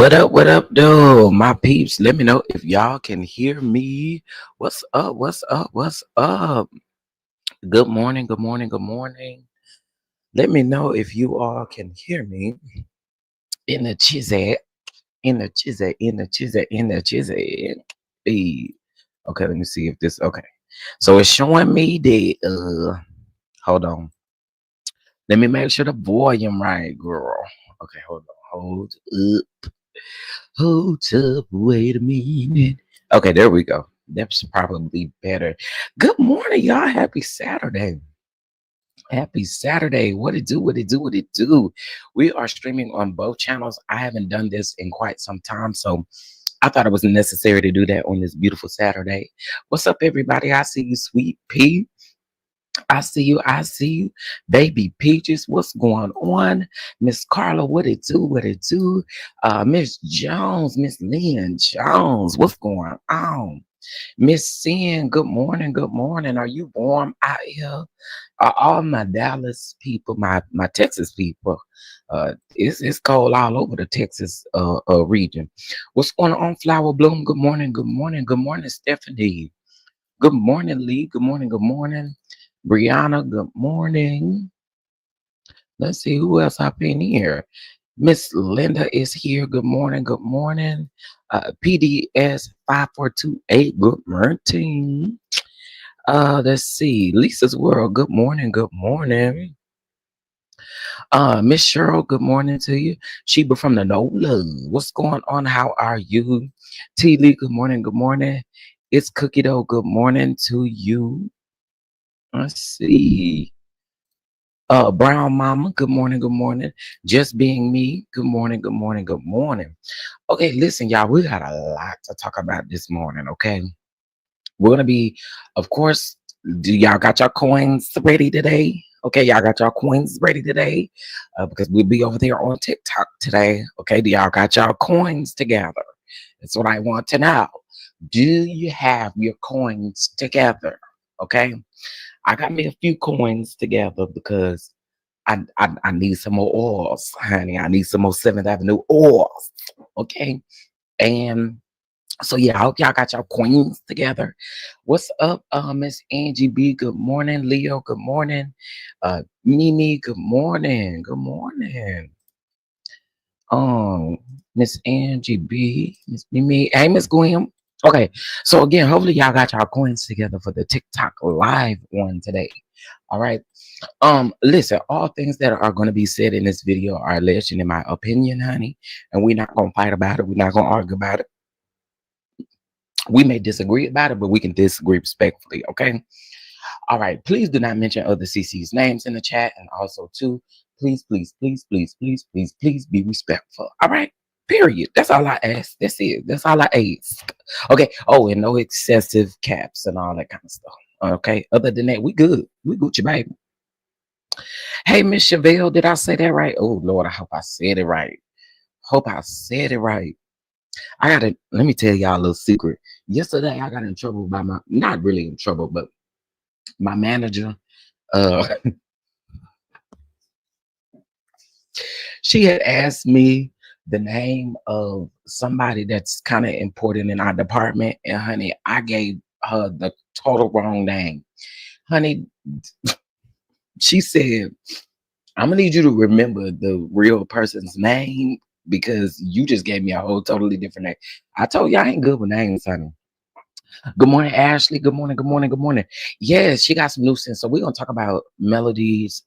What up, though? My peeps, let me know if y'all can hear me. What's up? What's up? What's up? Good morning, good morning, good morning. Let me know if you all can hear me in the chizzy, in the chizzy. Hey. Okay, let me see if this okay. So it's showing me that hold on. Let me make sure the volume right, girl. Okay, hold on. Hold up, wait a minute. Okay, there we go. That's probably better. Good morning, y'all. Happy Saturday. Happy Saturday. What it do? What it do? What it do? We are streaming on both channels. I haven't done this in quite some time, so I thought it was necessary to do that on this beautiful Saturday. What's up, everybody? I see you, Sweet Pea. I see you. I see you. Baby Peaches, what's going on? Miss Carla, what it do? What it do? Miss Jones, Miss Lynn Jones, what's going on? Miss Sin, good morning. Good morning. Are you warm out here? All my Dallas people, my Texas people, it's cold all over the Texas region. What's going on, Flower Bloom? Good morning. Good morning. Good morning, Stephanie. Good morning, Lee. Good morning. Good morning. Brianna, good morning. Let's see who else I've been here. Miss Linda is here. Good morning. Good morning. PDS 5428. Good morning. Let's see. Lisa's World. Good morning. Good morning. Miss Cheryl, good morning to you. Sheba from the NOLA. What's going on? How are you? T Lee, good morning. Good morning. It's Cookie Dough. Good morning to you. Let's see. Brown Mama, good morning, good morning. Just being me, good morning, good morning, good morning. Okay, listen, y'all, we got a lot to talk about this morning, okay? We're gonna be, of course, do y'all got your coins ready today? Okay, y'all got your coins ready today? Because we'll be over there on TikTok today. Okay, do y'all got your coins together? That's what I want to know. Do you have your coins together? Okay. I got me a few coins together because I need some more oils, honey. I need some more Seventh Avenue oils. Okay. And so yeah, I hope y'all got your coins together. What's up, Miss Angie B? Good morning. Leo, good morning. Mimi, good morning. Good morning. Um, Miss Angie B, Miss Mimi, hey Miss Gwen. Okay, so again, hopefully y'all got y'all coins together for the TikTok live one today. All right. Listen, all things that are going to be said in this video are alleged and in my opinion, honey, and we're not gonna fight about it. We're not gonna argue about it. We may disagree about it, but we can disagree respectfully. Okay. All right. Please do not mention other CC's names in the chat, and also too, please be respectful. All right. Period. That's all I ask. That's it. That's all I ask. Okay. Oh, and no excessive caps and all that kind of stuff. Okay. Other than that, we good. We Gucci, baby. Hey, Miss Chevelle, did I say that right? Oh Lord, I hope I said it right. Hope I said it right. Let me tell y'all a little secret. Yesterday I got in trouble by not really in trouble, but my manager, uh, she had asked me the name of somebody that's kind of important in our department, and honey, I gave her the total wrong name. Honey, she said, I'm gonna need you to remember the real person's name because you just gave me a whole totally different name. I told you I ain't good with names, honey. Good morning, Ashley. Good morning, good morning, good morning. Yes, she got some new sense. So we're gonna talk about melodies,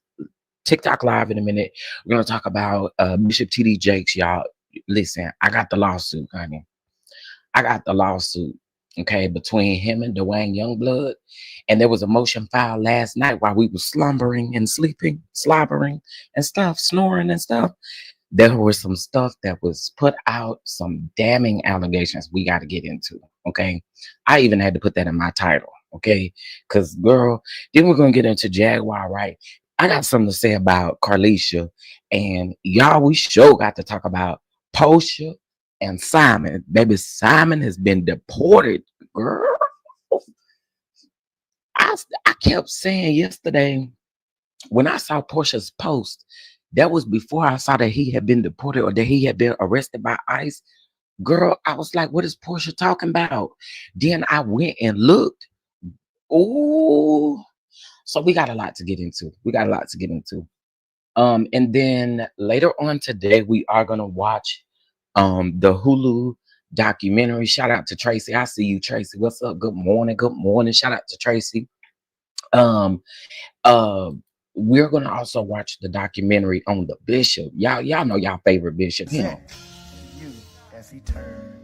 TikTok live in a minute. We're gonna talk about Bishop TD Jakes, y'all. Listen, I got the lawsuit, honey. I got the lawsuit, okay, between him and Dwayne Youngblood. And there was a motion filed last night while we were slumbering and sleeping, slobbering and stuff, snoring and stuff. There was some stuff that was put out, some damning allegations we got to get into, okay? I even had to put that in my title, okay? Because, girl, then we're going to get into Jaguar, right? I got something to say about Carlicia. And y'all, we sure got to talk about Portia and Simon. Baby, Simon has been deported, girl. I kept saying yesterday when I saw Portia's post That was before I saw that he had been deported or that he had been arrested by ICE. Girl, I was like, what is Portia talking about? Then I went and looked. Oh, so we got a lot to get into. We got a lot to get into. And then later on today, we are gonna watch the Hulu documentary. Shout out to Tracy. I see you, Tracy. What's up? Good morning. Good morning. Shout out to Tracy. Um, uh, we're gonna also watch the documentary on the bishop. Y'all know y'all favorite bishop, you know. You as he turns.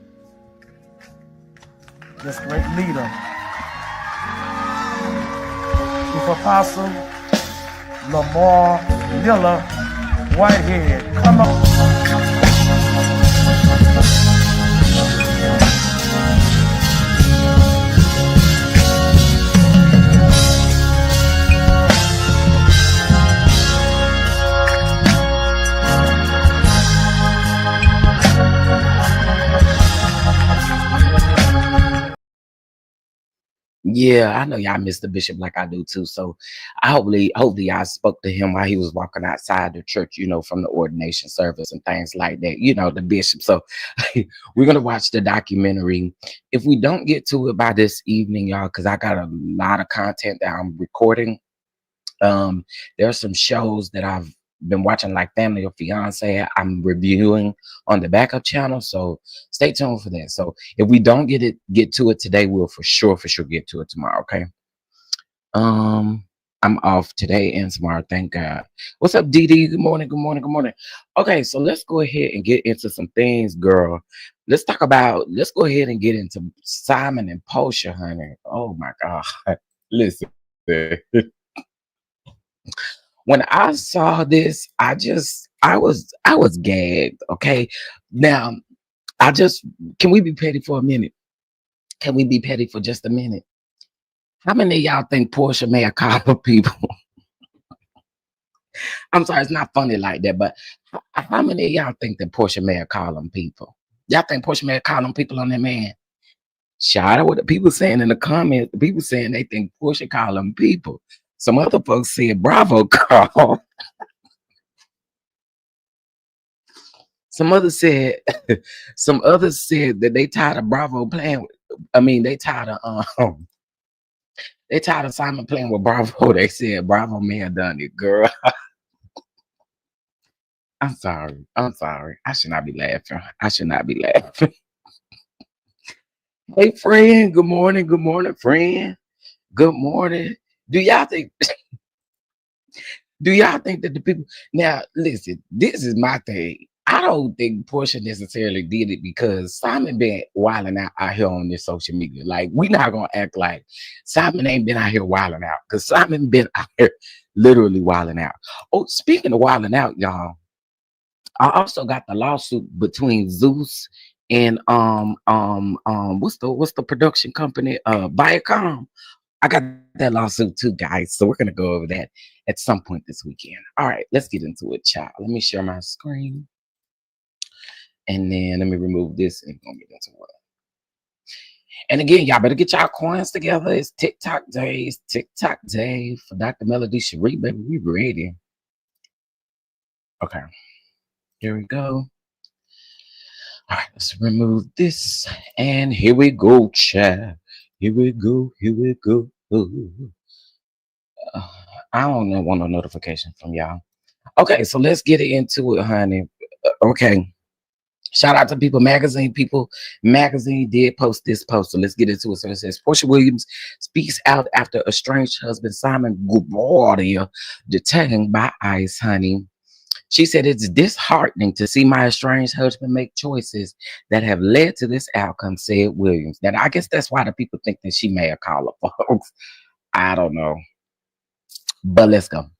This great leader. Chief Apostle Lamar Miller Whitehead. Come on. Yeah, I know y'all miss the bishop like I do too. So I hopefully I spoke to him while he was walking outside the church, you know, from the ordination service and things like that, you know, the bishop. So we're gonna watch the documentary. If we don't get to it by this evening, y'all, because I got a lot of content that I'm recording. There are some shows that I've been watching, like Family or Fiance. I'm reviewing on the backup channel, so stay tuned for that. So if we don't get to it today, we'll for sure get to it tomorrow. Okay. I'm off today and tomorrow. Thank God. What's up, Dee? Good morning. Good morning. Good morning. Okay, so let's go ahead and get into some things, girl. Let's go ahead and get into Simon and Portia, honey. Oh my God. Listen. When I saw this, I was gagged. Okay. Now, can we be petty for a minute? Can we be petty for just a minute? How many of y'all think Portia may have called people? I'm sorry, it's not funny like that, but how many of y'all think that Portia may have called them people? Y'all think Portia may have called them people on that man? Shout out what the people saying in the comments. The people saying they think Portia called them people. Some other folks said Bravo call. Some others said that they tired of Bravo playing with, I mean, they tired of Simon playing with Bravo. They said Bravo may have done it, girl. I'm sorry. I should not be laughing. Hey, friend. Good morning. Good morning, friend. Good morning. Do y'all think that the people now listen, this is my thing. I don't think Portia necessarily did it because Simon been wilding out here on this social media. Like, we not gonna act like Simon ain't been out here wilding out, because Simon been out here literally wilding out. Oh, speaking of wilding out, y'all, I also got the lawsuit between Zeus and what's the production company, Viacom. I got that lawsuit too, guys. So we're gonna go over that at some point this weekend. All right, let's get into it, child. Let me share my screen. And then let me remove this and we're gonna get into it. And again, y'all better get y'all coins together. It's TikTok day. It's TikTok day for Dr. Melody Shari, baby. We ready. Okay. Here we go. All right, let's remove this. And here we go, child. Here we go. I don't want no notification from y'all. Okay, so let's get into it, honey. Okay. Shout out to People Magazine. People Magazine did post this post, so let's get into it. So it says, Portia Williams speaks out after estranged husband Simon Gubardia detained by ICE, honey. She said, it's disheartening to see my estranged husband make choices that have led to this outcome, said Williams. Now, I guess that's why the people think that she may have called her, folks. I don't know. But let's go.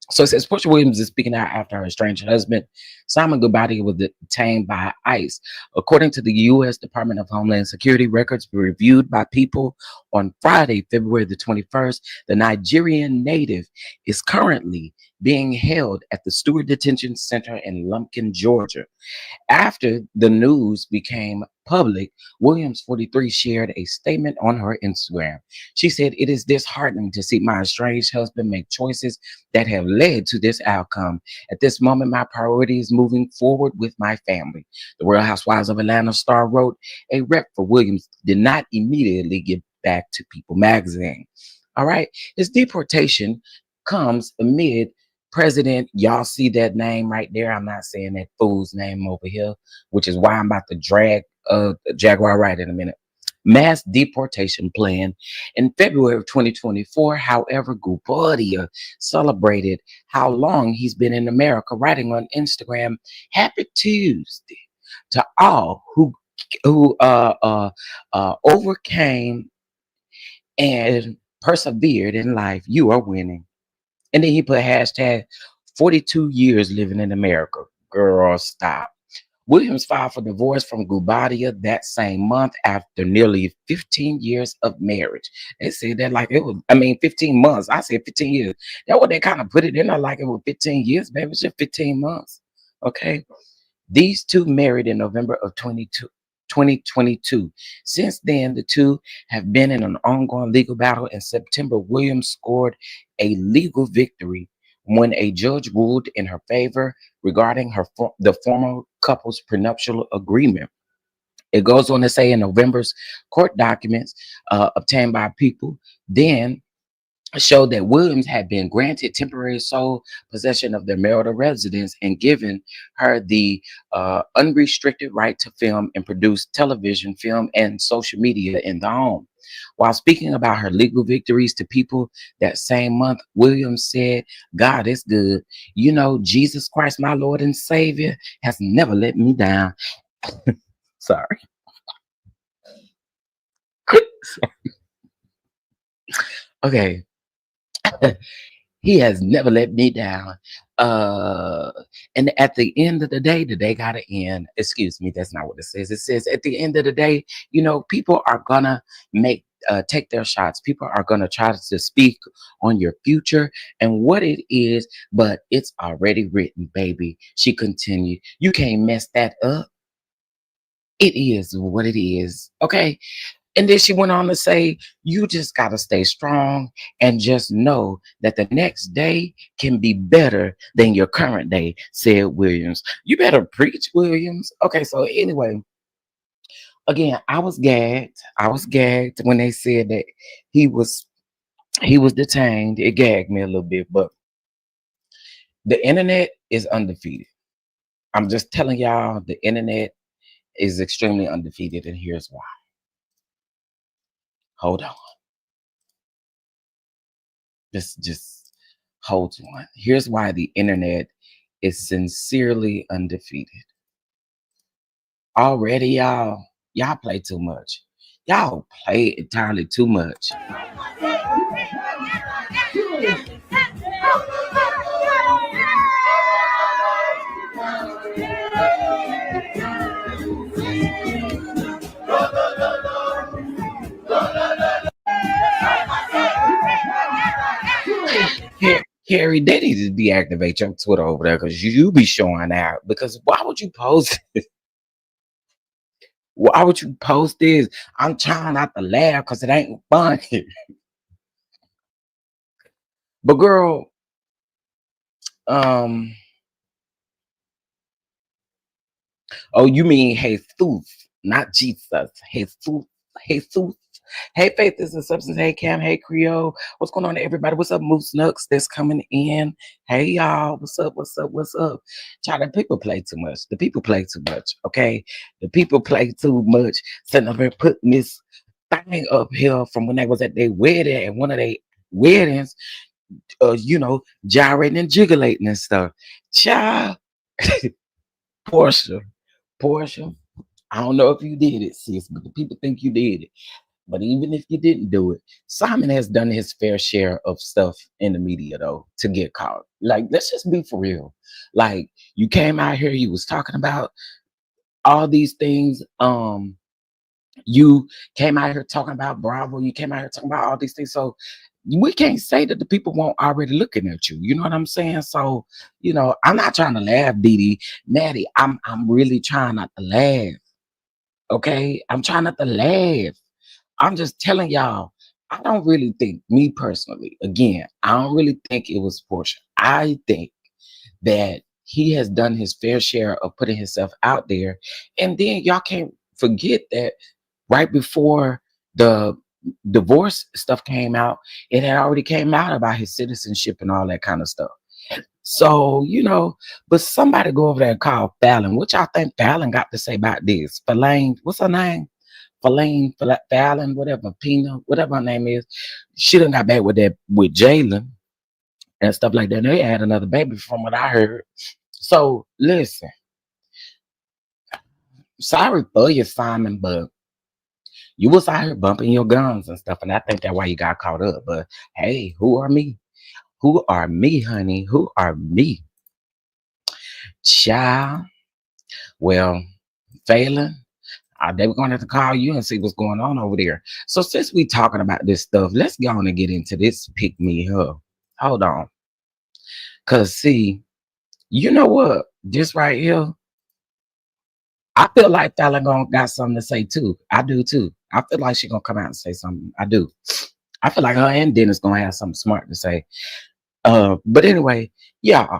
So it says Portia Williams is speaking out after her estranged husband, Simon Gubardia, was detained by ICE. According to the U.S. Department of Homeland Security, records reviewed by People on Friday, February the 21st, the Nigerian native is currently being held at the Stewart Detention Center in Lumpkin, Georgia. After the news became public, Williams, 43, shared a statement on her Instagram. She said, "It is disheartening to see my estranged husband make choices that have led to this outcome. At this moment, my priority is moving forward with my family." The Real Housewives of Atlanta star wrote, "A rep for Williams did not immediately get back to People magazine." All right. His deportation comes amid President, y'all see that name right there? I'm not saying that fool's name over here, which is why I'm about to drag Jaguar Wright in a minute. Mass deportation plan in February of 2024. However, Gubardia celebrated how long he's been in America, writing on Instagram, "Happy Tuesday to all who overcame and persevered in life. You are winning." And then he put hashtag 42 years living in America. Girl, stop. Williams filed for divorce from Gubadia that same month after nearly 15 years of marriage. They said that like it was, 15 months. I said 15 years. That's what they kind of put it in there like it was 15 years, baby. It's just 15 months. Okay. These two married in November of 2022. Since then, the two have been in an ongoing legal battle. In September, Williams scored a legal victory when a judge ruled in her favor regarding the former couple's prenuptial agreement. It goes on to say in November's court documents obtained by People then showed that Williams had been granted temporary sole possession of their marital residence and given her the unrestricted right to film and produce television, film, and social media in the home. While speaking about her legal victories to People that same month, Williams said, "God is good. You know, Jesus Christ, my Lord and Savior, has never let me down." Sorry. Okay. He has never let me down. Uh, and at the end of the day gotta end. Excuse me, that's not what it says. It says at the end of the day, people are gonna make take their shots. People are gonna try to speak on your future and what it is, but it's already written, baby. She continued. You can't mess that up. It is what it is. Okay. And then she went on to say, "You just got to stay strong and just know that the next day can be better than your current day," said Williams. You better preach, Williams. Okay, so anyway, again, I was gagged. I was gagged when they said that he was he was detained. It gagged me a little bit, but the internet is undefeated. I'm just telling y'all, the internet is extremely undefeated, and here's why. Hold on. Just hold on. Here's why the internet is sincerely undefeated. Already, y'all play too much. Y'all play entirely too much. Carrie, they need to deactivate your Twitter over there because you be showing out. Because why would you post this? Why would you post this? I'm trying not to laugh because it ain't funny. But girl, um, oh, you mean Jesus, not Jesus. Jesus. Jesus. Hey, Faith is a substance. Hey, Cam. Hey, Creole. What's going on, everybody? What's up, Moose Nucks? That's coming in. Hey, y'all. What's up? What's up? What's up? Child, the people play too much. The people play too much. Okay, the people play too much. Sitting up here putting this thing up here from when they was at their wedding and one of their weddings, gyrating and jiggling and stuff. Child, Portia, Portia. I don't know if you did it, sis, but the people think you did it. But even if you didn't do it, Simon has done his fair share of stuff in the media, though, to get caught. Like, let's just be for real. Like, you came out here, you was talking about all these things. You came out here talking about Bravo. You came out here talking about all these things. So we can't say that the people won't already looking at you. You know what I'm saying? So, I'm not trying to laugh, Dee Dee. Maddie, I'm really trying not to laugh. Okay, I'm trying not to laugh. I'm just telling y'all, I don't really think, me personally, again, I don't really think it was Portia. I think that he has done his fair share of putting himself out there. And then y'all can't forget that right before the divorce stuff came out, it had already came out about his citizenship and all that kind of stuff. So, but somebody go over there and call Fallon. What y'all think Fallon got to say about this? Fallon, what's her name? Fallon, whatever, Pina, whatever her name is. She done got back with Jalen and stuff like that. They had another baby from what I heard. So listen, sorry for you, Simon, but you was out here bumping your guns and stuff, and I think that's why you got caught up. But hey, who are me? Who are me, honey? Who are me? Child. Well, Phelan, they were going to have to call you and see what's going on over there. So since we talking about this stuff, let's go on and get into this pick me up. Hold on. Cause see, you know what? This right here, I feel like Fallon got something to say too. I do too. I feel like she gonna come out and say something. I do. I feel like her and Dennis gonna have something smart to say. But anyway, yeah,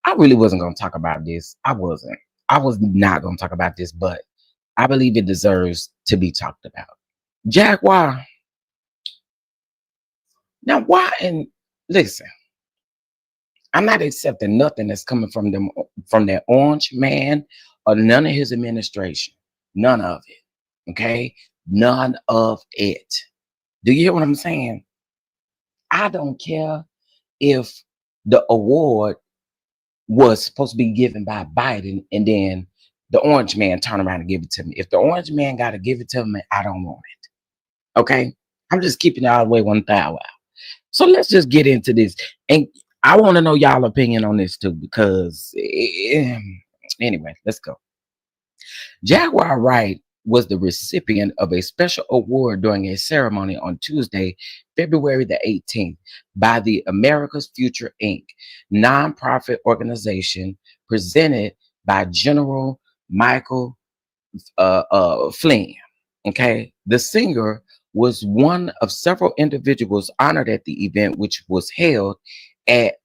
I really wasn't gonna talk about this. I wasn't. I was not gonna talk about this, but I believe it deserves to be talked about. Jaguar. Now, why? And listen, I'm not accepting nothing that's coming from them, from that orange man or none of his administration. None of it. Okay, none of it. Do you hear what I'm saying? I don't care if the award was supposed to be given by Biden and then the orange man turn around and give it to me. If the orange man got to give it to me, I don't want it. Okay, I'm just keeping it all the way 1,000. So let's just get into this. And I want to know y'all opinion on this too, because anyway, let's go. Jaguar Wright was the recipient of a special award during a ceremony on Tuesday, February the 18th, by the America's Future Inc., nonprofit organization presented by General Michael Flynn. Okay, the singer was one of several individuals honored at the event, which was held at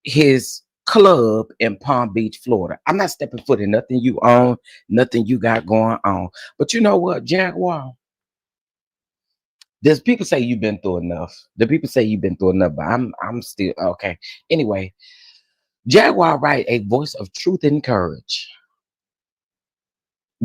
his club in Palm Beach, Florida. I'm not stepping foot in nothing you own, nothing you got going on. But you know what, Jaguar? There's people say you've been through enough. The people say you've been through enough, but I'm still okay. Anyway, Jaguar Wright, a voice of truth and courage,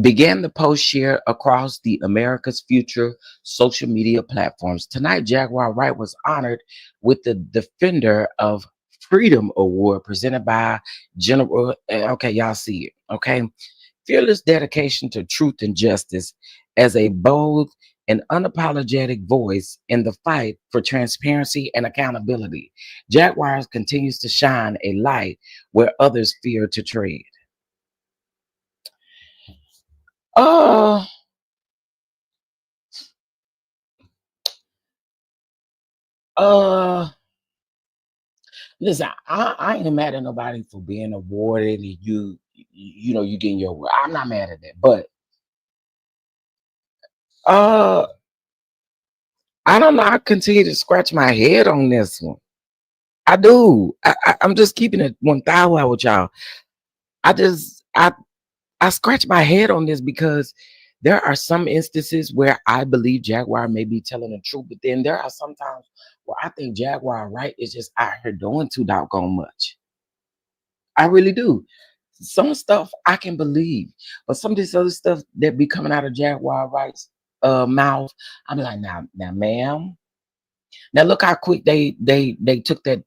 began the post share across the America's Future social media platforms. Tonight, Jaguar Wright was honored with the Defender of Freedom Award presented by General. Okay, y'all see it. Okay, fearless dedication to truth and justice as a bold and unapologetic voice in the fight for transparency and accountability. Jaguar continues to shine a light where others fear to tread. Uh, uh, Listen, I ain't mad at nobody for being awarded and you getting your award. I'm not mad at that. But uh I don't know. I continue to scratch my head on this one. I do. I'm just keeping it 1,000 with y'all. I just I scratch my head on this because there are some instances where I believe Jaguar may be telling the truth, but then there are sometimes where I think Jaguar Wright is just out here doing too doggone much. I really do. Some stuff I can believe, but some of this other stuff that be coming out of Jaguar Wright's mouth, I'm like, now, ma'am. Now look how quick they took that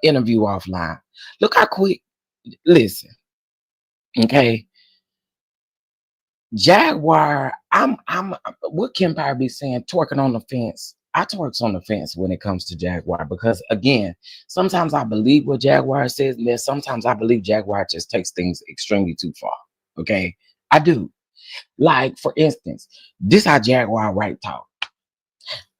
interview offline. Look how quick. Listen, okay. Jaguar, I'm what Kim Empire be saying, twerking on the fence. I twerks on the fence when it comes to Jaguar because again, sometimes I believe what Jaguar says, and then sometimes I believe Jaguar just takes things extremely too far. Okay, I do. Like for instance, this how Jaguar Wright talk.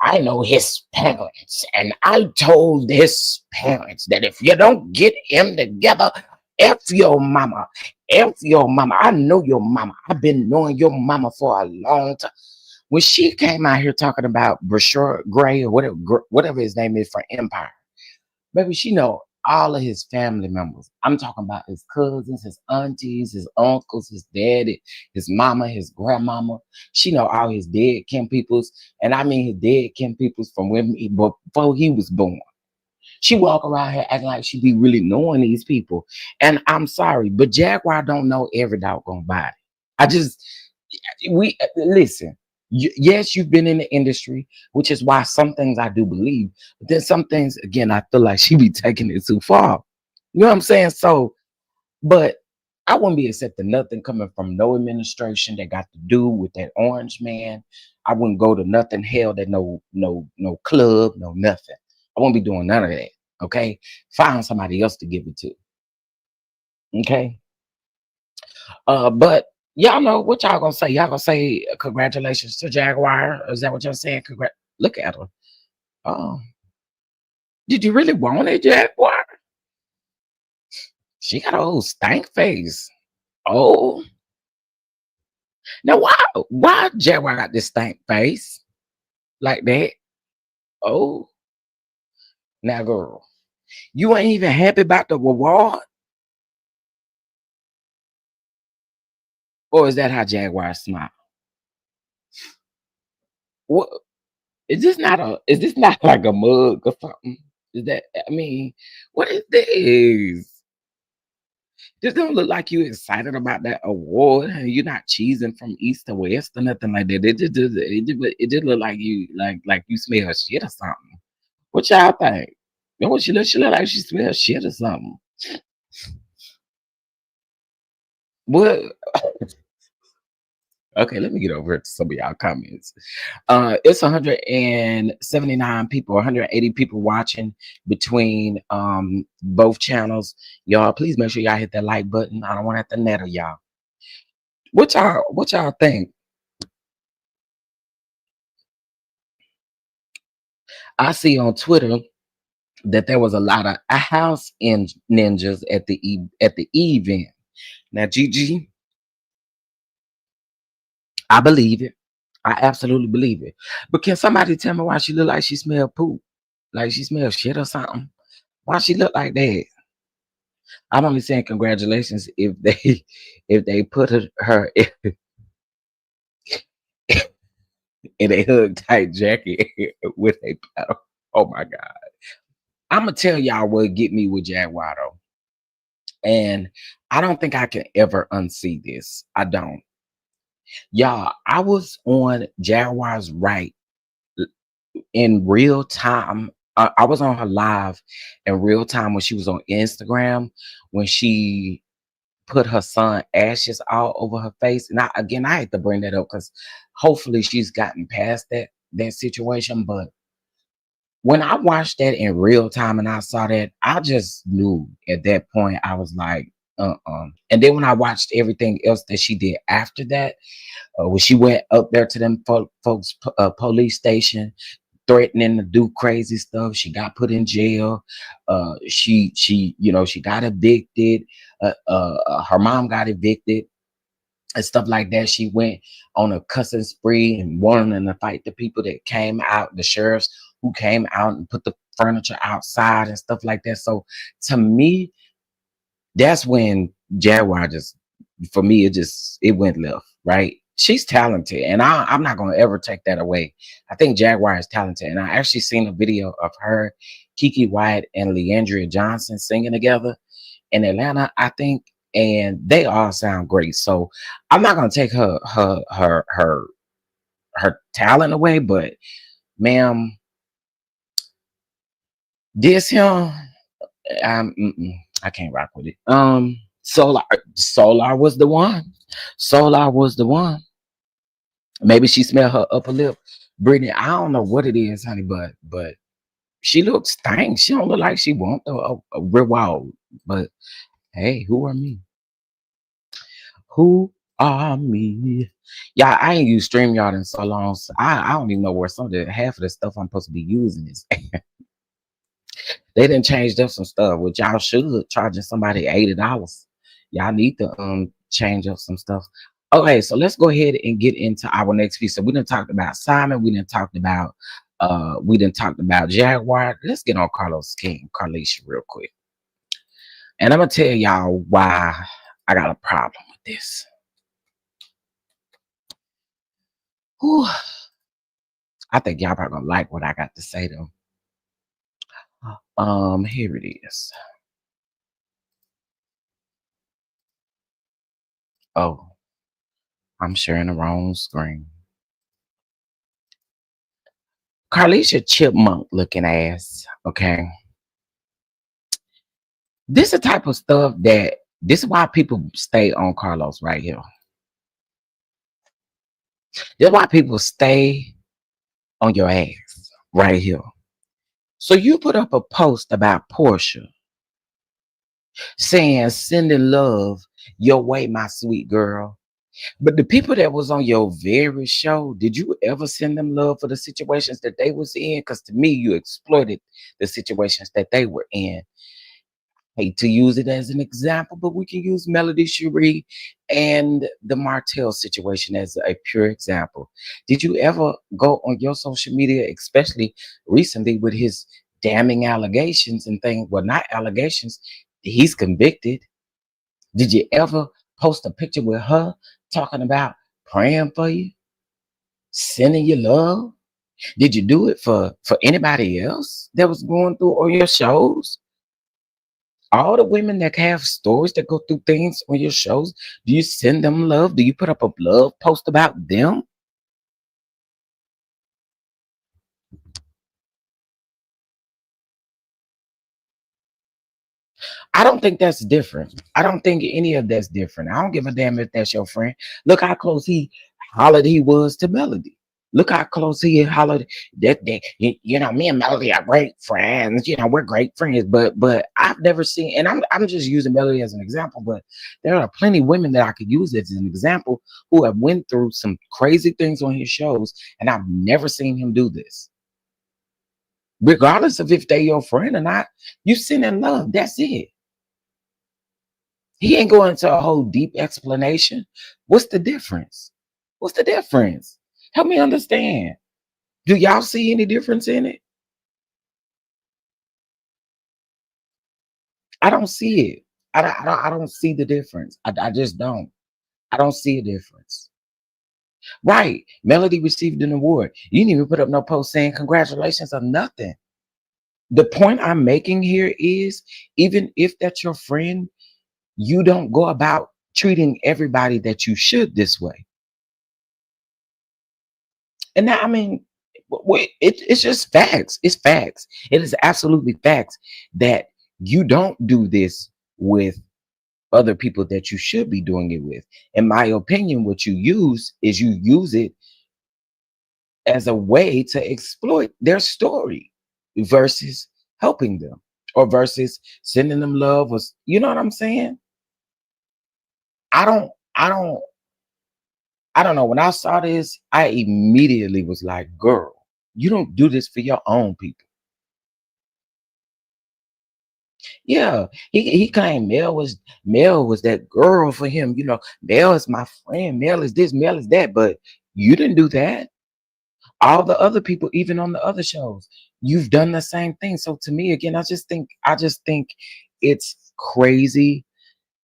I know his parents, and I told his parents that if you don't get him together, F your mama. F your mama. I know your mama. I've been knowing your mama for a long time. When she came out here talking about Brashard Gray or whatever his name is for Empire, baby, she know all of his family members. I'm talking about his cousins, his aunties, his uncles, his daddy, his mama, his grandmama. She know all his dead kin peoples, and I mean his dead kin peoples from before he was born. She walk around here acting like she be really knowing these people. And I'm sorry, but Jaguar don't know every doggone body. I just we listen. Yes, you've been in the industry, which is why some things I do believe, but then some things again I feel like she be taking it too far. You know what I'm saying? So, but I wouldn't be accepting nothing coming from no administration that got to do with that orange man. I wouldn't go to nothing held at no club, no nothing. I won't be doing none of that. Okay. Find somebody else to give it to. Okay. But y'all know what y'all gonna say. Y'all gonna say congratulations to Jaguar. Is that what y'all saying? Look at her. Oh, did you really want it, Jaguar? She got a old stank face. Oh, now why Jaguar got this stank face like that? Oh, now girl, you ain't even happy about the reward, or is that how Jaguar smile? What is this not like a mug or something? Is that I mean, what is this? This don't look like you excited about that award and you're not cheesing from east to west or nothing like that. It just look like like you smell shit or something. What y'all think? You know what she look like she smells shit or something. What okay, let me get over to some of y'all comments. It's 179 people, 180 people watching between both channels. Y'all, please make sure y'all hit that like button. I don't want to have to natter y'all. What y'all think? I see on Twitter that there was a lot of house ninjas at the event. Now, Gigi, I believe it. I absolutely believe it. But can somebody tell me why she look like she smell poop? Like she smell shit or something? Why she look like that? I'm only saying congratulations if they if they put her in a hug tight jacket with a paddle. Oh my god. I'm gonna tell y'all what get me with Jaguar though. And I don't think I can ever unsee this. I don't. Y'all, I was on Jaguar's Wright in real time. I was on her live in real time when she was on Instagram when she put her son ashes all over her face. And I hate to bring that up because hopefully she's gotten past that situation. But when I watched that in real time and I saw that, I just knew at that point I was like, And then when I watched everything else that she did after that, when she went up there to them folks police station, threatening to do crazy stuff, she got put in jail. She got evicted. Her mom got evicted and stuff like that. She went on a cussing spree and wanting to fight the people that came out, the sheriffs who came out and put the furniture outside and stuff like that. So to me, that's when Jaguar just, for me, it went left, right? She's talented, and I'm not gonna ever take that away. I think Jaguar is talented, and I actually seen a video of her, Kiki White, and Leandria Johnson singing together in Atlanta, I think, and they all sound great. So I'm not gonna take her talent away, but ma'am, this him, I can't rock with it. Solar was the one. Solar was the one. Maybe she smelled her upper lip. Brittany, I don't know what it is, honey, but she looks stank. She don't look like she want a real wild. But hey, who are me? Who are me? Yeah, I ain't used StreamYard in so long. So I don't even know where half of the stuff I'm supposed to be using is. They didn't change up some stuff, which y'all should charging somebody $80. Y'all need to change up some stuff. Okay, so let's go ahead and get into our next piece. So we done talked about Simon, we didn't talk about Jaguar. Let's get on Carlos King, Carlisha real quick. And I'm gonna tell y'all why I got a problem with this. Whew. I think y'all probably gonna like what I got to say to them. Here it is. Oh, I'm sharing the wrong screen. Carlisha chipmunk looking ass. Okay. This is the type of stuff that this is why people stay on Carlos right here. This is why people stay on your ass right here. So you put up a post about Portia saying sending love your way, my sweet girl. But the people that was on your very show, did you ever send them love for the situations that they was in? Because to me, you exploited the situations that they were in. Hate to use it as an example, but we can use Melody Cherie and the Martell situation as a pure example. Did you ever go on your social media, especially recently with his damning allegations and things? Well, not allegations, he's convicted. Did you ever post a picture with her talking about praying for you, sending you love? Did you do it for anybody else that was going through on your shows? All the women that have stories that go through things on your shows, do you send them love? Do you put up a love post about them? I don't think that's different. I don't think any of that's different. I don't give a damn if that's your friend. Look how close he hollered he was to Melody. Look how close he hollered that you know, me and Melody are great friends. You know, we're great friends. But I've never seen, and I'm just using Melody as an example, but there are plenty of women that I could use as an example who have went through some crazy things on his shows, and I've never seen him do this. Regardless of if they your friend or not, you send in love. That's it. He ain't going into a whole deep explanation. What's the difference? What's the difference? Help me understand. Do y'all see any difference in it? I don't see it. I don't see the difference. I just don't. I don't see a difference. Right. Melody received an award. You didn't even put up no post saying congratulations or nothing. The point I'm making here is even if that's your friend, you don't go about treating everybody that you should this way. And that, I mean, it's just facts. It's facts. It is absolutely facts that you don't do this with other people that you should be doing it with. In my opinion, what you use it as a way to exploit their story versus helping them or versus sending them love was, you know what I'm saying? I don't, I don't, I don't know. When I saw this, I immediately was like, girl, you don't do this for your own people. Yeah, he claimed Mel was that girl for him. You know, Mel is my friend. Mel is this. Mel is that. But you didn't do that. All the other people, even on the other shows, you've done the same thing. So to me, again, I just think it's crazy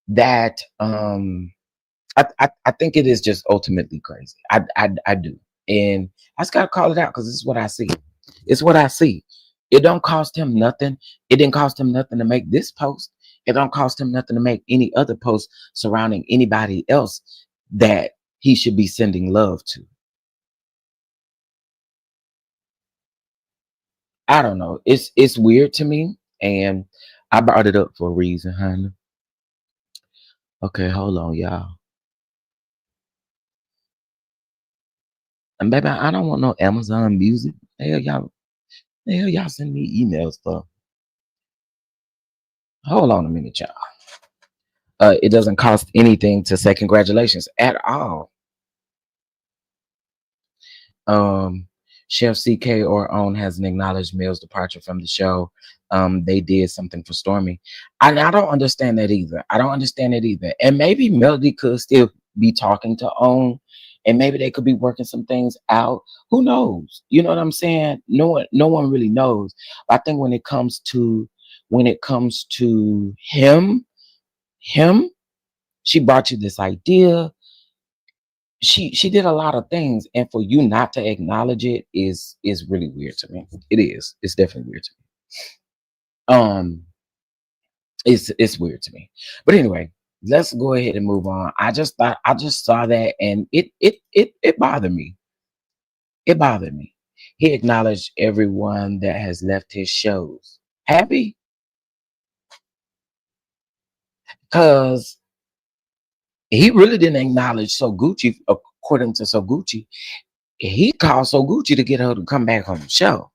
that I think it is just ultimately crazy. I do, and I just gotta call it out because this is what I see. It's what I see. It don't cost him nothing. It didn't cost him nothing to make this post. It don't cost him nothing to make any other post surrounding anybody else that he should be sending love to. I don't know. It's weird to me, and I brought it up for a reason, honey. Okay, hold on, y'all. And baby, I don't want no Amazon music. The hell y'all send me emails for. Hold on a minute, y'all. It doesn't cost anything to say congratulations at all. Um, Chef CK or OWN hasn't acknowledged Mill's departure from the show. They did something for Stormy. And I don't understand that either. I don't understand it either. And maybe Melody could still be talking to OWN, and maybe they could be working some things out. Who knows? You know what I'm saying? No one really knows. I think when it comes to him, she brought you this idea. She did a lot of things, and for you not to acknowledge it is really weird to me. It is. It's definitely weird to me. It's weird to me. But anyway, let's go ahead and move on. I just saw that, and it bothered me. It bothered me. He acknowledged everyone that has left his shows. Happy? Because he really didn't acknowledge So Gucci, according to So Gucci. He called So Gucci to get her to come back on the show.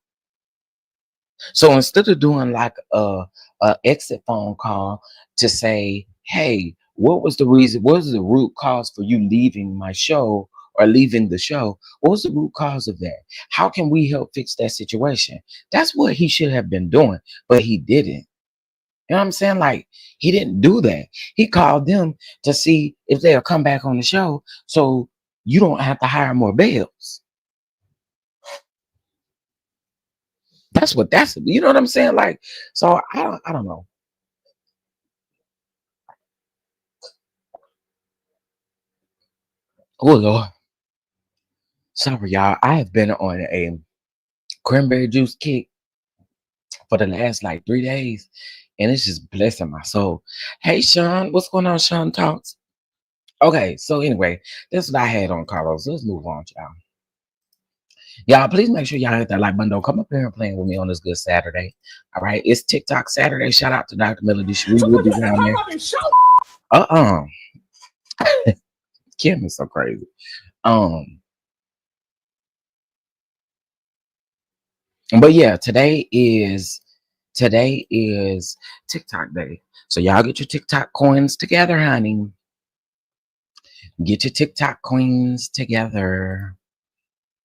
So instead of doing like a exit phone call to say, "Hey, what was the reason? What was the root cause for you leaving my show or leaving the show? What was the root cause of that? How can we help fix that situation?" That's what he should have been doing, but he didn't. You know what I'm saying? Like he didn't do that. He called them to see if they'll come back on the show, so you don't have to hire more bells. That's you know what I'm saying? Like, so I don't know. Oh Lord. Sorry, y'all. I have been on a cranberry juice kick for the last like 3 days, and it's just blessing my soul. Hey, Sean, what's going on, Sean Talks? Okay, so anyway, that's what I had on Carlos. Let's move on, y'all. Y'all, please make sure y'all hit that like button. Don't come up here and playing with me on this good Saturday. All right, it's TikTok Saturday. Shout out to Dr. Melody. We will be down there. Uh-uh. Kim is so crazy. Um, but yeah, today is TikTok day. So y'all get your TikTok coins together, honey. Get your TikTok queens together.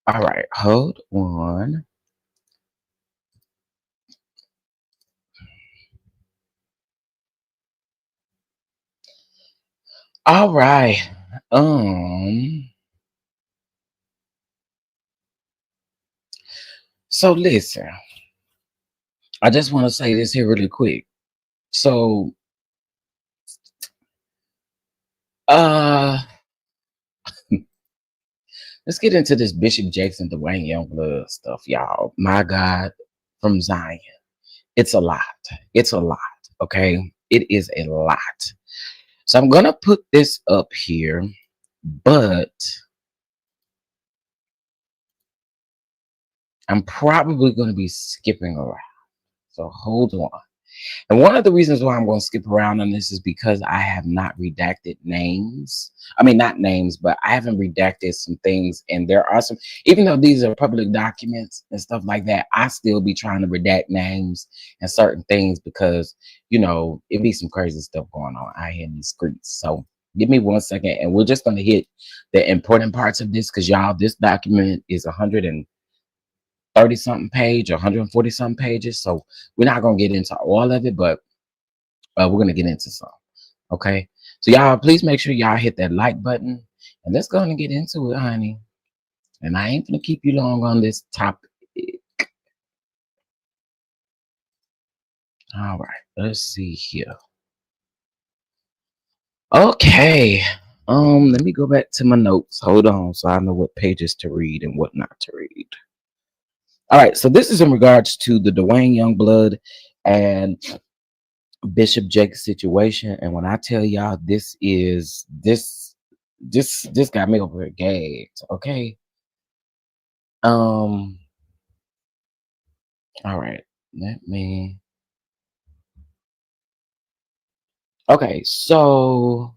All right, hold on. All right. Um. So listen, I just want to say this here really quick. So, uh, let's get into this Bishop Jakes and Dwayne Youngblood stuff, y'all. My God, from Zion, it's a lot. It's a lot. Okay, it is a lot. So I'm gonna put this up here, but I'm probably gonna be skipping around. So hold on. And one of the reasons why I'm going to skip around on this is because I have not redacted names. I mean, not names, but I haven't redacted some things. And there are some, even though these are public documents and stuff like that, I still be trying to redact names and certain things because, it be some crazy stuff going on out here in these streets. So give me 1 second and we're just going to hit the important parts of this because, y'all, this document is 130 something page, 140 something pages. So we're not gonna get into all of it, but we're gonna get into some. Okay. So y'all, please make sure y'all hit that like button, and let's go and get into it, honey. And I ain't gonna keep you long on this topic. All right. Let's see here. Okay. Let me go back to my notes. Hold on, so I know what pages to read and what not to read. All right. So this is in regards to the Dwayne Youngblood and Bishop Jakes situation, and when I tell y'all this got me over here gagged. Okay. Um. All right. Let me. Okay. So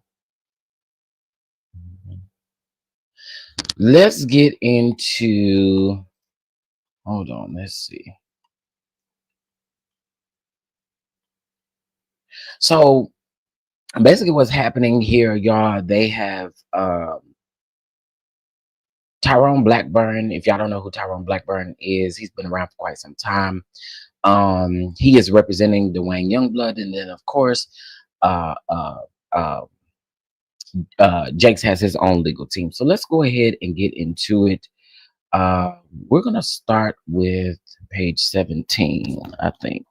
let's get into. Hold on. Let's see. So basically, what's happening here, y'all? They have Tyrone Blackburn, if y'all don't know who Tyrone Blackburn is, he's been around for quite some time. He is representing Dwayne Youngblood, and then of course, uh, uh, uh, Jakes has his own legal team. So let's go ahead and get into it. Uh, we're gonna start with page 17, I think.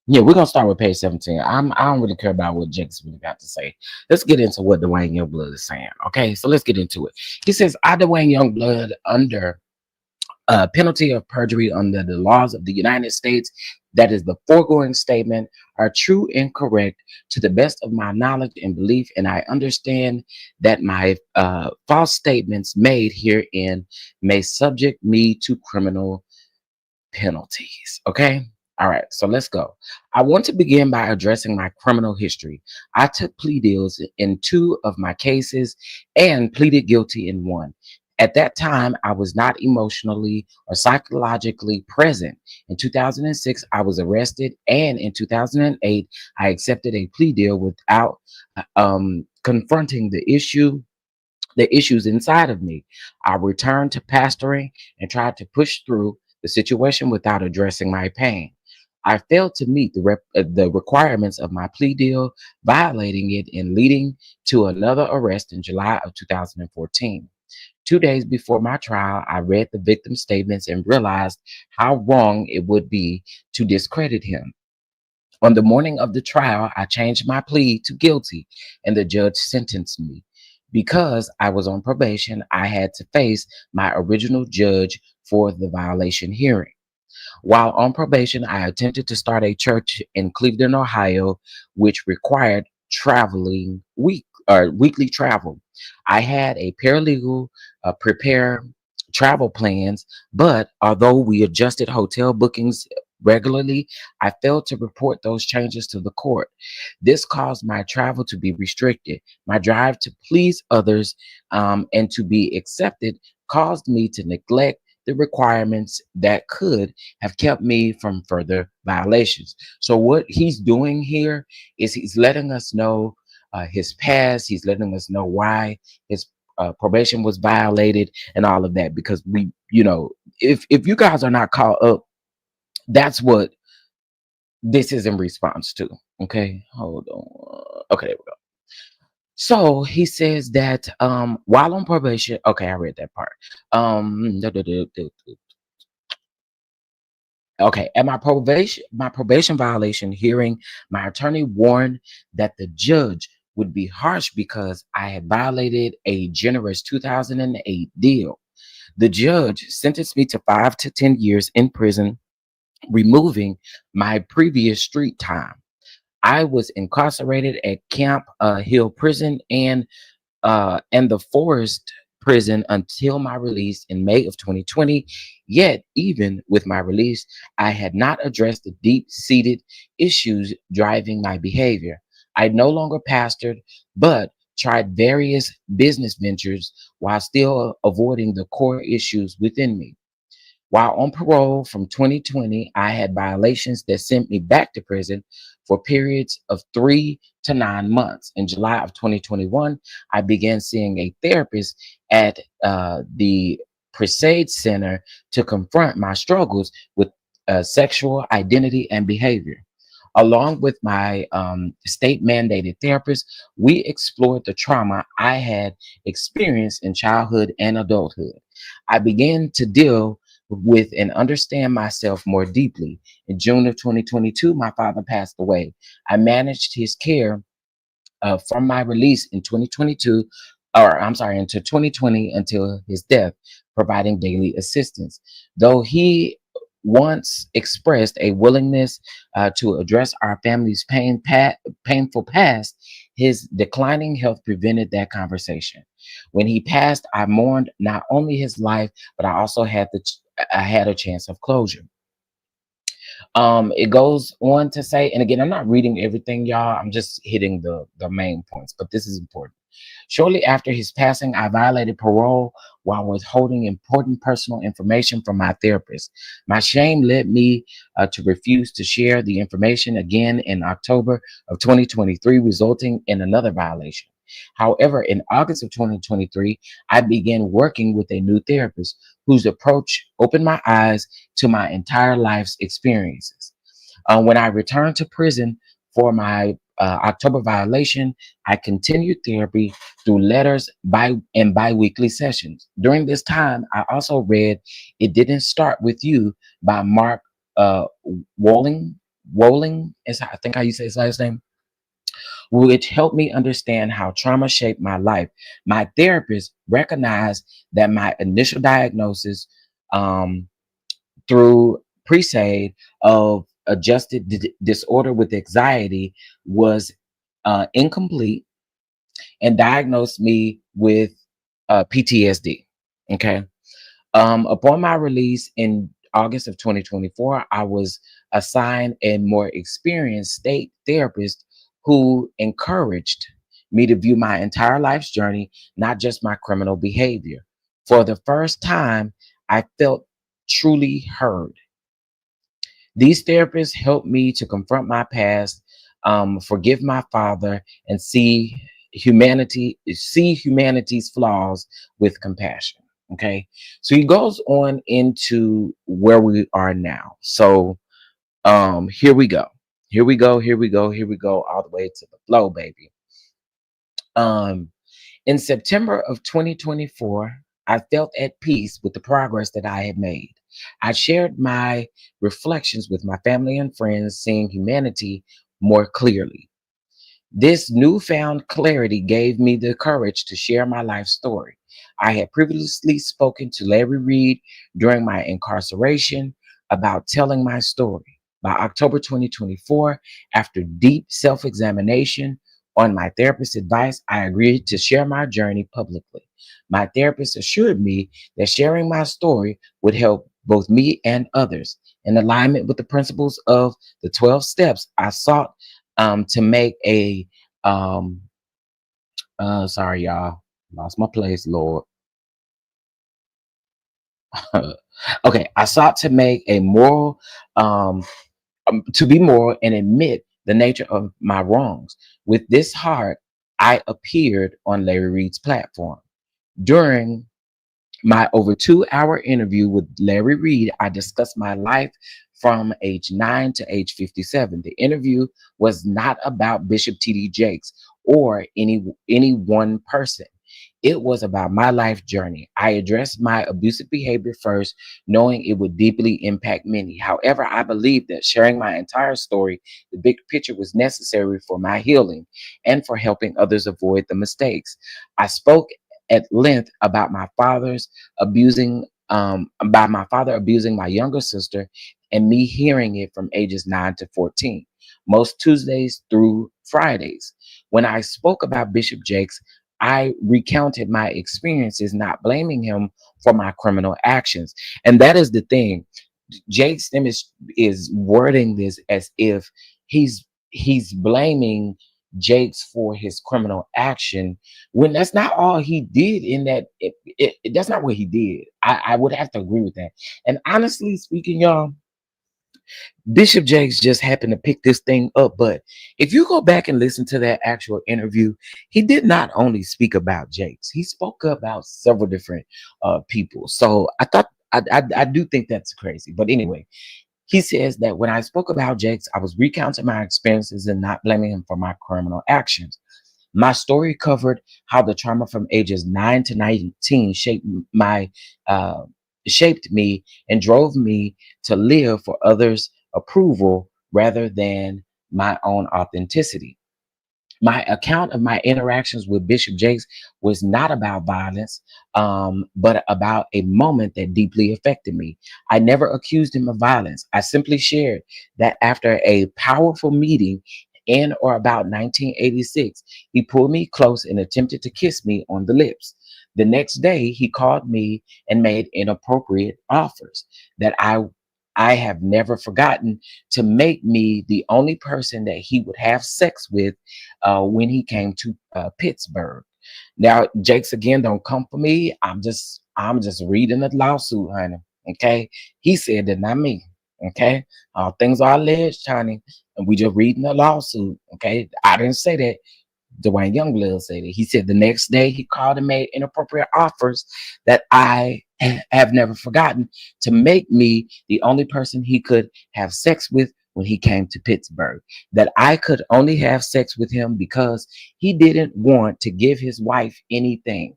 Yeah, we're gonna start with page 17. I don't really care about what Jake's really got to say. Let's get into what Dwayne Youngblood is saying. Okay, so let's get into it. He says, I, Dwayne Youngblood, under penalty of perjury under the laws of the United States, that is the foregoing statement, are true and correct to the best of my knowledge and belief, and I understand that my false statements made herein may subject me to criminal penalties. Okay. All right. So let's go. I want to begin by addressing my criminal history. I took plea deals in two of my cases and pleaded guilty in one. At that time, I was not emotionally or psychologically present. In 2006, I was arrested, and in 2008, I accepted a plea deal without confronting the issues inside of me. I returned to pastoring and tried to push through the situation without addressing my pain. I failed to meet the requirements of my plea deal, violating it and leading to another arrest in July of 2014. 2 days before my trial, I read the victim's statements and realized how wrong it would be to discredit him. On the morning of the trial, I changed my plea to guilty, and the judge sentenced me. Because I was on probation, I had to face my original judge for the violation hearing. While on probation, I attempted to start a church in Cleveland, Ohio, which required weekly travel. I had a paralegal prepare travel plans, but although we adjusted hotel bookings regularly, I failed to report those changes to the court. This caused my travel to be restricted. My drive to please others and to be accepted caused me to neglect the requirements that could have kept me from further violations. So, what he's doing here is he's letting us know his past, he's letting us know why his probation was violated and all of that, because if you guys are not caught up, that's what this is in response to. Okay, hold on. Okay, there we go. So he says that while on probation, okay, I read that part. Okay, at my probation violation hearing, my attorney warned that the judge would be harsh because I had violated a generous 2008 deal. The judge sentenced me to 5 to 10 years in prison, removing my previous street time. I was incarcerated at Camp Hill Prison and the Forest Prison until my release in May of 2020. Yet, even with my release, I had not addressed the deep-seated issues driving my behavior. I no longer pastored, but tried various business ventures while still avoiding the core issues within me. While on parole from 2020, I had violations that sent me back to prison for periods of 3 to 9 months. In July of 2021, I began seeing a therapist at the Presage Center to confront my struggles with sexual identity and behavior. Along with my state mandated therapist, we explored the trauma I had experienced in childhood and adulthood. I began to deal with and understand myself more deeply. In June of 2022, my father passed away. I managed his care from my release in 2022, or I'm sorry, into 2020 until his death, providing daily assistance. Though he once expressed a willingness to address our family's painful past, his declining health prevented that conversation. When he passed, I mourned not only his life, but I had a chance of closure. It goes on to say, and again, I'm not reading everything, y'all. I'm just hitting the main points, but this is important. Shortly after his passing, I violated parole while withholding important personal information from my therapist. My shame led me to refuse to share the information again in October of 2023, resulting in another violation. However, in August of 2023, I began working with a new therapist whose approach opened my eyes to my entire life's experiences. When I returned to prison for my October violation, I continued therapy through letters and biweekly sessions. During this time, I also read "It Didn't Start with You" by Mark uh, Walling. Walling is I think how you say his last name, which helped me understand how trauma shaped my life. My therapist recognized that my initial diagnosis um, through presage of adjusted disorder with anxiety was incomplete, and diagnosed me with PTSD. Okay. Upon my release in August of 2024, I was assigned a more experienced state therapist who encouraged me to view my entire life's journey, not just my criminal behavior. For the first time, I felt truly heard. These therapists helped me to confront my past, forgive my father, and see humanity's flaws with compassion. Okay, so he goes on into where we are now. So here we go. Here we go. Here we go. Here we go. All the way to the flow, baby. Um, in September of 2024, I felt at peace with the progress that I had made. I shared my reflections with my family and friends, seeing humanity more clearly. This newfound clarity gave me the courage to share my life story. I had previously spoken to Larry Reed during my incarceration about telling my story. By October 2024, after deep self examination on my therapist's advice, I agreed to share my journey publicly. My therapist assured me that sharing my story would help both me and others. In alignment with the principles of the 12 steps, I sought to make a um sorry y'all, lost my place, Lord. Okay, I sought to make a moral to be moral and admit the nature of my wrongs. With this heart, I appeared on Larry Reed's platform. During my over 2 hour interview with Larry Reed, I discussed my life from age 9 to age 57. The interview was not about Bishop T.D. Jakes or any one person. It was about my life journey. I addressed my abusive behavior first, knowing it would deeply impact many. However, I believed that sharing my entire story, the big picture, was necessary for my healing and for helping others avoid the mistakes. I spoke at length about my father abusing my younger sister, and me hearing it from ages 9 to 14, most Tuesdays through Fridays. When I spoke about Bishop Jakes, I recounted my experiences, not blaming him for my criminal actions. And that is the thing. Jake Stem is wording this as if he's blaming Jakes for his criminal action, when that's not all he did. In that, that's not what he did. I would have to agree with that. And honestly speaking, y'all, Bishop Jakes just happened to pick this thing up. But if you go back and listen to that actual interview, he did not only speak about Jakes, he spoke about several different people. So I thought I do think that's crazy. But anyway, he says that when I spoke about Jakes, I was recounting my experiences and not blaming him for my criminal actions. My story covered how the trauma from ages 9 to 19 uh, shaped me and drove me to live for others' approval rather than my own authenticity. My account of my interactions with Bishop Jakes was not about violence, but about a moment that deeply affected me. I never accused him of violence. I simply shared that after a powerful meeting in or about 1986, he pulled me close and attempted to kiss me on the lips. The next day, he called me and made inappropriate offers that I have never forgotten, to make me the only person that he would have sex with when he came to Pittsburgh. Now, Jakes again, don't come for me. I'm just reading the lawsuit, honey. Okay, he said that, not me. Okay, all things are alleged, honey, and we just reading the lawsuit. Okay, I didn't say that. Dwayne Youngblood said it. He said the next day he called and made inappropriate offers that I have never forgotten to make me the only person he could have sex with when he came to Pittsburgh. That I could only have sex with him because he didn't want to give his wife anything.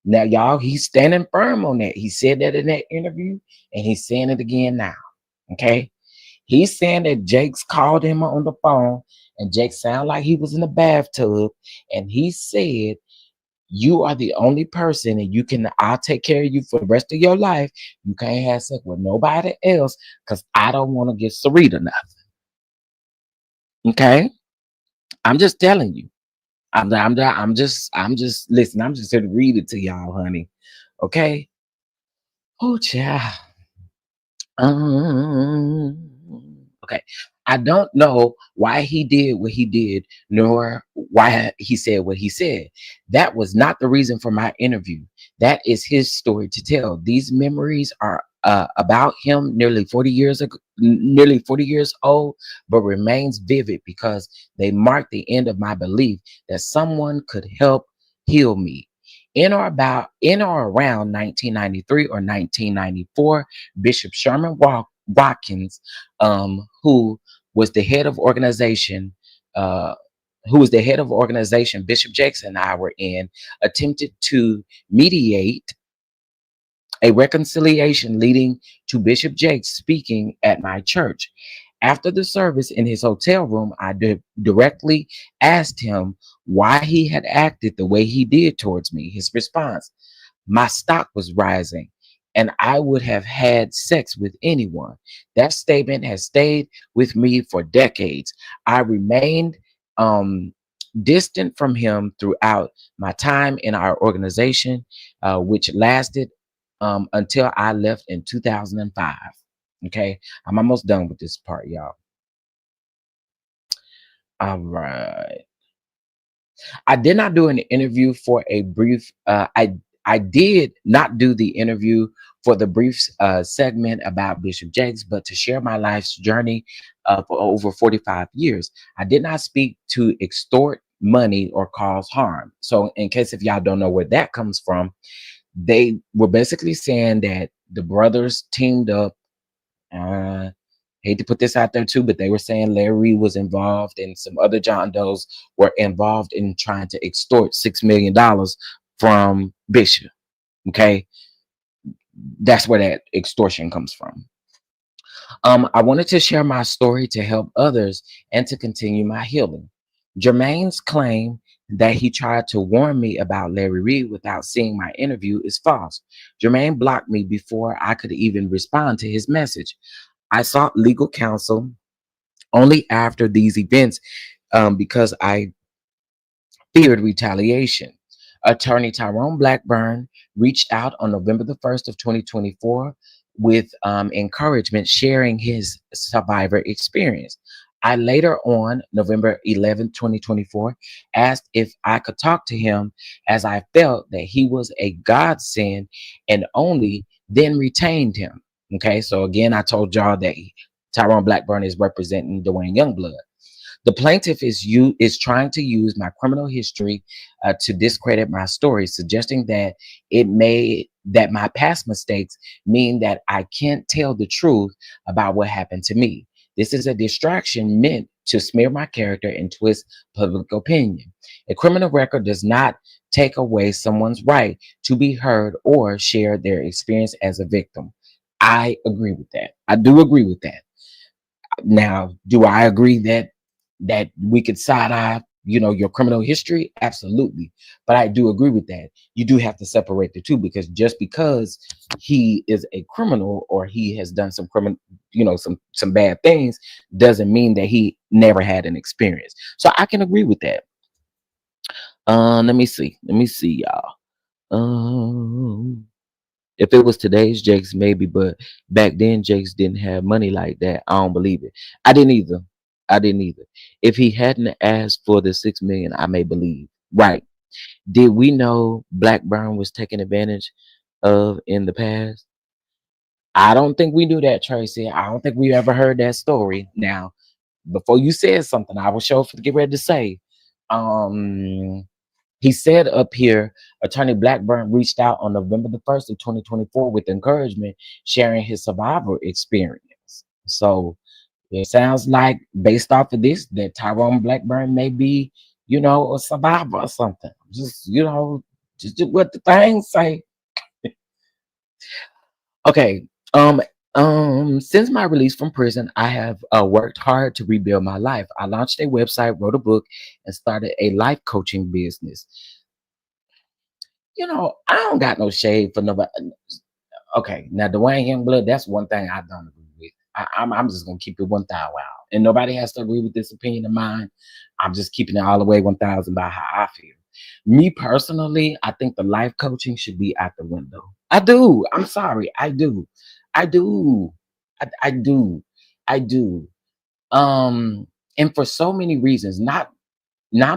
Now, y'all, he's standing firm on that. He said that in that interview, and he's saying it again now. Okay. He's saying that Jake's called him on the phone, and Jake sounded like he was in the bathtub, and he said, "You are the only person, and I'll take care of you for the rest of your life. You can't have sex with nobody else because I don't want to give Sarita nothing." Okay, I'm just telling you. Listen. I'm just here to read it to y'all, honey. Okay. Oh, child. Okay. I don't know why he did what he did, nor why he said what he said. That was not the reason for my interview. That is his story to tell. These memories are about him nearly 40 years old, but remains vivid because they mark the end of my belief that someone could help heal me. In or around 1993 or 1994, Bishop Sherman Watkins, who was the head of organization, uh, Bishop Jackson and I were in, attempted to mediate a reconciliation leading to Bishop Jakes speaking at my church. After the service in his hotel room, I directly asked him why he had acted the way he did towards me. His response: "My stock was rising, and I would have had sex with anyone." That statement has stayed with me for decades. I remained um, distant from him throughout my time in our organization, which lasted until I left in 2005. Okay, I'm almost done with this part, y'all. All right. I did not do an interview for a brief. I did not do the interview for the brief segment about Bishop Jakes, but to share my life's journey for over 45 years. I did not speak to extort money or cause harm. So, in case if y'all don't know where that comes from, they were basically saying that the brothers teamed up. Uh, Hate to put this out there too, but they were saying Larry was involved and some other John Does were involved in trying to extort $6 million from Bishop. Okay, that's where that extortion comes from. I wanted to share my story to help others and to continue my healing. Jermaine's claim that he tried to warn me about Larry Reed without seeing my interview is false. Jermaine blocked me before I could even respond to his message. I sought legal counsel only after these events because I feared retaliation. Attorney Tyrone Blackburn reached out on November the 1st of 2024 with encouragement, sharing his survivor experience. I later on, November 11th, 2024, asked if I could talk to him as I felt that he was a godsend and only then retained him. Okay, so again, I told y'all that Tyrone Blackburn is representing Dwayne Youngblood. The plaintiff is trying to use my criminal history to discredit my story, suggesting that my past mistakes mean that I can't tell the truth about what happened to me. This is a distraction meant to smear my character and twist public opinion. A criminal record does not take away someone's right to be heard or share their experience as a victim. I agree with that. I do agree with that. Now, do I agree that we could side eye, your criminal history? Absolutely. But I do agree with that. You do have to separate the two, because just because he is a criminal or he has done some criminal, some bad things, doesn't mean that he never had an experience. So I can agree with that. Let me see. Let me see, y'all. If it was today's Jakes, maybe, but back then Jakes didn't have money like that. I don't believe it. I didn't either. I didn't either. If he hadn't asked for the 6 million, I may believe. Right. Did we know Blackburn was taken advantage of in the past? I don't think we knew that, Tracy. I don't think we ever heard that story. Now, before you said something, I was sure to get ready to say, Um, he said up here, Attorney Blackburn reached out on November the 1st of 2024 with encouragement, sharing his survival experience. So it sounds like, based off of this, that Tyrone Blackburn may be, a survivor or something. Just do what the things say. Okay. Um, since my release from prison, I have worked hard to rebuild my life. I launched a website, wrote a book, and started a life coaching business. I don't got no shade for nobody. Okay, now Dwayne Youngblood, that's one thing I don't agree with. I'm just gonna keep it 1,000 out, and nobody has to agree with this opinion of mine. I'm just keeping it all the way 1,000 by how I feel. Me personally, I think the life coaching should be out the window. I do. I'm sorry. I do. I do. I do. I do. And for so many reasons, not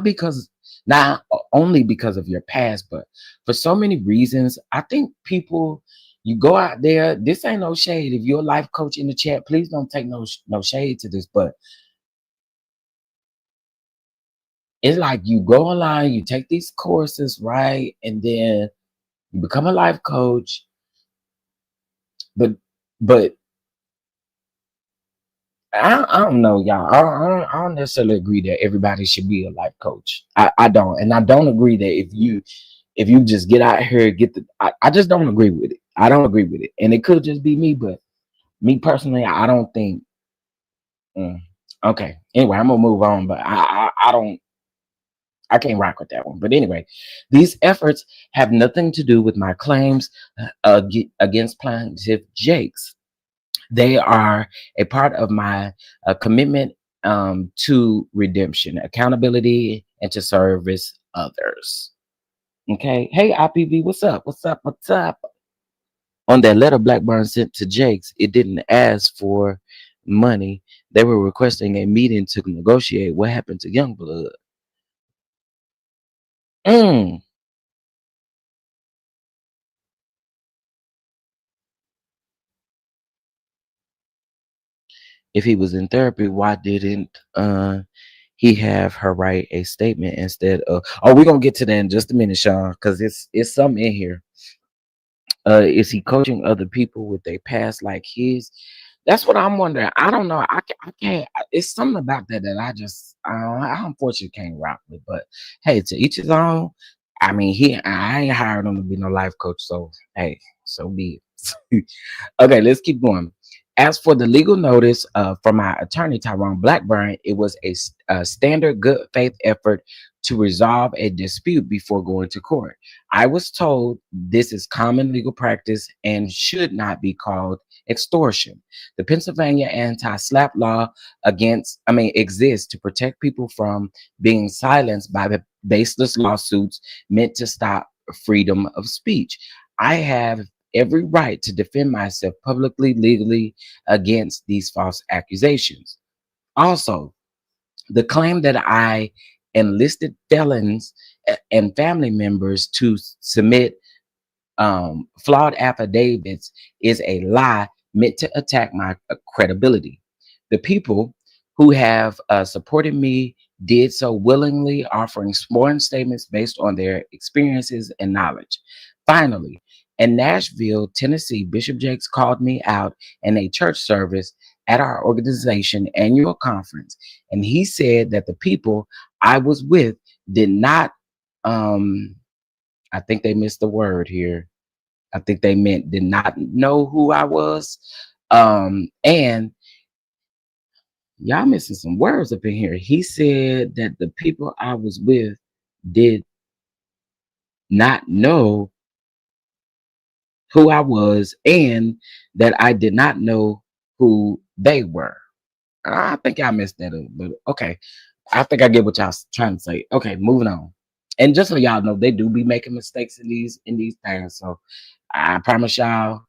because not only because of your past, but for so many reasons. I think people, you go out there, this ain't no shade. If you're a life coach in the chat, please don't take no shade to this, but it's like you go online, you take these courses, right? And then you become a life coach, but but I don't know, y'all. I don't necessarily agree that everybody should be a life coach. I don't, and I don't agree that if you just get out here, I just don't agree with it. I don't agree with it, and it could just be me, but me personally, I don't think. mm, okay, anyway, I'm gonna move on, but I don't. I can't rock with that one. But anyway, these efforts have nothing to do with my claims against plaintiff Jakes. They are a part of my commitment to redemption, accountability, and to service others. Okay. Hey, IPV, what's up? What's up? What's up? On that letter Blackburn sent to Jakes, it didn't ask for money. They were requesting a meeting to negotiate. What happened to Youngblood? Mm. If he was in therapy, why didn't he have her write a statement instead of? Oh, we're gonna get to that in just a minute, Sean, because it's something in here. Is he coaching other people with their past like his? That's what I'm wondering. I don't know. I can't. It's something about that I just I unfortunately can't rock with. But hey, to each his own. I mean, I ain't hired him to be no life coach, so hey, so be it. Okay, let's keep going. As for the legal notice from my attorney, Tyrone Blackburn, it was a standard good faith effort to resolve a dispute before going to court. I was told this is common legal practice and should not be called extortion. The Pennsylvania anti-SLAPP law exists to protect people from being silenced by the baseless lawsuits meant to stop freedom of speech. I have every right to defend myself publicly, legally against these false accusations. Also, the claim that I enlisted felons and family members to submit flawed affidavits is a lie meant to attack my credibility. The people who have supported me did so willingly, offering sworn statements based on their experiences and knowledge. Finally, in Nashville, Tennessee, Bishop Jakes called me out in a church service at our organization annual conference, and he said that the people I was with did not. Um, I think they missed the word here. I think they meant did not know who I was. And y'all missing some words up in here. He said that the people I was with did not know who I was and that I did not know who they were. I think I missed that up, but okay. I think I get what y'all trying to say. Okay, moving on. And just so y'all know, they do be making mistakes in these things. So I promise y'all.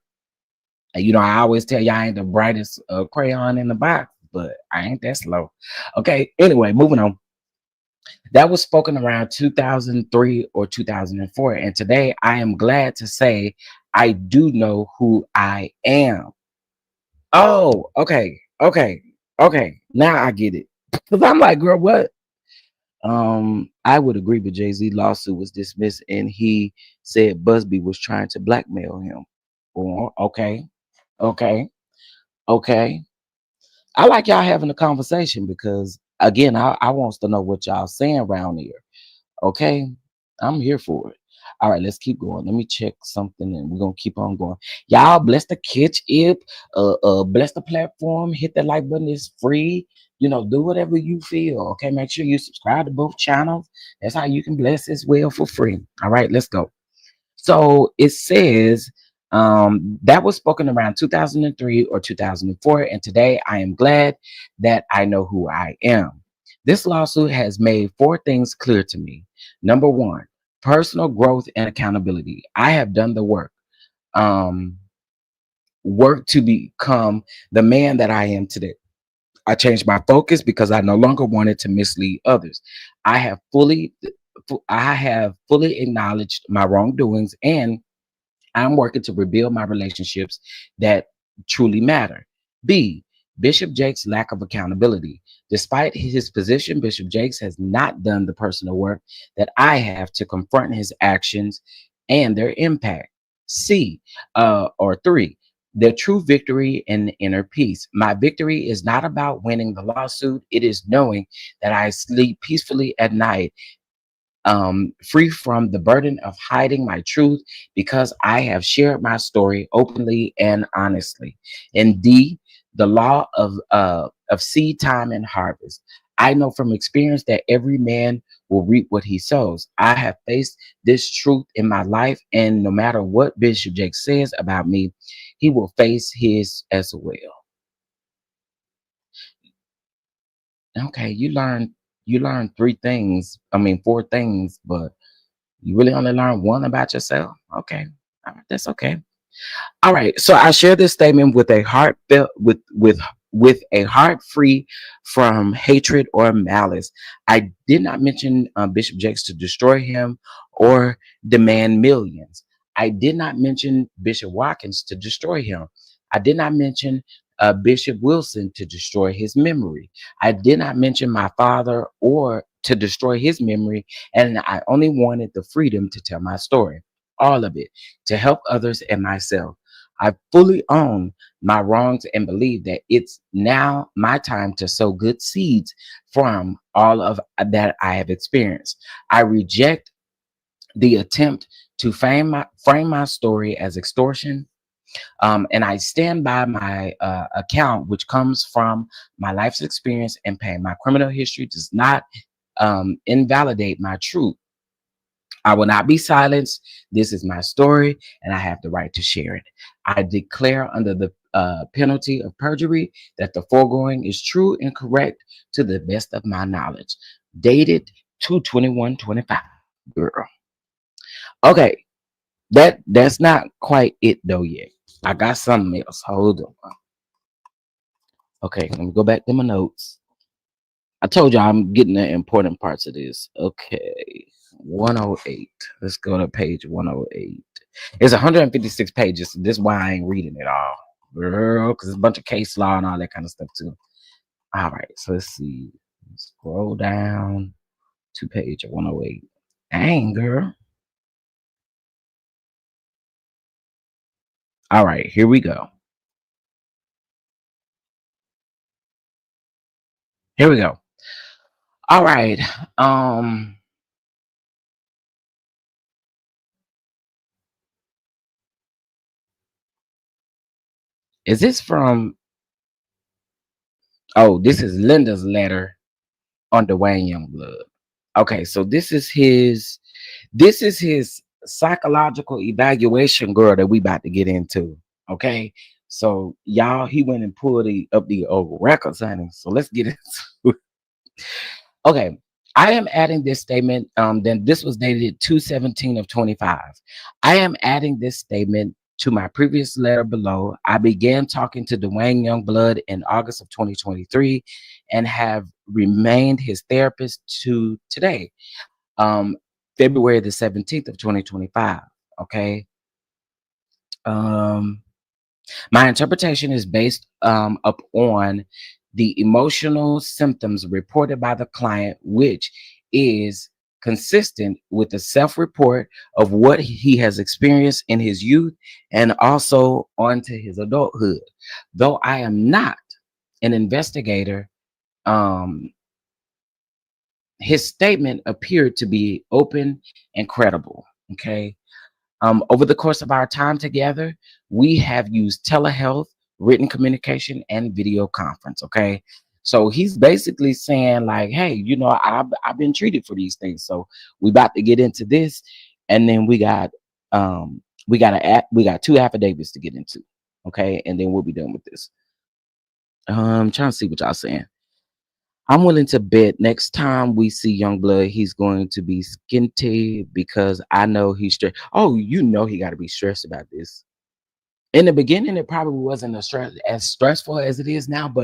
I always tell y'all I ain't the brightest crayon in the box, but I ain't that slow. Okay, anyway, moving on. That was spoken around 2003 or 2004. And today I am glad to say I do know who I am. Oh, okay, okay, okay. Now I get it. Because I'm like, girl, what? I would agree with Jay-Z. Lawsuit was dismissed, and he said Busby was trying to blackmail him. Oh, okay, okay, okay. I like y'all having a conversation because again, I wants to know what y'all saying around here. Okay, I'm here for it. All right, let's keep going. Let me check something, and we're gonna keep on going. Y'all bless the kitch if bless the platform. Hit the like button. It's free. Do whatever you feel. Okay, make sure you subscribe to both channels. That's how you can bless as well for free. All right, let's go. So it says that was spoken around 2003 or 2004, and today I am glad that I know who I am. This lawsuit has made four things clear to me. Number one, personal growth and accountability. I have done the work. Um, Work to become the man that I am today. I changed my focus because I no longer wanted to mislead others. I have fully I have fully acknowledged my wrongdoings, and I'm working to rebuild my relationships that truly matter. B, Bishop Jake's lack of accountability. Despite his position, Bishop Jakes has not done the personal work that I have to confront his actions and their impact. C, or three, the true victory and inner peace. My victory is not about winning the lawsuit. It is knowing that I sleep peacefully at night, free from the burden of hiding my truth because I have shared my story openly and honestly. And D, the law of seed time and harvest. I know from experience that every man will reap what he sows. I have faced this truth in my life, and no matter what Bishop Jake says about me, he will face his as well. Okay, you learn three things. I mean, four things, but you really only learn one about yourself? Okay. All right, that's okay. All right. So I share this statement with a heartfelt with a heart free from hatred or malice. I did not mention Bishop Jakes to destroy him or demand millions. I did not mention Bishop Watkins to destroy him. I did not mention Bishop Wilson to destroy his memory. I did not mention my father or to destroy his memory. And I only wanted the freedom to tell my story, all of it, to help others and myself. I fully own my wrongs and believe that it's now my time to sow good seeds from all of that I have experienced. I reject the attempt to frame my story as extortion, and I stand by my account, which comes from my life's experience and pain. My criminal history does not invalidate my truth. I will not be silenced. This is my story, and I have the right to share it. I declare under the penalty of perjury that the foregoing is true and correct to the best of my knowledge. Dated 2/21/25. Girl. Okay, that's not quite it though yet. I got something else. Hold on. Okay, let me go back to my notes. I told you I'm getting the important parts of this. Okay, 108. Let's go to page 108. It's 156 pages. So this is why I ain't reading it all, girl, because it's a bunch of case law and all that kind of stuff too. All right, so let's see. Scroll down to page 108. Dang, girl. All right, here we go. Here we go. All right. Um, is this from? Oh, this is Linda's letter on Dwayne Youngblood. Okay, so this is his psychological evaluation, girl, that we about to get into. Okay, so y'all, he went and pulled up the old records, honey. So let's get into it. Okay, I am adding this statement. Then this was dated 2/17 of 25. I am adding this statement to my previous letter below. I began talking to Dwayne Youngblood in August of 2023 and have remained his therapist to today, um, February the 17th of 2025. Okay. Um, my interpretation is based upon the emotional symptoms reported by the client, which is consistent with the self-report of what he has experienced in his youth and also onto his adulthood. Though I am not an investigator, um, his statement appeared to be open and credible. Okay. Over the course of our time together, we have used telehealth, written communication, and video conference. Okay. So he's basically saying, like, hey, I've been treated for these things. So we about to get into this. And then we got two affidavits to get into. Okay. And then we'll be done with this. Trying to see what y'all saying. I'm willing to bet next time we see Youngblood, he's going to be skinty because I know he's stressed. Oh, he got to be stressed about this. In the beginning, it probably wasn't as stressful as it is now,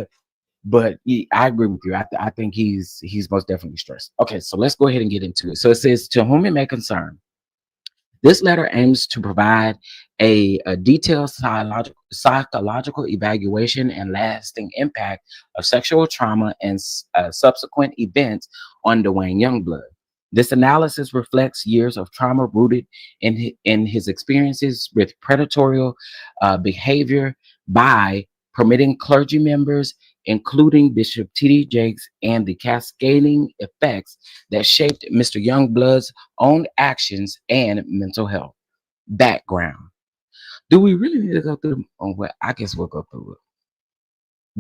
I agree with you. I think he's most definitely stressed. Okay, so let's go ahead and get into it. So it says, to whom it may concern. This letter aims to provide a detailed psychological evaluation and lasting impact of sexual trauma and subsequent events on Dwayne Youngblood. This analysis reflects years of trauma rooted in his experiences with predatory behavior by permitting clergy members, including Bishop T.D. Jakes, and the cascading effects that shaped Mr. Youngblood's own actions and mental health. Background. Do we really need to go through? Oh, well, I guess we'll go through it.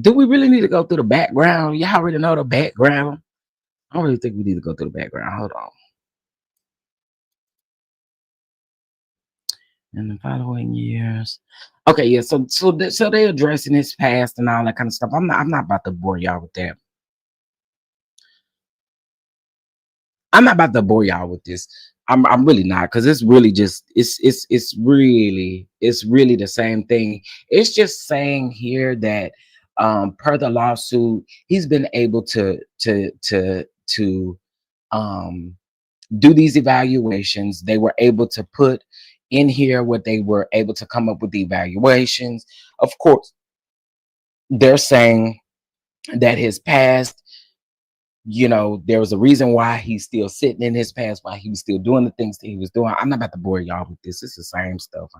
Do we really need to go through the background? Y'all already know the background. I don't really think we need to go through the background. Hold on. In the following years, okay, yeah. So they're addressing his past and all that kind of stuff. I'm not about to bore y'all with that. I'm not about to bore y'all with this. I'm really not, because it's really just it's really the same thing. It's just saying here that per the lawsuit, he's been able to um do these evaluations. They were able to put in here what they were able to come up with the evaluations. Of course, they're saying that his past, there was a reason why he's still sitting in his past, why he was still doing the things that he was doing. I'm not about to bore y'all with this. It's the same stuff.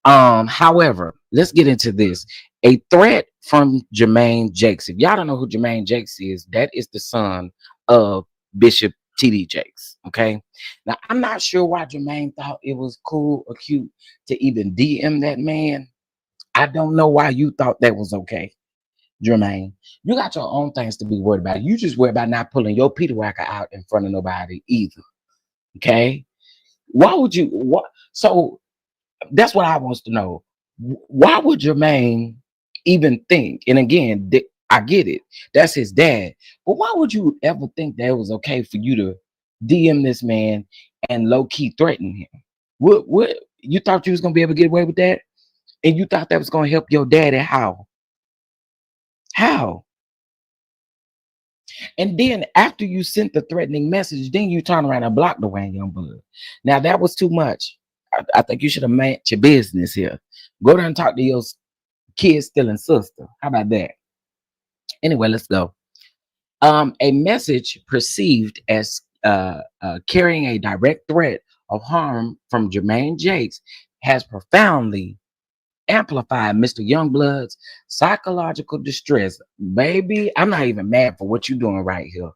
However, let's get into this. A threat from Jermaine Jakes. If y'all don't know who Jermaine Jakes is, that is the son of Bishop T.D. Jakes. Okay. Now, I'm not sure why Jermaine thought it was cool or cute to even DM that man. I don't know why you thought that was okay. Jermaine, you got your own things to be worried about. You just worry about not pulling your Peter Wacker out in front of nobody either. Okay. Why would you? What? So that's what I wants to know. Why would Jermaine even think? And again, I get it. That's his dad. But why would you ever think that it was okay for you to DM this man and low key threaten him? What you thought you was gonna be able to get away with that? And you thought that was gonna help your daddy? How? How? And then after you sent the threatening message, then you turn around and block Dwayne Youngblood. Now that was too much. I think you should have made your business here. Go there and talk to your kid stealing sister. How about that? Anyway, let's go. A message perceived as carrying a direct threat of harm from Jermaine Jakes has profoundly amplified Mr. Youngblood's psychological distress. Baby, I'm not even mad for what you're doing right here.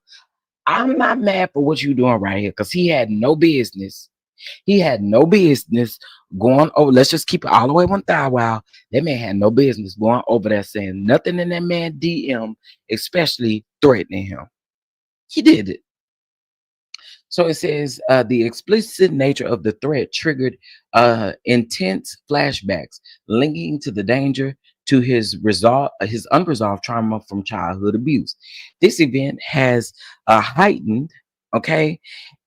I'm not mad for what you're doing right here, because he had no business. He had no business going over. Let's just keep it all the way 1,000. Wow, that man had no business going over there saying nothing in that man DM, especially threatening him. He did it. So it says the explicit nature of the threat triggered intense flashbacks linking to the danger to his unresolved trauma from childhood abuse. This event has heightened, okay,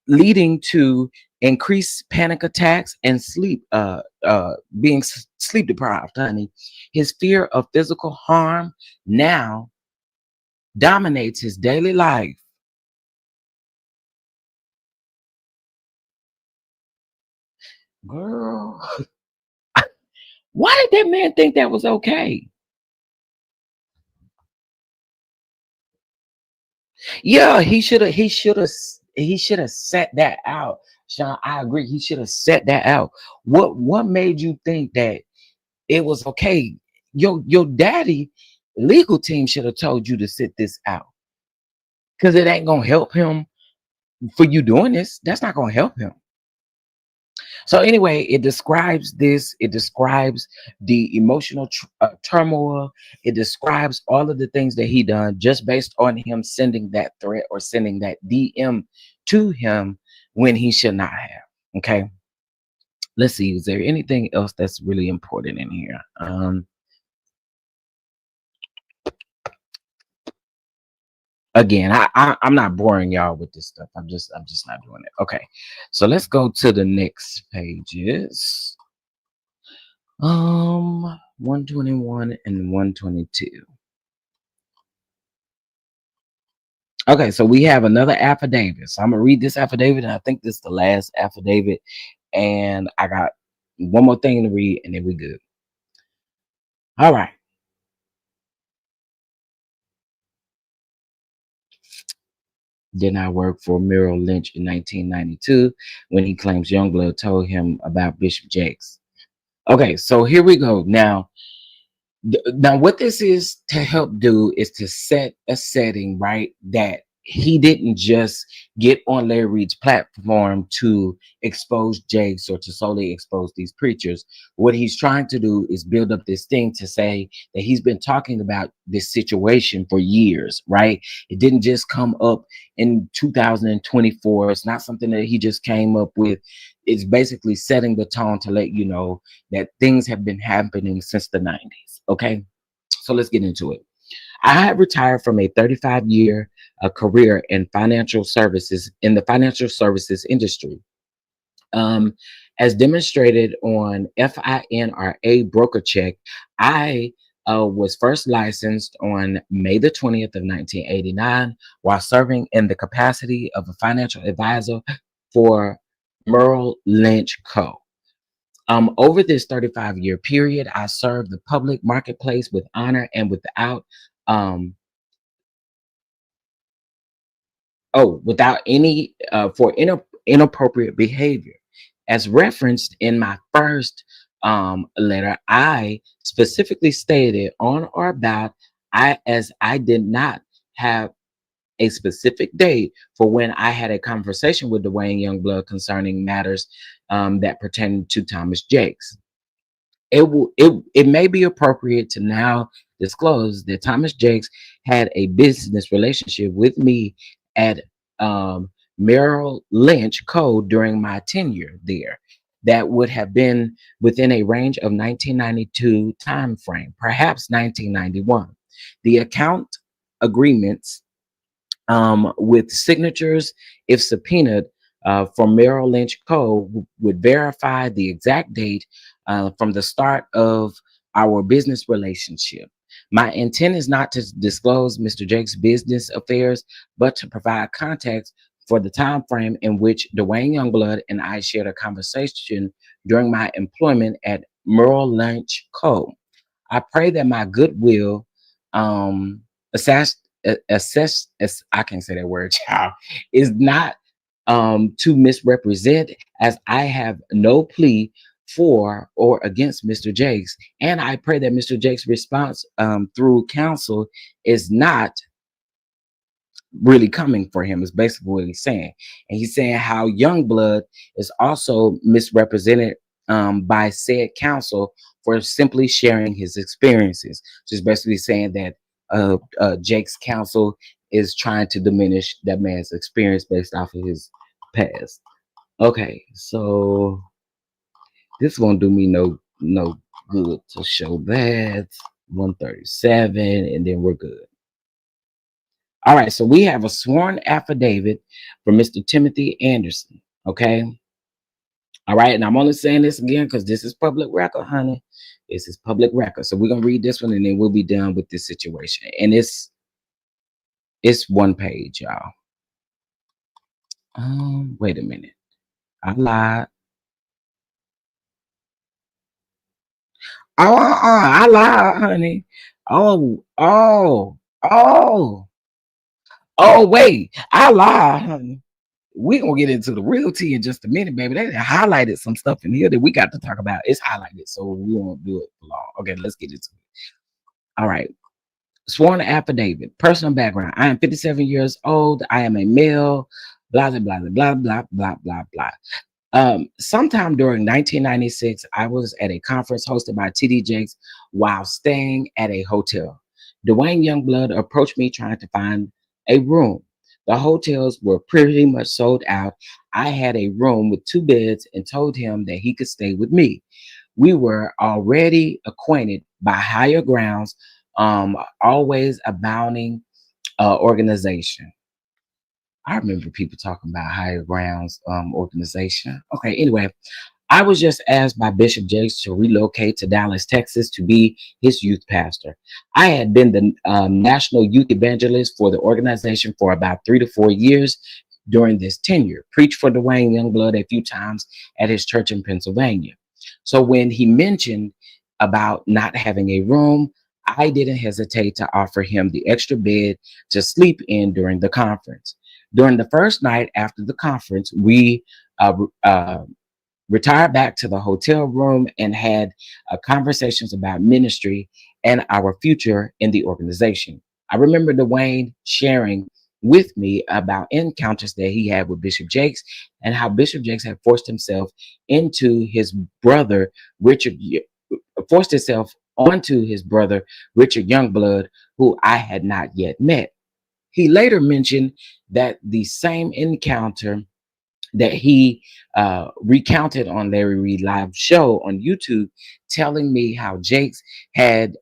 leading to increased panic attacks and being sleep deprived, honey. His fear of physical harm now dominates his daily life. Girl, why did that man think that was okay? Yeah, he should have He should have set that out. Sean, I agree. He should have set that out. What made you think that it was okay? Your daddy legal team should have told you to sit this out. Because it ain't gonna help him for you doing this. That's not gonna help him. So anyway, it describes this. It describes the emotional turmoil. It describes all of the things that he done just based on him sending that threat or sending that DM to him when he should not have. Okay. Let's see. Is there anything else that's really important in here? Again, I'm not boring y'all with this stuff. I'm just not doing it. Okay. So let's go to the next pages. 121 and 122. Okay, so we have another affidavit. So I'm gonna read this affidavit, and I think this is the last affidavit. And I got one more thing to read, and then we good. All right. Did not work for Merrill Lynch in 1992 when he claims Youngblood told him about Bishop Jakes. Okay, so here we go. Now, what this is to help do is to set a setting, right? That he didn't just get on Larry Reid's platform to expose Jakes or to solely expose these preachers. What he's trying to do is build up this thing to say that he's been talking about this situation for years, right? It didn't just come up in 2024. It's not something that he just came up with. It's basically setting the tone to let you know that things have been happening since the 90s. Okay, so let's get into it. I had retired from a 35-year career in the financial services industry. Um, as demonstrated on FINRA broker check, I was first licensed on May the 20th of 1989 while serving in the capacity of a financial advisor for Merrill Lynch Co. Over this 35-year period, I served the public marketplace with honor and um, without any inappropriate behavior. As referenced in my first letter, I specifically stated on or about I did not have a specific date for when I had a conversation with Dwayne Youngblood concerning matters that pertain to Thomas Jakes. It may be appropriate to now disclose that Thomas Jakes had a business relationship with me at Merrill Lynch Co. during my tenure there. That would have been within a range of 1992 time frame, perhaps 1991. The account agreements with signatures, if subpoenaed, from Merrill Lynch Co. would verify the exact date from the start of our business relationship. My intent is not to disclose Mr. Jake's business affairs, but to provide context for the time frame in which Dwayne Youngblood and I shared a conversation during my employment at Merrill Lynch Co. I pray that my goodwill assess as I can't say that word, child, is not to misrepresent, as I have no plea for or against Mr. Jakes. And I pray that Mr. Jakes' response through counsel is not really coming for him, is basically what he's saying. And he's saying how Youngblood is also misrepresented by said counsel for simply sharing his experiences. Just basically saying that Jake's counsel is trying to diminish that man's experience based off of his past. Okay, so this won't do me no good to show that. 137, and then we're good. All right, so we have a sworn affidavit from Mr. Timothy Anderson. Okay. All right, and I'm only saying this again because this is public record, honey. This is public record. So we're gonna read this one and then we'll be done with this situation. And it's one page, y'all. Wait a minute. I lied. I lied, honey. Oh, oh, oh, oh, wait. I lied, honey. we're gonna get into the real tea in just a minute, baby. They highlighted some stuff in here that we got to talk about. It's highlighted, so we won't do it for long. Okay, let's get into it. All right. Sworn affidavit. Personal background. I am 57 years old. I am a male. Blah blah blah blah blah blah blah blah. Sometime during 1996, I was at a conference hosted by TD Jakes while staying at a hotel. Dwayne Youngblood approached me trying to find a room. The hotels were pretty much sold out. I had a room with two beds and told him that he could stay with me. We were already acquainted by higher grounds, always abounding organization. I remember people talking about higher grounds organization. Okay, anyway, I was just asked by Bishop Jakes to relocate to Dallas, Texas to be his youth pastor. I had been the national youth evangelist for the organization for about 3 to 4 years during this tenure, preached for Dwayne Youngblood a few times at his church in Pennsylvania. So when he mentioned about not having a room, I didn't hesitate to offer him the extra bed to sleep in during the conference. During the first night after the conference, we uh, uh, retired back to the hotel room and had conversations about ministry and our future in the organization. I remember Dwayne sharing with me about encounters that he had with Bishop Jakes and how Bishop Jakes had forced himself into his brother Richard, forced himself onto his brother Richard Youngblood, who I had not yet met. He later mentioned that the same encounter that he recounted on Larry Reed Live show on YouTube, telling me how Jakes had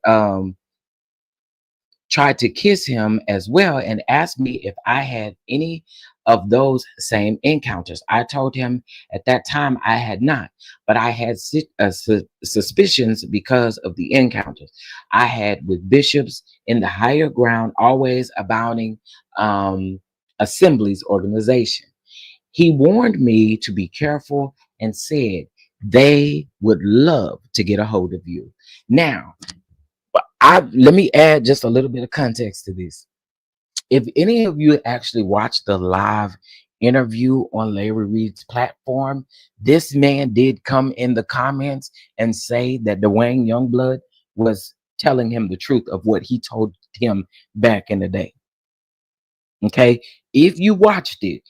tried to kiss him as well and asked me if I had any of those same encounters. I told him at that time I had not, but I had suspicions because of the encounters I had with bishops in the higher ground, always abounding assemblies organization. He warned me to be careful and said they would love to get a hold of you. Now, I let me add just a little bit of context to this. If any of you actually watched the live interview on Larry Reed's platform, this man did come in the comments and say that Dwayne Youngblood was telling him the truth of what he told him back in the day. Okay. If you watched it,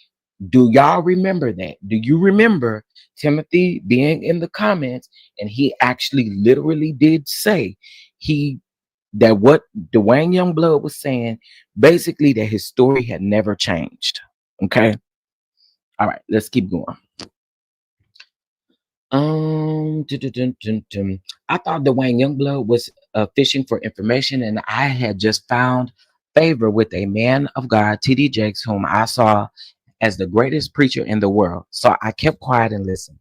do y'all remember that? Do you remember Timothy being in the comments and he actually literally did say he that what Dwayne Youngblood was saying, basically that his story had never changed. Okay. All right, let's keep going. I thought Dwayne Youngblood was fishing for information, and I had just found favor with a man of God, T.D. Jakes, whom I saw as the greatest preacher in the world. So I kept quiet and listened.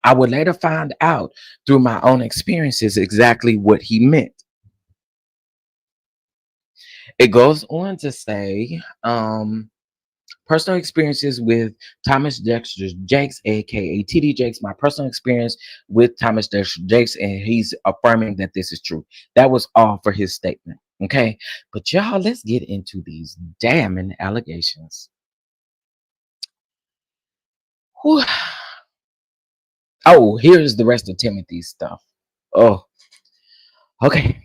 I would later find out through my own experiences exactly what he meant. It goes on to say, personal experiences with Thomas Dexter Jakes, aka TD Jakes, my personal experience with Thomas Dexter Jakes, and he's affirming that this is true. That was all for his statement. Okay. But y'all, let's get into these damning allegations. Whew. Oh, here's the rest of Timothy's stuff. Oh, okay.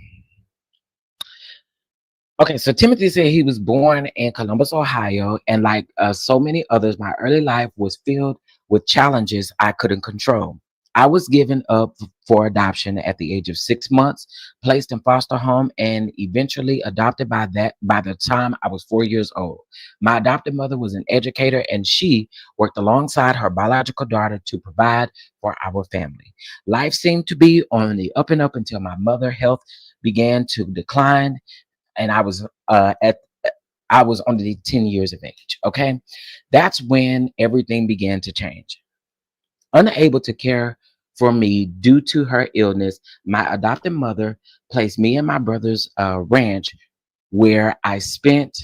Okay, so Timothy said he was born in Columbus, Ohio, and like so many others, my early life was filled with challenges I couldn't control. I was given up for adoption at the age of 6 months, placed in foster home, and eventually adopted by the time I was 4 years old. My adopted mother was an educator, and she worked alongside her biological daughter to provide for our family. Life seemed to be on the up and up until my mother' health began to decline and I was under the 10 years of age. Okay. That's when everything began to change. Unable to care for me due to her illness, my adopted mother placed me and my brother's ranch where I spent,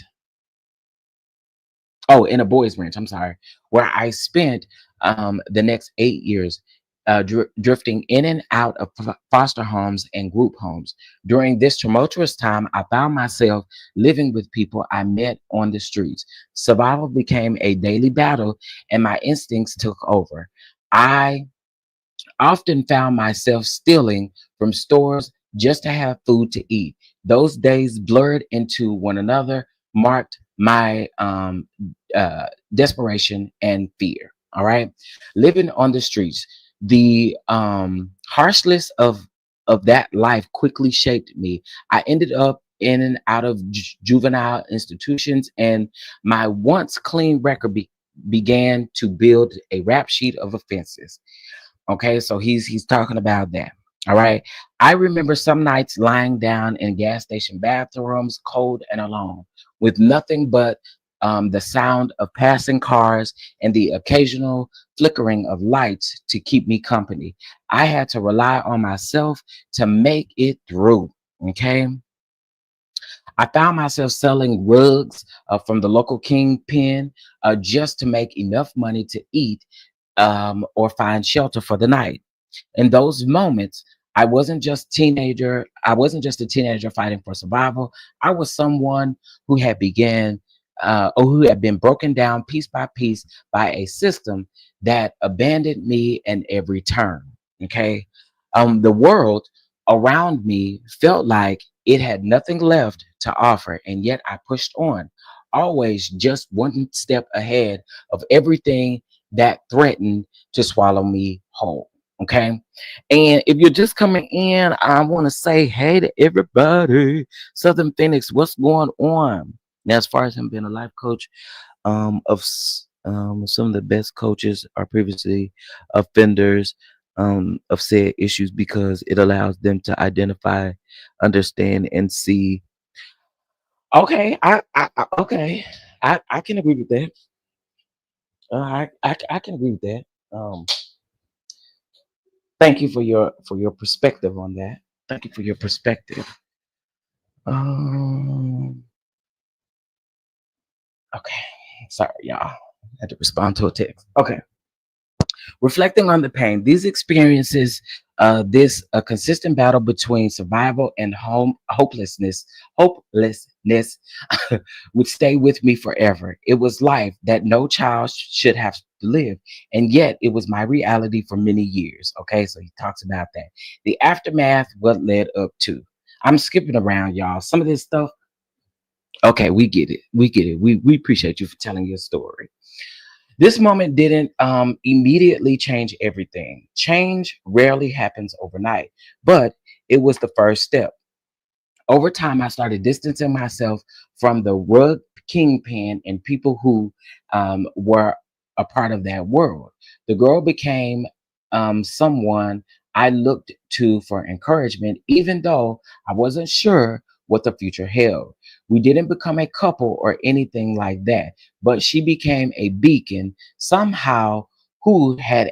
oh, in a boys' ranch, I'm sorry, where I spent the next 8 years. drifting in and out of foster homes and group homes. During this tumultuous time, I found myself living with people I met on the streets. Survival became a daily battle, and my instincts took over. I often found myself stealing from stores just to have food to eat. Those days blurred into one another, marked my desperation and fear. All right, living on the streets, the harshness of that life quickly shaped me. I ended up in and out of juvenile institutions, and my once clean record began to build a rap sheet of offenses. Okay, so he's talking about that. All right. I remember some nights lying down in gas station bathrooms, cold and alone, with nothing but the sound of passing cars and the occasional flickering of lights to keep me company. I had to rely on myself to make it through. Okay. I found myself selling rugs from the local kingpin just to make enough money to eat or find shelter for the night. In those moments, I wasn't just a teenager fighting for survival. I was someone who had began or who had been broken down piece by piece by a system that abandoned me in every turn. Okay. The world around me felt like it had nothing left to offer, and yet I pushed on, always just one step ahead of everything that threatened to swallow me whole. Okay. And if you're just coming in, I want to say hey to everybody. Southern Phoenix, what's going on? Now, as far as him being a life coach, some of the best coaches are previously offenders of said issues because it allows them to identify, understand, and see. Okay, okay, I can agree with that. I can agree with that. Thank you for your perspective on that. Thank you for your perspective. Um, okay, sorry, y'all. I had to respond to a text. Okay. Reflecting on the pain, these experiences, this a consistent battle between survival and hopelessness, would stay with me forever. It was life that no child should have to live, and yet it was my reality for many years. Okay, so he talks about that. The aftermath, what led up to. I'm skipping around, y'all. Some of this stuff. Okay, we get it. We get it. We appreciate you for telling your story. This moment didn't immediately change everything. Change rarely happens overnight, but it was the first step. Over time, I started distancing myself from the rug kingpin and people who were a part of that world. The girl became someone I looked to for encouragement, even though I wasn't sure what the future held. We didn't become a couple or anything like that, but she became a beacon somehow who had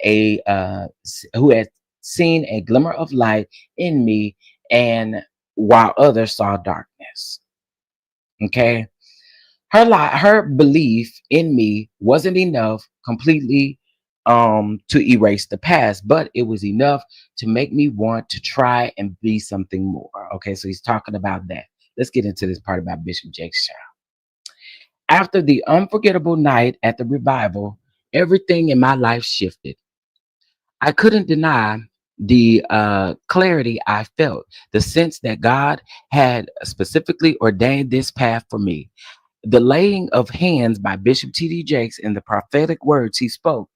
seen a glimmer of light in me, and while others saw darkness. Okay. Her belief in me wasn't enough completely to erase the past, but it was enough to make me want to try and be something more. Okay, so he's talking about that. Let's get into this part about Bishop Jake's child. After the unforgettable night at the revival, everything in my life shifted. I couldn't deny the clarity I felt, the sense that God had specifically ordained this path for me. The laying of hands by Bishop T.D. Jakes and the prophetic words he spoke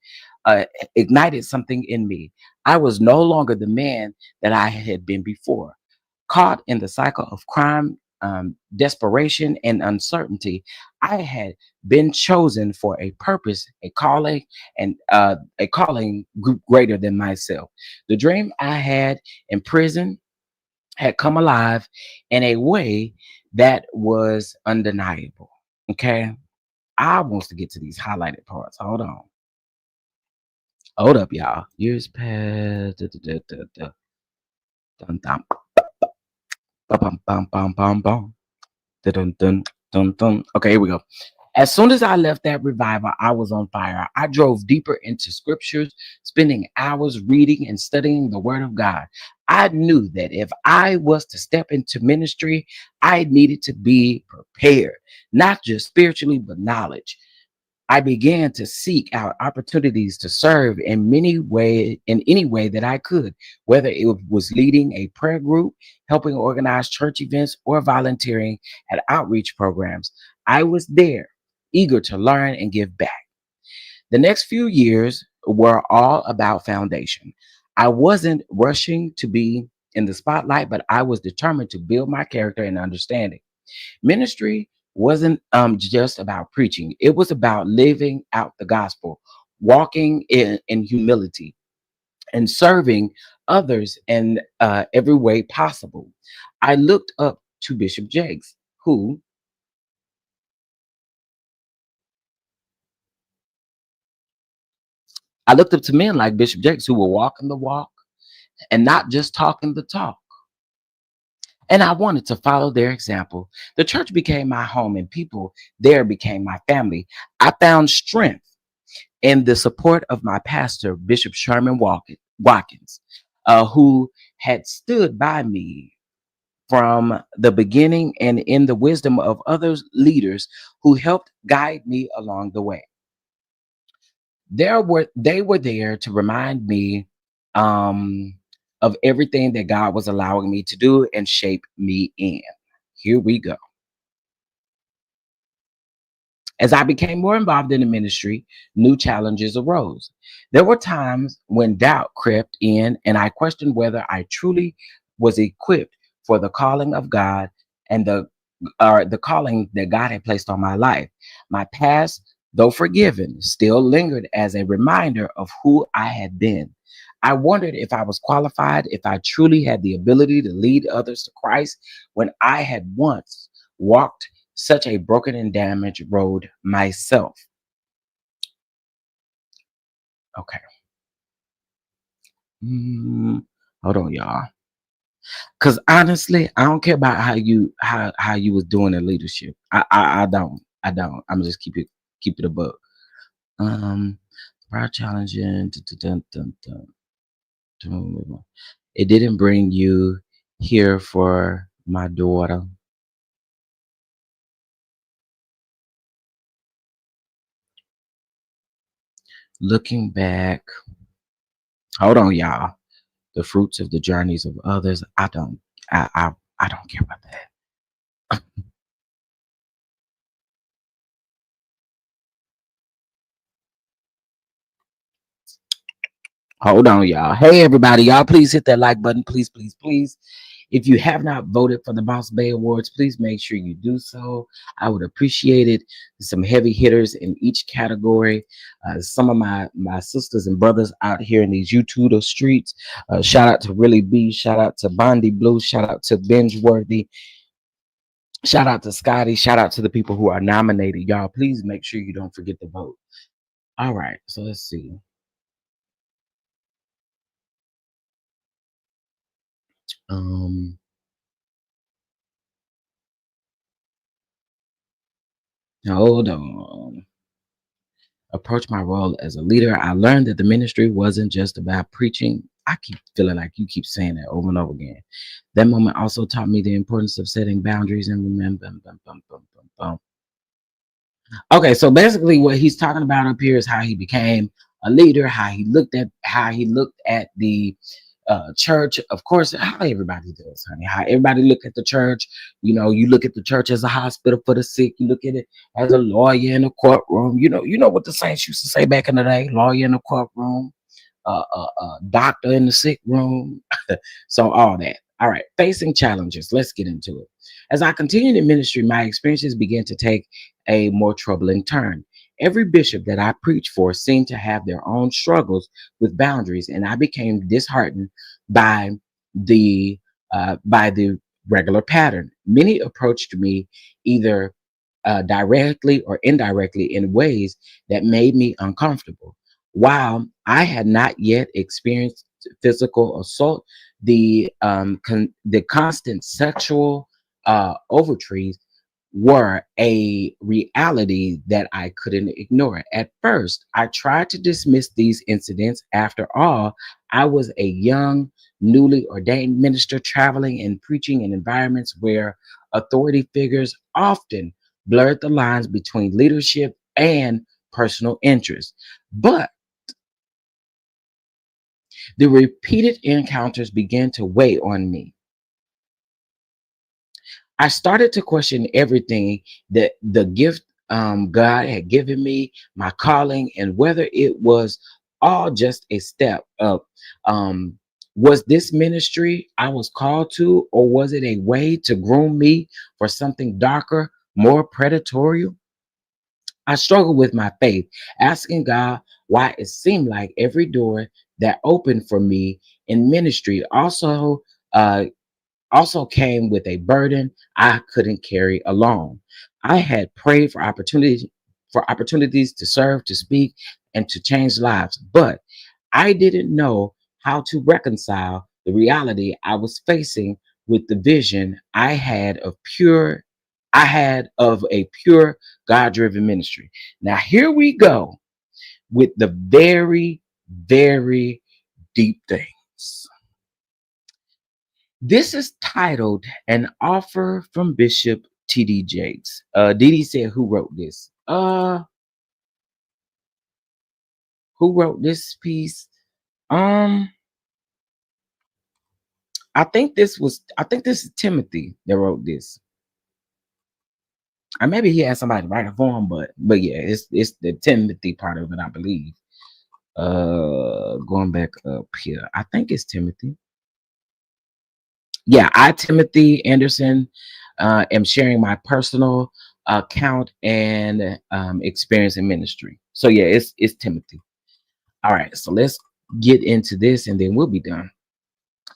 uh, ignited something in me. I was no longer the man that I had been before, caught in the cycle of crime, desperation, and uncertainty. I had been chosen for a purpose, a calling, and a calling greater than myself. The dream I had in prison had come alive in a way that was undeniable. Okay. I wants to get to these highlighted parts. Hold on. Hold up, y'all. Years past. Dun, dun, bum, bum, bum, bum, bum, dun, dun, dun, dun. Okay, here we go. As soon as I left that revival, I was on fire. I drove deeper into scriptures, spending hours reading and studying the word of God. I knew that if I was to step into ministry, I needed to be prepared, not just spiritually, but knowledge. I began to seek out opportunities to serve in any way that I could, whether it was leading a prayer group, helping organize church events, or volunteering at outreach programs. I was there, eager to learn and give back. The next few years were all about foundation. I wasn't rushing to be in the spotlight, but I was determined to build my character and understanding. Ministry wasn't just about preaching, it was about living out the gospel, walking in humility, and serving others in every way possible. I looked up to Bishop Jakes, who I looked up to men like Bishop Jakes who were walking the walk and not just talking the talk. And I wanted to follow their example. The church became my home, and people there became my family. I found strength and the support of my pastor, Bishop Watkins, who had stood by me from the beginning and in the wisdom of other leaders who helped guide me along the way. They were there to remind me um, of everything that God was allowing me to do and shape me in. Here we go. As I became more involved in the ministry, new challenges arose. There were times when doubt crept in, and I questioned whether I truly was equipped for the calling of God and the calling that God had placed on my life. My past, though forgiven, still lingered as a reminder of who I had been. I wondered if I was qualified, if I truly had the ability to lead others to Christ when I had once walked such a broken and damaged road myself. Okay. Mm, hold on, y'all. Cause honestly, I don't care about how you was doing in leadership. I don't. I don't. I'm just keep it above. Um Proud challenging. Dun, dun, dun, dun. It didn't bring you here for my daughter. Looking back, hold on, y'all. The fruits of the journeys of others. I don't care about that. Hold on, y'all. Hey, everybody, y'all, please hit that like button. Please, please, please. If you have not voted for the Boss Bay Awards, please make sure you do so. I would appreciate it. Some heavy hitters in each category. Some of my sisters and brothers out here in these YouTube streets. Shout out to Really B. Shout out to Bondi Blue. Shout out to Binge Worthy. Shout out to Scotty. Shout out to the people who are nominated. Y'all, please make sure you don't forget to vote. All right, so let's see. Um, Hold on. Approach my role as a leader. I learned that the ministry wasn't just about preaching. I keep feeling like you keep saying that over and over again. That moment also taught me the importance of setting boundaries and remember. Okay, so basically, what he's talking about up here is how he became a leader, how he looked at the church. Of course, how everybody does, honey. How everybody look at the church. You know, you look at the church as a hospital for the sick. You look at it as a lawyer in a courtroom. You know what the saints used to say back in the day: lawyer in the courtroom, doctor in the sick room. So all that. All right, facing challenges. Let's get into it. As I continued in ministry, my experiences began to take a more troubling turn. Every bishop that I preached for seemed to have their own struggles with boundaries, and I became disheartened by the regular pattern. Many approached me either directly or indirectly in ways that made me uncomfortable. While I had not yet experienced physical assault, the constant sexual overtures were a reality that I couldn't ignore. At first, I tried to dismiss these incidents. After all, I was a young, newly ordained minister traveling and preaching in environments where authority figures often blurred the lines between leadership and personal interest. But the repeated encounters began to weigh on me. I started to question everything, that the gift God had given me, my calling, and whether it was all just a step up. Um, was this ministry I was called to, or was it a way to groom me for something darker, more predatory? I struggled with my faith, asking God why it seemed like every door that opened for me in ministry uh, also came with a burden I couldn't carry alone. I had prayed for opportunities to serve, to speak, and to change lives, but I didn't know how to reconcile the reality I was facing with the vision I had of a pure God-driven ministry. Now here we go with the very, very deep things. This is titled An Offer from Bishop T.D. Jakes. Didi said, who wrote this? Who wrote this piece? Um, I think this is Timothy that wrote this. Or maybe he had somebody to write it for him, but yeah, it's the Timothy part of it, I believe. Going back up here. I think it's Timothy. Yeah, I, Timothy Anderson, am sharing my personal account and experience in ministry. So yeah, it's Timothy. All right, so let's get into this, and then we'll be done.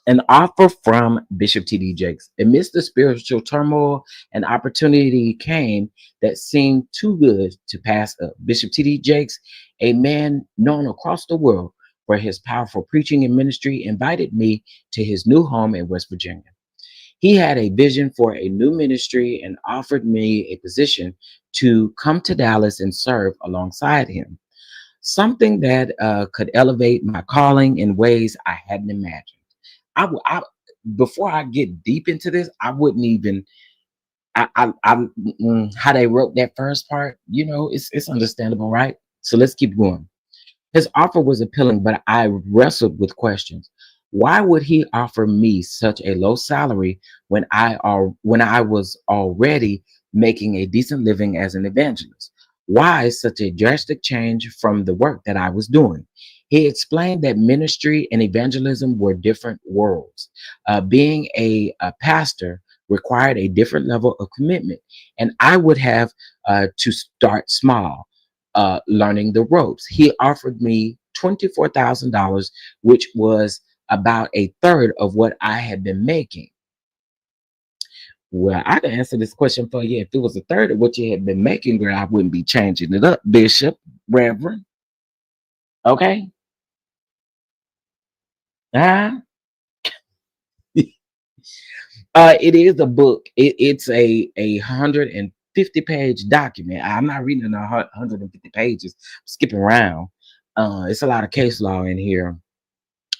An offer from Bishop T.D. Jakes. Amidst the spiritual turmoil, an opportunity came that seemed too good to pass up. Bishop T.D. Jakes, a man known across the world for his powerful preaching and ministry, invited me to his new home in West Virginia. He had a vision for a new ministry and offered me a position to come to Dallas and serve alongside him, something that could elevate my calling in ways I hadn't imagined. I before I get deep into this, I wouldn't even how they wrote that first part. You know, it's understandable, right? So let's keep going. His offer was appealing, but I wrestled with questions. Why would he offer me such a low salary when I was already making a decent living as an evangelist? Why such a drastic change from the work that I was doing? He explained that ministry and evangelism were different worlds. Being a pastor required a different level of commitment, and I would have to start small, learning the ropes. He offered me $24,000, which was about a third of what I had been making. Well, I can answer this question for you. If it was a third of what you had been making, girl, I wouldn't be changing it up, Bishop, Reverend. Okay. Uh, it is a book. It's a 150-page document. I'm not reading 150 pages. I'm skipping around. It's a lot of case law in here,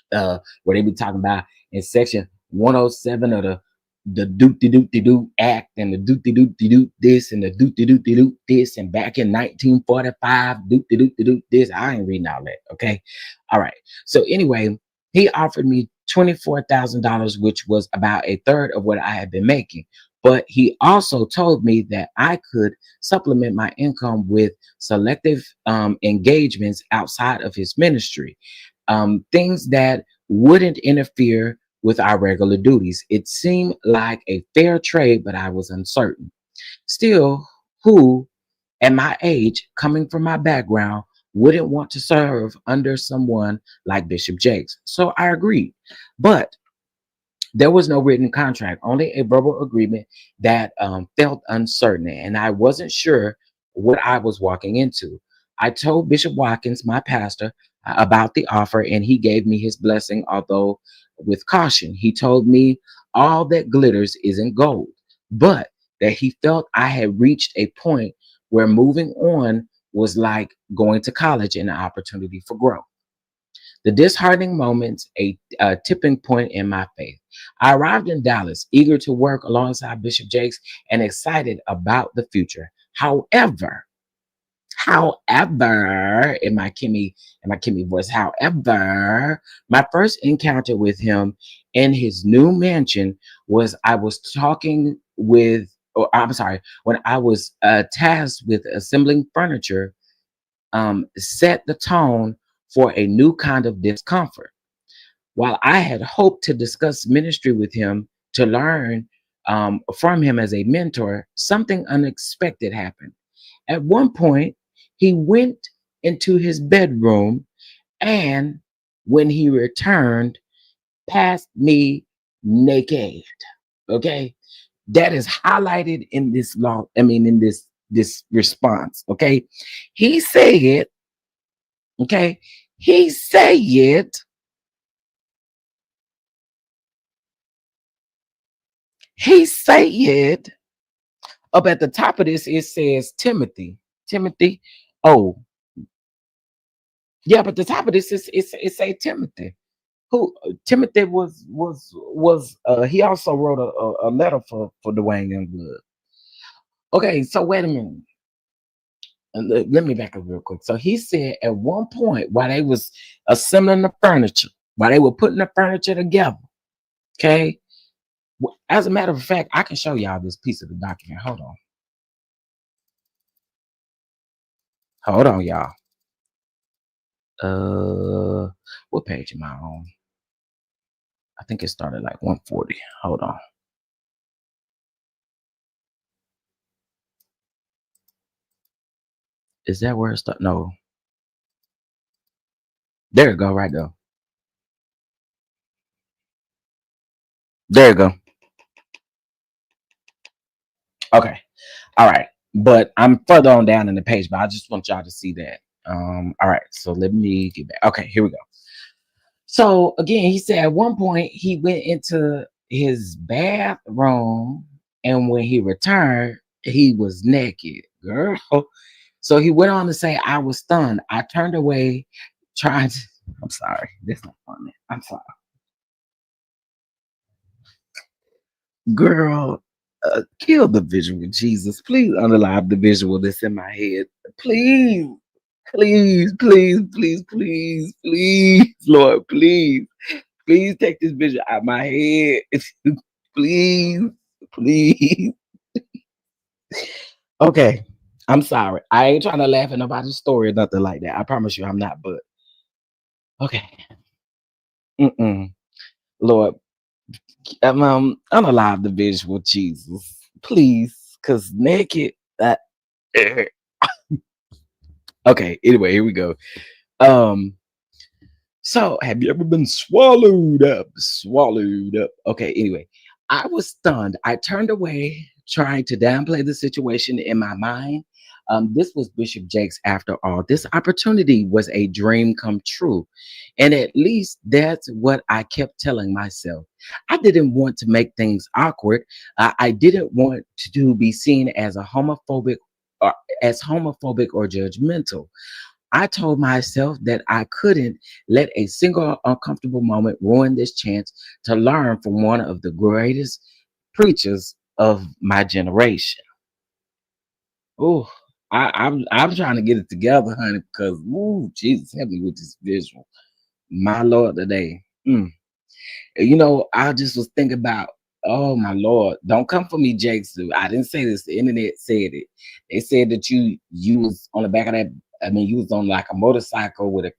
where they be talking about in section 107 of the doot act, and the doot this, and the doot this, and back in 1945 doot this. I ain't reading all that. Okay. All right. So anyway, he offered me $24,000, which was about a third of what I had been making. But he also told me that I could supplement my income with selective engagements outside of his ministry, things that wouldn't interfere with our regular duties. It seemed like a fair trade, but I was uncertain. Still, who at my age, coming from my background, wouldn't want to serve under someone like Bishop Jakes? So I agreed. But there was no written contract, only a verbal agreement that felt uncertain, and I wasn't sure what I was walking into. I told Bishop Watkins, my pastor, about the offer, and he gave me his blessing, although with caution. He told me all that glitters isn't gold, but that he felt I had reached a point where moving on was like going to college and an opportunity for growth. The disheartening moments, a tipping point in my faith. I arrived in Dallas, eager to work alongside Bishop Jakes and excited about the future. However, in my Kimmy voice, however, my first encounter with him in his new mansion was I was talking with, or I'm sorry, when I was tasked with assembling furniture, set the tone for a new kind of discomfort. While I had hoped to discuss ministry with him to learn from him as a mentor, something unexpected happened. At one point, he went into his bedroom and when he returned, passed me naked. Okay. That is highlighted in this law. I mean, in this response. Okay. He said, okay, he said, he said, up at the top of this, it says Timothy. Timothy. Oh, yeah, but the top of this is it say Timothy. Who Timothy was he also wrote a letter for Dwayne Youngblood. Okay, so wait a minute. Let me back up real quick. So he said at one point while they was assembling the furniture, while they were putting the furniture together, okay. As a matter of fact, I can show y'all this piece of the document. Hold on, y'all. What page am I on? I think it started like 140. Hold on. Is that where it started? No. There you go, right there. There you go. Okay. All right. But I'm further on down in the page, but I just want y'all to see that. All right. So let me get back. Okay, here we go. So again, he said at one point he went into his bathroom and when he returned, he was naked. Girl. So he went on to say, I was stunned. I turned away trying to I'm sorry. That's not funny. I'm sorry. Girl, kill the visual, Jesus. Please unalive the visual that's in my head. Please, please, Lord, please take this visual out my head. please, please. Okay, I'm sorry. I ain't trying to laugh at nobody's story or nothing like that. I promise you I'm not, but okay. Mm-mm. Lord, unalive the visual, Jesus. Please, because naked, that. Okay, anyway, here we go. Um, so have you ever been swallowed up? Swallowed up. Okay, anyway, I was stunned. I turned away, trying to downplay the situation in my mind. This was Bishop Jakes after all. This opportunity was a dream come true. And at least that's what I kept telling myself. I didn't want to make things awkward. I didn't want to be seen as a homophobic or judgmental. I told myself that I couldn't let a single uncomfortable moment ruin this chance to learn from one of the greatest preachers of my generation. Oh, I'm trying to get it together, honey, because Jesus, help me with this visual. My Lord, today. I just was thinking about, oh my Lord, don't come for me, Jakes. I didn't say this. The internet said it. They said that you was on the back of that. I mean, you was on like a motorcycle with a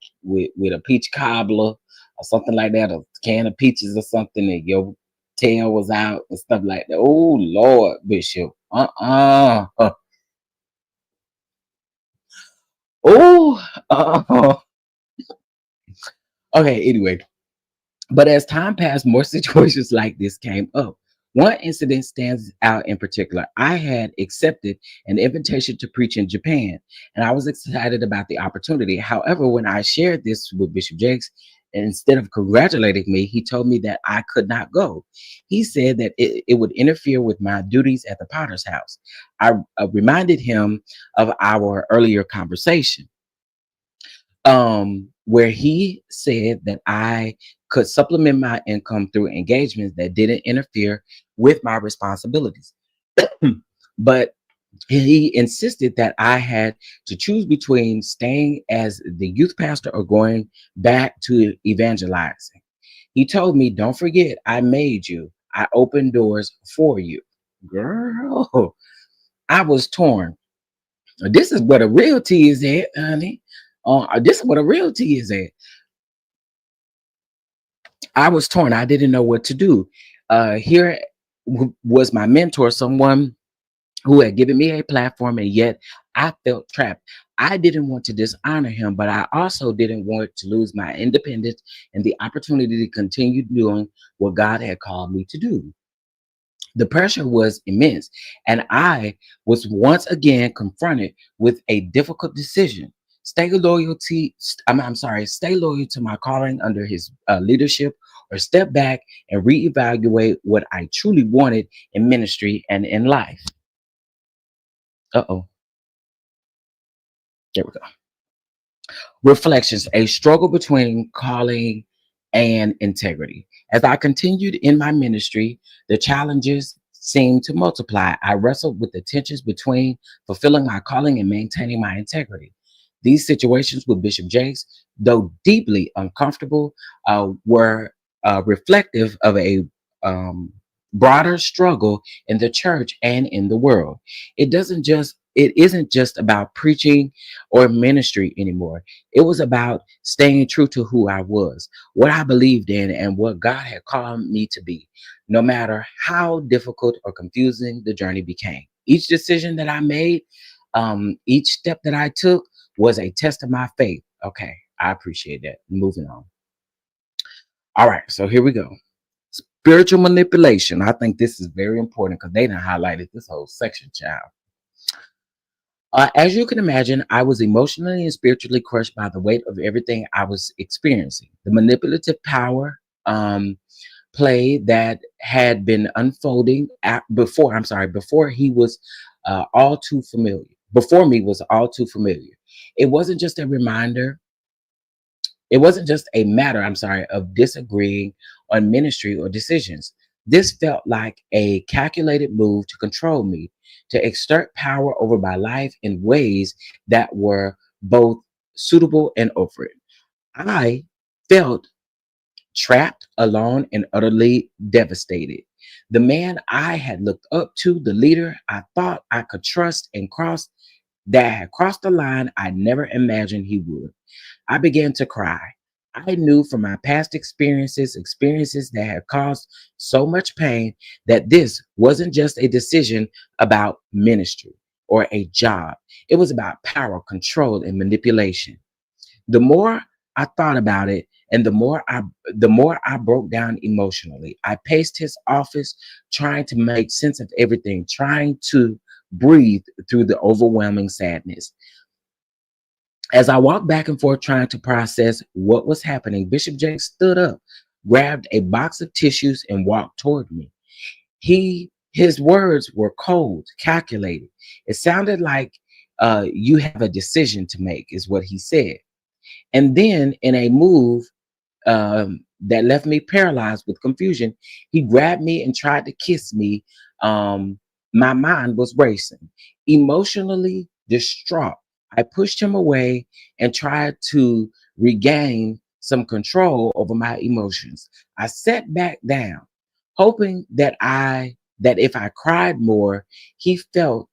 peach cobbler or something like that, a can of peaches or something, and your tail was out and stuff like that. Oh Lord, Bishop. Oh, okay. Anyway, but as time passed, more situations like this came up. One incident stands out in particular. I had accepted an invitation to preach in Japan, and I was excited about the opportunity. However, when I shared this with Bishop Jakes, And instead of congratulating me, he told me that I could not go. He said that it would interfere with my duties at the Potter's house. I reminded him of our earlier conversation, where he said that I could supplement my income through engagements that didn't interfere with my responsibilities. But he insisted that I had to choose between staying as the youth pastor or going back to evangelizing. He told me, "Don't forget, I made you. I opened doors for you." Girl, I was torn. This is what a real tea is at, honey. This is what a real tea is at. I was torn. I didn't know what to do. Here was my mentor, someone who had given me a platform, and yet I felt trapped. I didn't want to dishonor him, but I also didn't want to lose my independence and the opportunity to continue doing what God had called me to do. The pressure was immense, and I was once again confronted with a difficult decision. Stay loyal to my calling under his leadership, or step back and reevaluate what I truly wanted in ministry and in life. Uh-oh, there we go. Reflections, a struggle between calling and integrity. As I continued in my ministry, the challenges seemed to multiply. I wrestled with the tensions between fulfilling my calling and maintaining my integrity. These situations with Bishop Jakes, though deeply uncomfortable, were reflective of a um, broader struggle in the church and in the world. It isn't just about preaching or ministry anymore. It was about staying true to who I was, what I believed in, and what God had called me to be, no matter how difficult or confusing the journey became. Each decision that I made, each step that I took was a test of my faith. Okay, I appreciate that. Moving on. All right, so here we go. Spiritual manipulation. I think this is very important because they done highlighted this whole section, child. As you can imagine, I was emotionally and spiritually crushed by the weight of everything I was experiencing. The manipulative power play that had been unfolding before he was all too familiar. Before me was all too familiar. It wasn't just a reminder it wasn't just a matter, of disagreeing on ministry or decisions. This felt like a calculated move to control me, to exert power over my life in ways that were both suitable and overt. I felt trapped, alone, and utterly devastated. The man I had looked up to, the leader I thought I could trust that had crossed the line I never imagined he would. I began to cry. I knew from my past experiences that had caused so much pain, that this wasn't just a decision about ministry or a job. It was about power, control, and manipulation. The more I thought about it, and the more I broke down emotionally. I paced his office, trying to make sense of everything, trying to breathe through the overwhelming sadness. As I walked back and forth trying to process what was happening, Bishop Jakes stood up, grabbed a box of tissues, and walked toward me. His words were cold, calculated. It sounded like, you have a decision to make, is what he said. And then, in a move that left me paralyzed with confusion, he grabbed me and tried to kiss me. My mind was racing, emotionally distraught. I pushed him away and tried to regain some control over my emotions. I sat back down, hoping that if I cried more, he felt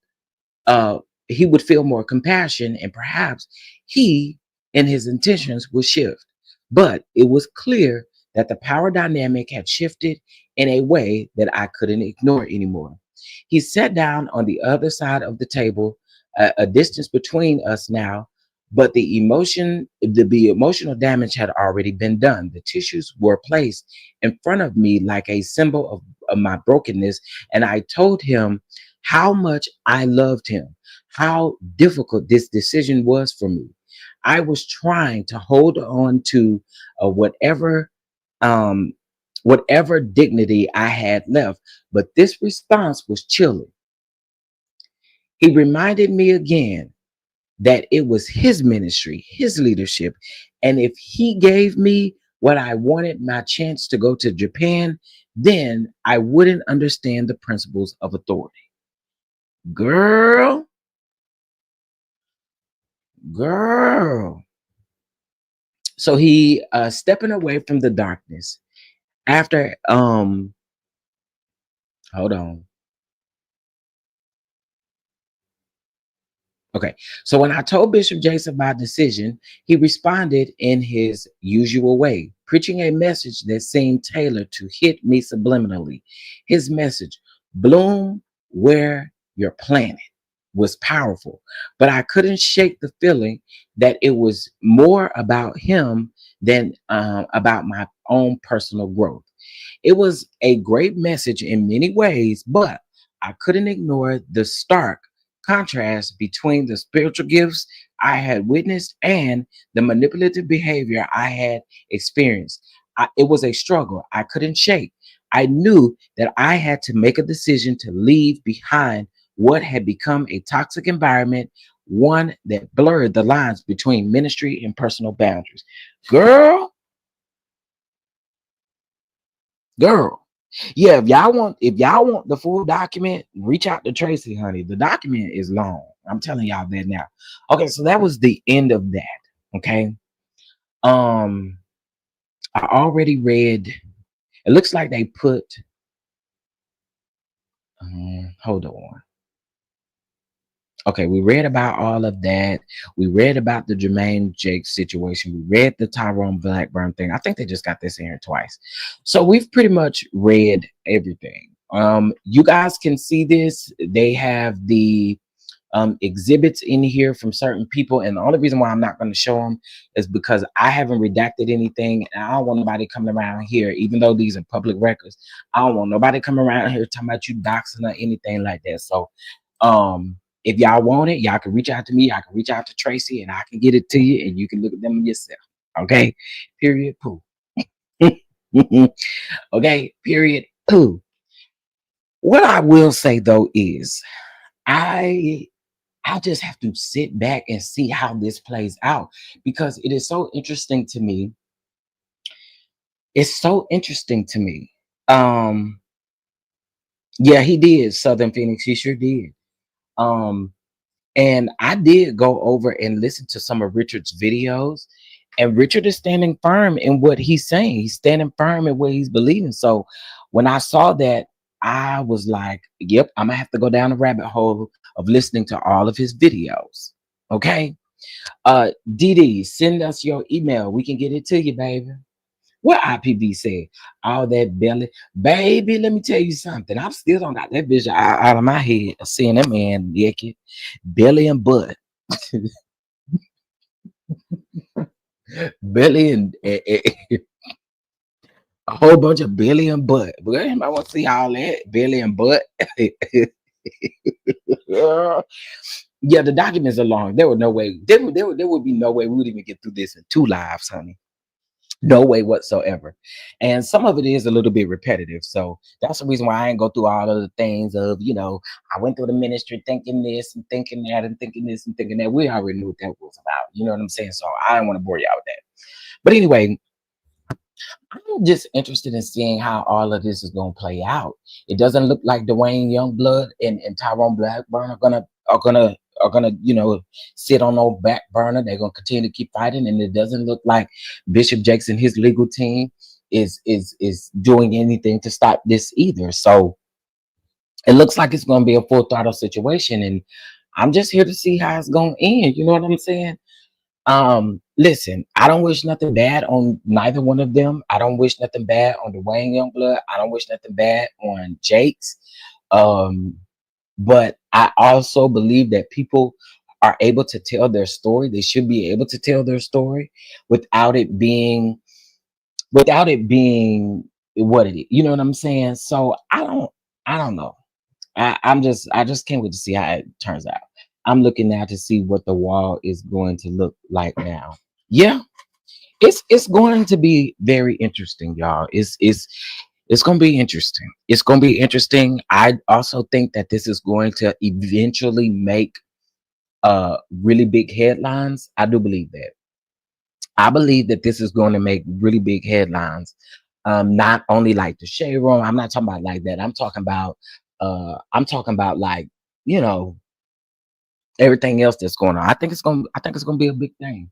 uh, he would feel more compassion, and perhaps he and his intentions would shift. But it was clear that the power dynamic had shifted in a way that I couldn't ignore anymore. He sat down on the other side of the table, a distance between us now, but the emotional damage had already been done. The tissues were placed in front of me like a symbol of my brokenness, and I told him how much I loved him, how difficult this decision was for me. I was trying to hold on to whatever um, whatever dignity I had left, but this response was chilling. He reminded me again that it was his ministry, his leadership, and if he gave me what I wanted, my chance to go to Japan, then I wouldn't understand the principles of authority. Girl, girl. So he stepping away from the darkness after hold on. Okay. So when I told Bishop Jason my decision, he responded in his usual way, preaching a message that seemed tailored to hit me subliminally. His message, bloom where you're planted, was powerful, but I couldn't shake the feeling that it was more about him than about my own personal growth. It was a great message in many ways, but I couldn't ignore the stark contrast between the spiritual gifts I had witnessed and the manipulative behavior I had experienced. It was a struggle I couldn't shake. I knew that I had to make a decision to leave behind what had become a toxic environment, one that blurred the lines between ministry and personal boundaries. Girl, girl. Yeah, if y'all want the full document, reach out to Tracy, honey. The document is long. I'm telling y'all that now. Okay, so that was the end of that. Okay. Um, I already read. It looks like they put. Hold on. Okay, we read about all of that. We read about the Jermaine Jake situation. We read the Tyrone Blackburn thing. I think they just got this in here twice. So we've pretty much read everything. You guys can see this. They have the exhibits in here from certain people, and the only reason why I'm not going to show them is because I haven't redacted anything, and I don't want nobody coming around here, even though these are public records. I don't want nobody coming around here talking about you doxing or anything like that. So, if y'all want it, y'all can reach out to me. I can reach out to Tracy, and I can get it to you, and you can look at them yourself. Okay. Period. Pooh. Okay. Period. Pooh. What I will say though is, I I just have to sit back and see how this plays out because it is so interesting to me. It's so interesting to me. Um, yeah, he did Southern Phoenix. He sure did. Um, and I did go over and listen to some of Richard's videos, and Richard is standing firm in what he's saying. He's standing firm in what he's believing. So when I saw that, I was like, "Yep, I'm gonna have to go down the rabbit hole of listening to all of his videos." Okay. DD, send us your email. We can get it to you, baby. What IPB said, all that belly, baby. Let me tell you something. I still don't got that vision out of my head of seeing that man naked, belly and butt, belly and a whole bunch of belly and butt. But I want to see all that belly and butt. Yeah, the documents are long. There would no way. There would be no way we would even get through this in 2 lives, honey. No way whatsoever. And some of it is a little bit repetitive. So that's the reason why I ain't go through all of the things of, I went through the ministry thinking this and thinking that and thinking this and thinking that. We already knew what that was about. You know what I'm saying? So I don't want to bore y'all with that. But anyway, I'm just interested in seeing how all of this is going to play out. It doesn't look like Dwayne Youngblood and Tyrone Blackburn are gonna sit on no back burner. They're gonna continue to keep fighting, and it doesn't look like Bishop Jakes and his legal team is doing anything to stop this either. So it looks like it's gonna be a full throttle situation, and I'm just here to see how it's gonna end. You know what I'm saying? Listen, I don't wish nothing bad on neither one of them. I don't wish nothing bad on Dwayne Youngblood. I don't wish nothing bad on Jakes. Um, but I also believe that people are able to tell their story. They should be able to tell their story without it being what it is. You know what I'm saying? So I don't know. I just can't wait to see how it turns out. I'm looking now to see what the wall is going to look like now. Yeah, it's going to be very interesting, y'all. It's going to be interesting. It's going to be interesting. I also think that this is going to eventually make really big headlines. I do believe that. I believe that this is going to make really big headlines. Not only like the shade room. I'm not talking about like that. I'm talking about like, you know, everything else that's going on. I think it's gonna be a big thing.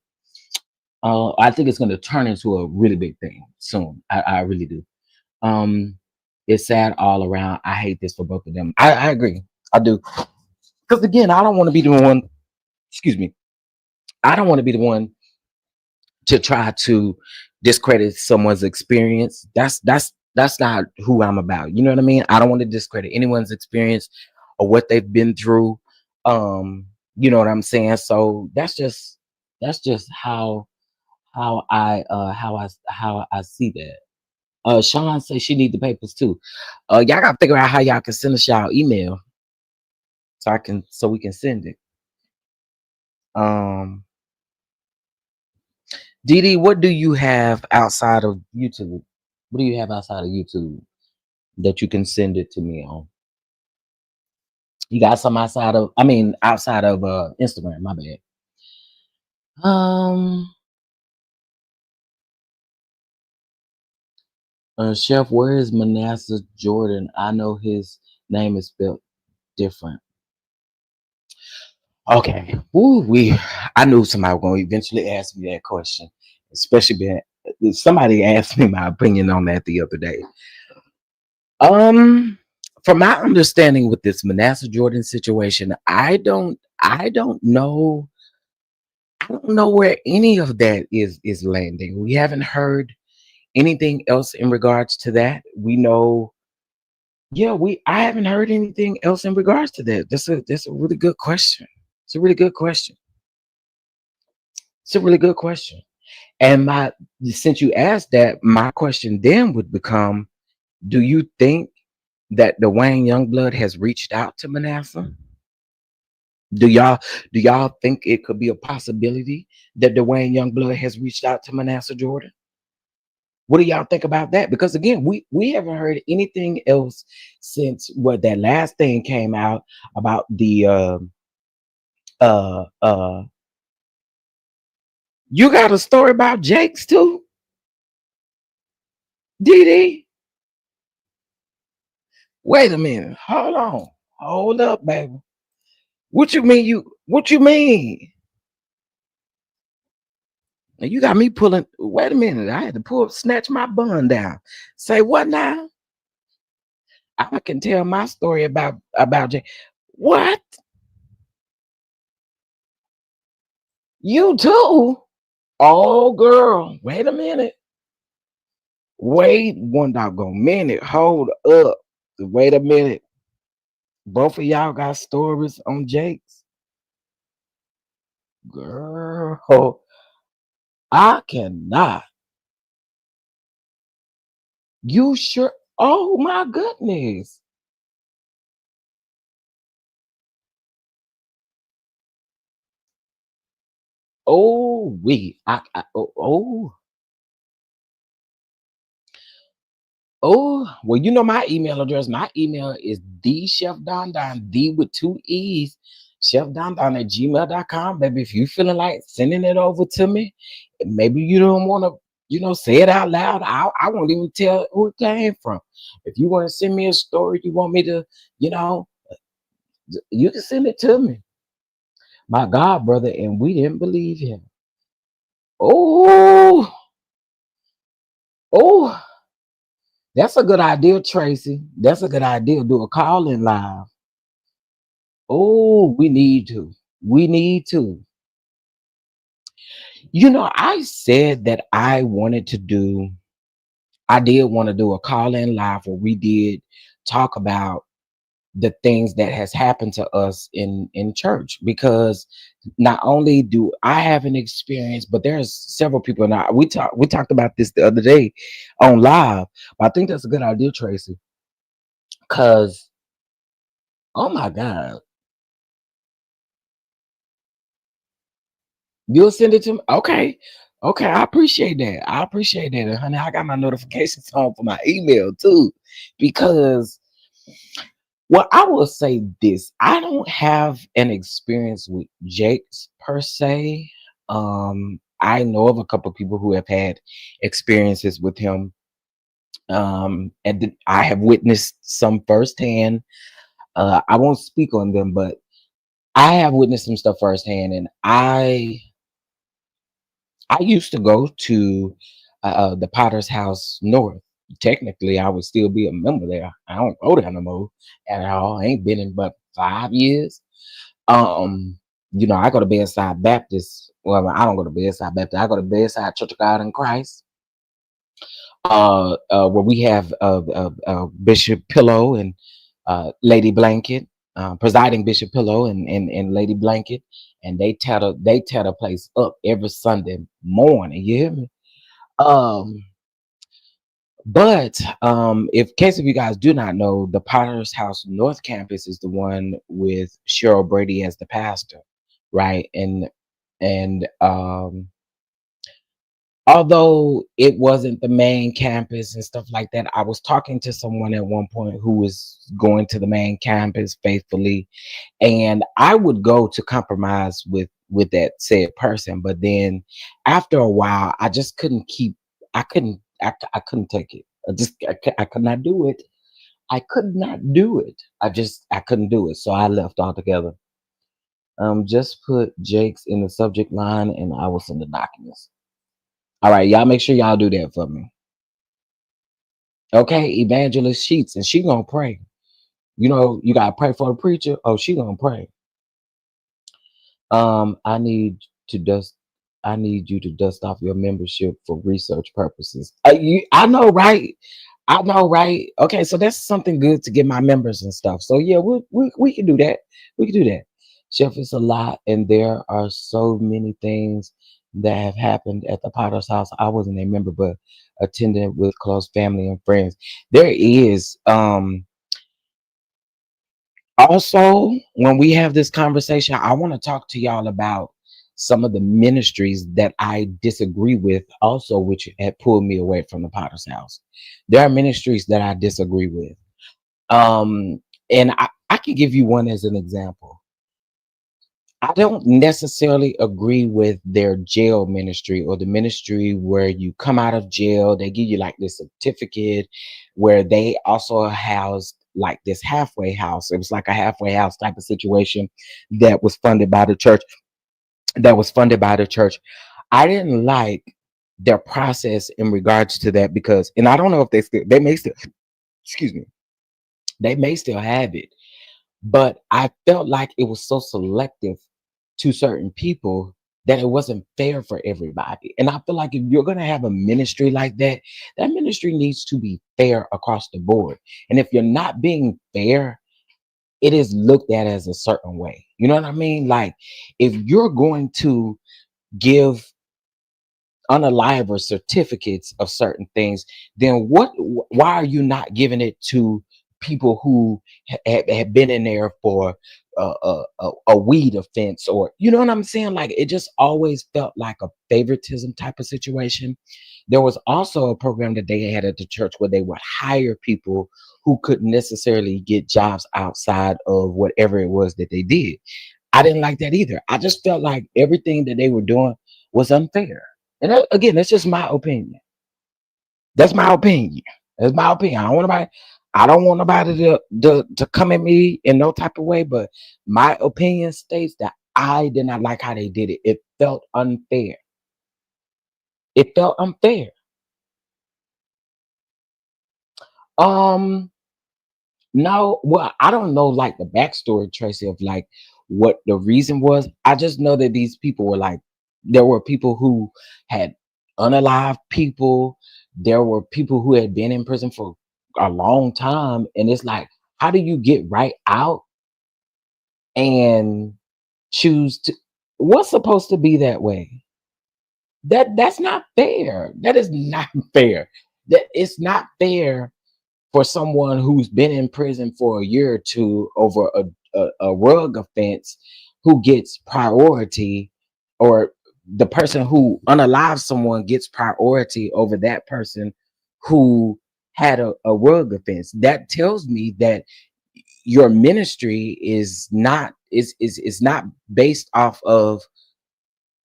I think it's gonna turn into a really big thing soon. I really do. Um, it's sad all around. I hate this for both of them. I agree. I do. Because again, I don't want to be the one, excuse me. I don't want to be the one to try to discredit someone's experience. That's not who I'm about. You know what I mean? I don't want to discredit anyone's experience or what they've been through. Um, you know what I'm saying? So that's just how I see that. Sean says she need the papers too. Y'all gotta figure out how y'all can send us y'all email so we can send it. Um, Dee, what do you have outside of YouTube? What do you have outside of YouTube that you can send it to me on? You got some outside of Instagram, my bad. Um Chef, where is Manasseh Jordan? I know his name is spelled different. Okay. Ooh, I knew somebody was gonna eventually ask me that question. Especially somebody asked me my opinion on that the other day. Um, from my understanding with this Manasseh Jordan situation, I don't know where any of that is landing. We haven't heard anything else in regards to that. We know, yeah, we I haven't heard anything else in regards to that. That's a really good question. It's a really good question. It's a really good question. And my since you asked that, my question then would become, do you think that Dwayne Youngblood has reached out to Manasseh? Do y'all do y'all think it could be a possibility that Dwayne Youngblood has reached out to Manasseh Jordan? What do y'all think about that? Because again, we haven't heard anything else since what that last thing came out about the uh uh you got a story about Jakes too? DD? Wait a minute. Hold on. Hold up, baby. What you mean? Now you got me pulling. Wait a minute. I had to snatch my bun down. Say what now? I can tell my story about Jake. What? You too? Oh, girl. Wait a minute. Wait one doggone minute. Hold up. Wait a minute. Both of y'all got stories on Jake's? Girl, I cannot. You sure? Oh my goodness. Oh, well, you know my email address. My email is thechefdondon, D with two E's, chefdondon at gmail.com. Baby, if you feeling like sending it over to me, maybe you don't want to, say it out loud. I won't even tell who it came from. If you want to send me a story, you want me to, you know, you can send it to me. My God, brother, and we didn't believe him. Oh, oh, that's a good idea, Tracy. That's a good idea. Do a call in live. Oh, we need to. We need to. I said that I did want to do a call in live where we did talk about the things that has happened to us in church, because not only do I have an experience, but there's several people. Now we talked about this the other day on live, but I think that's a good idea, Tracy, because oh my God, You'll send it to me? Okay. Okay, I appreciate that. I appreciate that. And honey, I got my notifications on for my email too. Because well, I will say this. I don't have an experience with Jakes per se. I know of a couple people who have had experiences with him. I have witnessed some firsthand. I won't speak on them, but I have witnessed some stuff firsthand, and I used to go to the Potter's House North. Technically, I would still be a member there. I don't go there no more at all. I ain't been in but 5 years. Um, I go to Bedside Baptist. Well, I don't go to Bedside Baptist. I go to Bedside Church of God in Christ. Where we have Bishop Pillow and Lady Blanket, presiding Bishop Pillow and Lady Blanket, and they tear the place up every Sunday morning. You hear me? Um, but if case if you guys do not know, the Potter's House North Campus is the one with Cheryl Brady as the pastor, right? And although it wasn't the main campus and stuff like that, I was talking to someone at one point who was going to the main campus faithfully, and I would go to compromise with that said person. But then after a while, I just couldn't keep. I couldn't take it. I could not do it. I could not do it. I couldn't do it. So I left altogether. Just put Jake's in the subject line, and I will send the documents. All right, y'all make sure y'all do that for me. Okay, Evangelist Sheets, and she gonna pray. You gotta pray for the preacher. Oh, she gonna pray. I need to dust. I need you to dust off your membership for research purposes. I know, right? I know, right? Okay, so that's something good to get my members and stuff. So yeah, we can do that. We can do that. Chef, it's a lot, and there are so many things that have happened at the Potter's house. I wasn't a member, but attended with close family and friends. There is also, when we have this conversation, I want to talk to y'all about some of the ministries that I disagree with, also, which had pulled me away from the Potter's house. There are ministries that I disagree with. And I can give you one as an example. I don't necessarily agree with their jail ministry or the ministry where you come out of jail, they give you like this certificate where they also house like this halfway house. It was like a halfway house type of situation that was funded by the church. That was funded by the church. I didn't like their process in regards to that because, and I don't know if they may still, excuse me, they may still have it, but I felt like it was so selective to certain people that it wasn't fair for everybody. And I feel like if you're going to have a ministry like that, that ministry needs to be fair across the board. And if you're not being fair, it is looked at as a certain way. You know what I mean? Like if you're going to give unalive certificates of certain things, then why are you not giving it to people who have been in there for a weed offense, or you know what I'm saying? Like it just always felt like a favoritism type of situation. There was also a program that they had at the church where they would hire people who couldn't necessarily get jobs outside of whatever it was that they did. I didn't like that either. I just felt like everything that they were doing was unfair. And again, that's just my opinion. That's my opinion. That's my opinion. I don't want nobody to come at me in no type of way, but my opinion states that I did not like how they did it. It felt unfair. It felt unfair. Um, No, well, I don't know like the backstory, Tracy, of like what the reason was. I just know that these people were like, there were people who had unalived people, there were people who had been in prison for a long time, and it's like, how do you get right out and choose to? What's supposed to be that way? That's not fair. That is not fair. That it's not fair for someone who's been in prison for a year or two over a rug offense who gets priority or the person who unalives someone gets priority over that person who had a rug offense. That tells me that your ministry is not based off of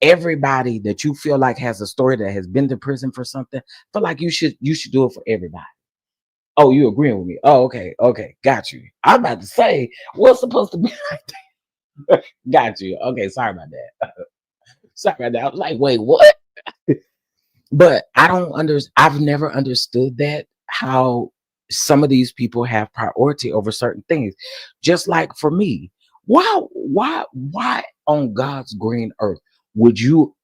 everybody that you feel like has a story that has been to prison for something. I feel like you should do it for everybody. Oh, you agreeing with me? Oh, okay, okay, got you. I'm about to say what's supposed to be. Got you. Okay, sorry about that. Sorry about that. I was like, wait, what? But I don't under. I've never understood that how some of these people have priority over certain things. Just like for me, why on God's green earth would you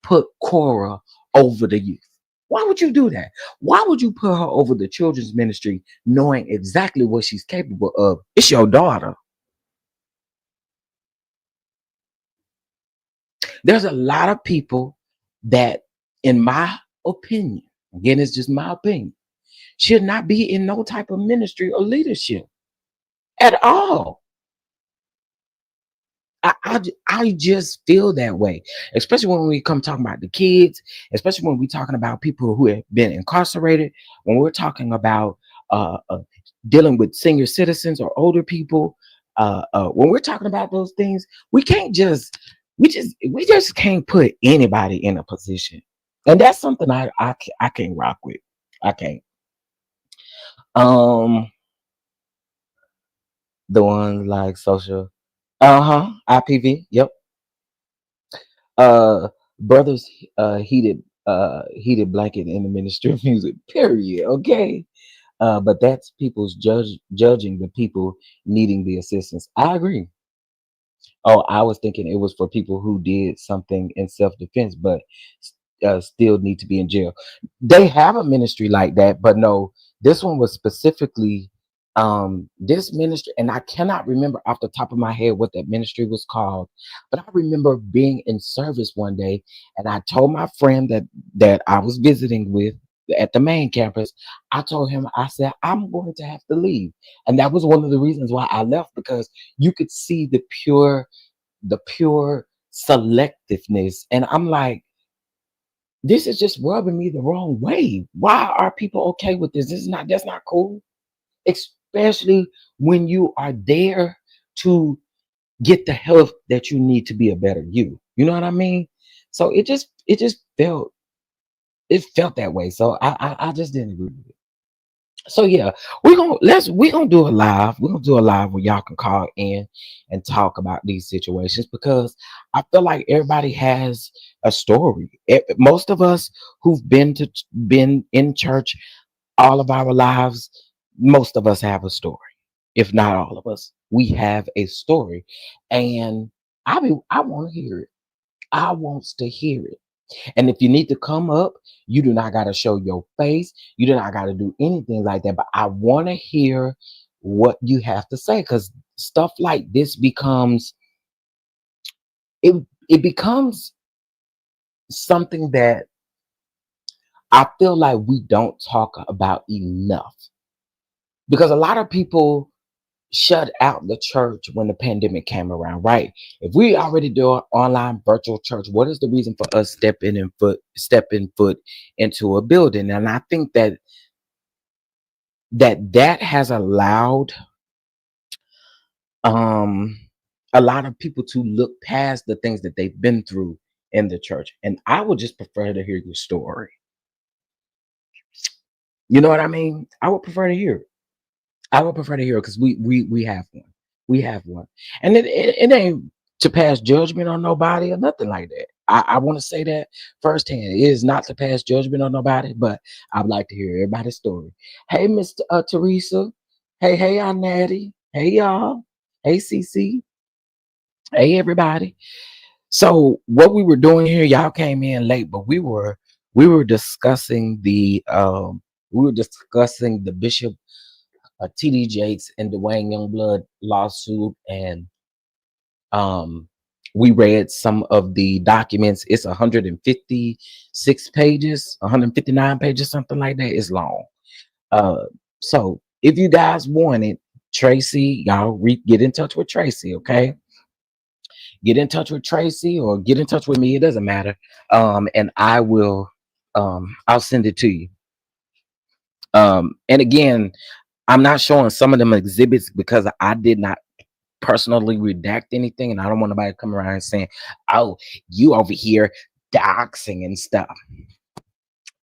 put Cora over the youth? Why would you do that? Why would you put her over the children's ministry, knowing exactly what she's capable of? It's your daughter. There's a lot of people that, in my opinion, again, it's just my opinion, should not be in no type of ministry or leadership at all. I just feel that way, especially when we come talking about the kids, especially when we're talking about people who have been incarcerated, when we're talking about uh, uh, dealing with senior citizens or older people. When we're talking about those things, we just can't put anybody in a position, and that's something I can't rock with. I can't. Um, the ones like social, IPV, yep. uh Brothers, heated blanket in the ministry of music, period. Okay. But that's people's judging the people needing the assistance. I agree. Oh, I was thinking it was for people who did something in self-defense, but still need to be in jail. They have a ministry like that, but no, this one was specifically this ministry, and I cannot remember off the top of my head what that ministry was called, but I remember being in service one day, and I told my friend that I was visiting with at the main campus. I told him, I said, I'm going to have to leave. And that was one of the reasons why I left, because you could see the pure selectiveness. And I'm like, this is just rubbing me the wrong way. Why are people okay with this? That's not cool. Especially when you are there to get the help that you need to be a better you. You know what I mean? So it felt that way. So I just didn't agree with it. So yeah, we're gonna do a live. We're gonna do a live where y'all can call in and talk about these situations, because I feel like everybody has a story. Most of us who've been in church all of our lives, most of us have a story. If not all of us, we have a story, and I want to hear it. I wants to hear it. And if you need to come up, you do not got to show your face. You do not got to do anything like that. But I want to hear what you have to say, because stuff like this it it becomes something that I feel like we don't talk about enough, because a lot of people shut out the church when the pandemic came around, right? If we already do an online virtual church, what is the reason for us stepping foot into a building? And I think that has allowed um a lot of people to look past the things that they've been through in the church. And I would just prefer to hear your story. You know what I mean? I would prefer to hear it. I would prefer to hear it, because we have one. We have one. And it ain't to pass judgment on nobody or nothing like that. I want to say that firsthand. It is not to pass judgment on nobody, but I'd like to hear everybody's story. Hey, Mr. Teresa. Hey, Aunt Natty. Hey, y'all. Hey, CC. Hey, everybody. So what we were doing here, y'all came in late, but we were discussing the Bishop TD Jakes and Dwayne Youngblood lawsuit, and um, we read some of the documents. It's 156 pages, 159 pages, something like that. It's long. Uh, so if you guys want it, Tracy, y'all get in touch with Tracy, okay? get in touch with Tracy or get in touch with me. It doesn't matter. And I will I'll send it to you. And again, I'm not showing some of them exhibits because I did not personally redact anything, and I don't want nobody to come around and saying, "Oh, you over here doxing and stuff."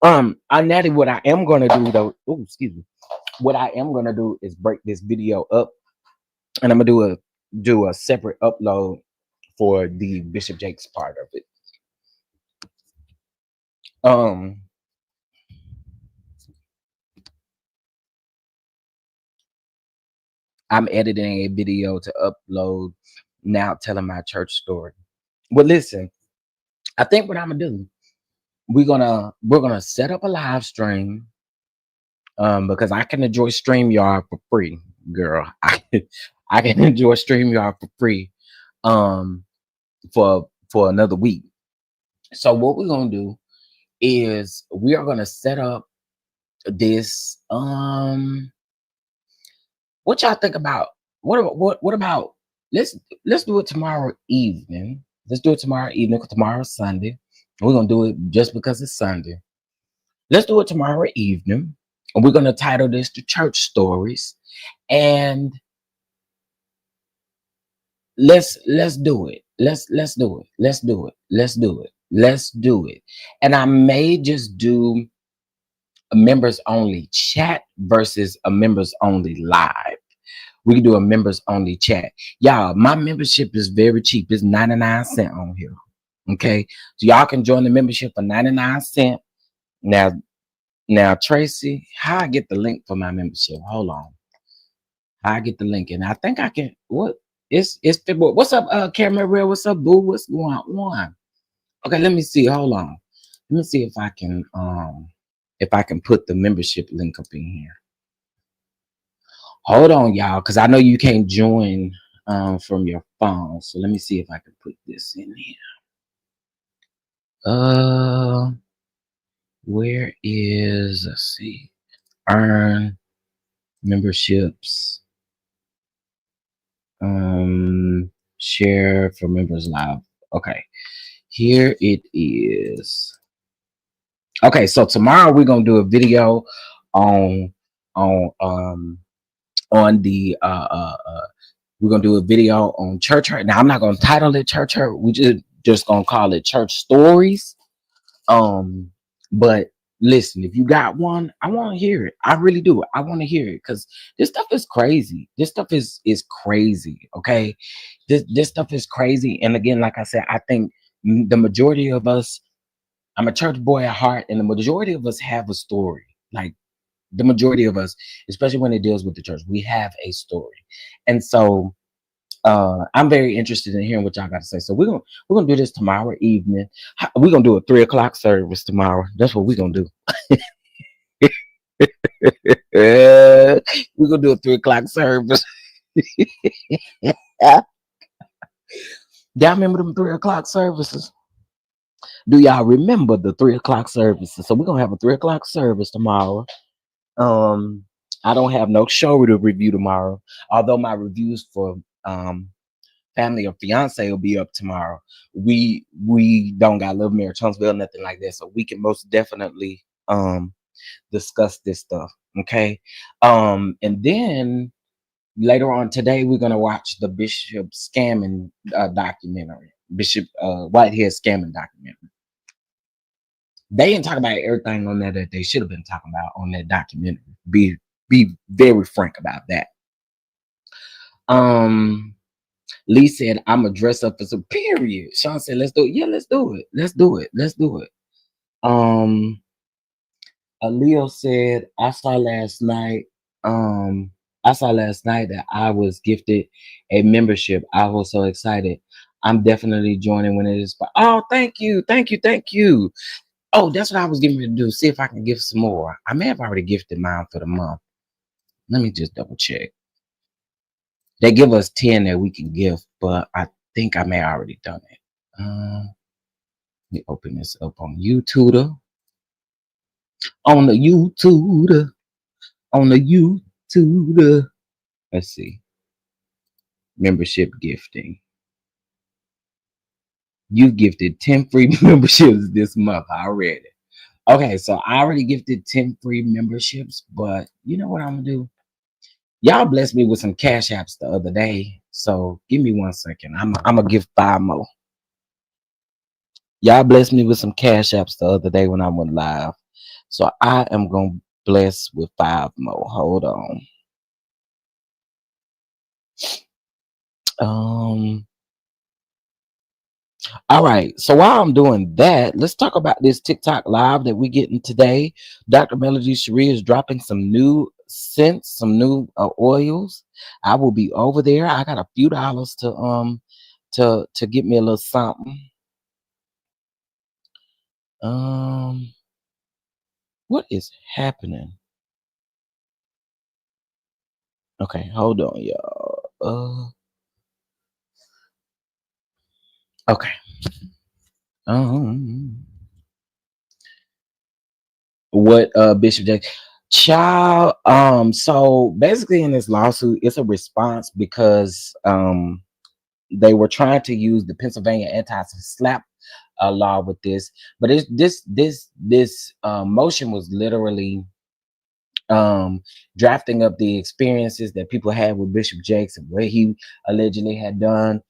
I Natty, what I am gonna do though, oh excuse me, what I am gonna do is break this video up, and I'm gonna do a separate upload for the Bishop Jakes part of it. Um, I'm editing a video to upload now telling my church story. But listen, I think what I'm gonna do, we're gonna set up a live stream because I can enjoy StreamYard for free, girl. I can enjoy StreamYard for free for another week. So what we're gonna do is we are gonna set up this what y'all think about what about let's do it tomorrow evening. Let's do it tomorrow evening because tomorrow's Sunday. We're gonna do it just because it's Sunday. Let's do it tomorrow evening. And we're gonna title this the church stories. And let's do it. Let's do it. Let's do it. Let's do it. Let's do it. And I may just do a members only chat versus a members only live. We can do a members only chat. Y'all, my membership is very cheap. It's 99 cents on here. Okay. So y'all can join the membership for 99 cents. Now, Tracy, how I get the link for my membership? Hold on. How I get the link? And I think I can what it's February. What's up, Camera Real? What's up, boo? What's going on? Okay, let me see. Hold on. Let me see if I can put the membership link up in here. Hold on, y'all, because I know you can't join from your phone. So let me see if I can put this in here. Where is, let's see, earn memberships, share for members live. Okay, here it is. Okay, so tomorrow we're gonna do a video on the we're gonna do a video on church hurt. Now I'm not gonna title it church hurt. We just gonna call it church stories. But listen, if you got one, I want to hear it. I really do. I want to hear it because this stuff is crazy. This stuff is crazy. Okay, this stuff is crazy. And again, like I said, I think the majority of us. I'm a church boy at heart, and the majority of us have a story. Like the majority of us, especially when it deals with the church, we have a story. And so I'm very interested in hearing what y'all got to say. So we're gonna do this tomorrow evening. We're gonna do a 3 o'clock service tomorrow. That's what we're gonna do. We're gonna do a 3 o'clock service. Y'all remember them 3 o'clock services? Do y'all remember the 3 o'clock services? So we're gonna have a 3 o'clock service tomorrow. I don't have no show to review tomorrow, although my reviews for Family or Fiance will be up tomorrow. We don't got Love Mary Huntsville, nothing like that, so we can most definitely discuss this stuff. Okay, and then later on today we're gonna watch the Bishop scamming documentary, Bishop Whitehead scamming documentary. They didn't talk about everything on there that they should have been talking about on that documentary. Be very frank about that. Lee said, I'm gonna dress up as a period. Sean said, let's do it. Yeah, let's do it. Let's do it. Let's do it. Leo said, I saw last night that I was gifted a membership. I was so excited. I'm definitely joining when it is. Oh, thank you. Oh, that's what I was getting ready to do. See if I can gift some more. I may have already gifted mine for the month. Let me just double check. They give us 10 that we can gift, but I think I may have already done it. Let me open this up on YouTube. On the YouTube. Let's see. Membership gifting. You gifted 10 free memberships this month already. Okay, so I already gifted 10 free memberships, but you know what I'm gonna do? Y'all blessed me with some cash apps the other day. So give me 1 second. I'm gonna give 5 more. Y'all blessed me with some cash apps the other day when I went live. So I am gonna bless with 5 more. Hold on. Um all right. So while I'm doing that, let's talk about this TikTok live that we getting today. Dr. Melody Shari is dropping some new scents, some new oils. I will be over there. I got a few dollars to get me a little something. Um what is happening? Okay, hold on, y'all. Okay. Um what Bishop J Child, so basically in this lawsuit, it's a response because they were trying to use the Pennsylvania anti-slap law with this, but this motion was literally drafting up the experiences that people had with Bishop Jakes and what he allegedly had done.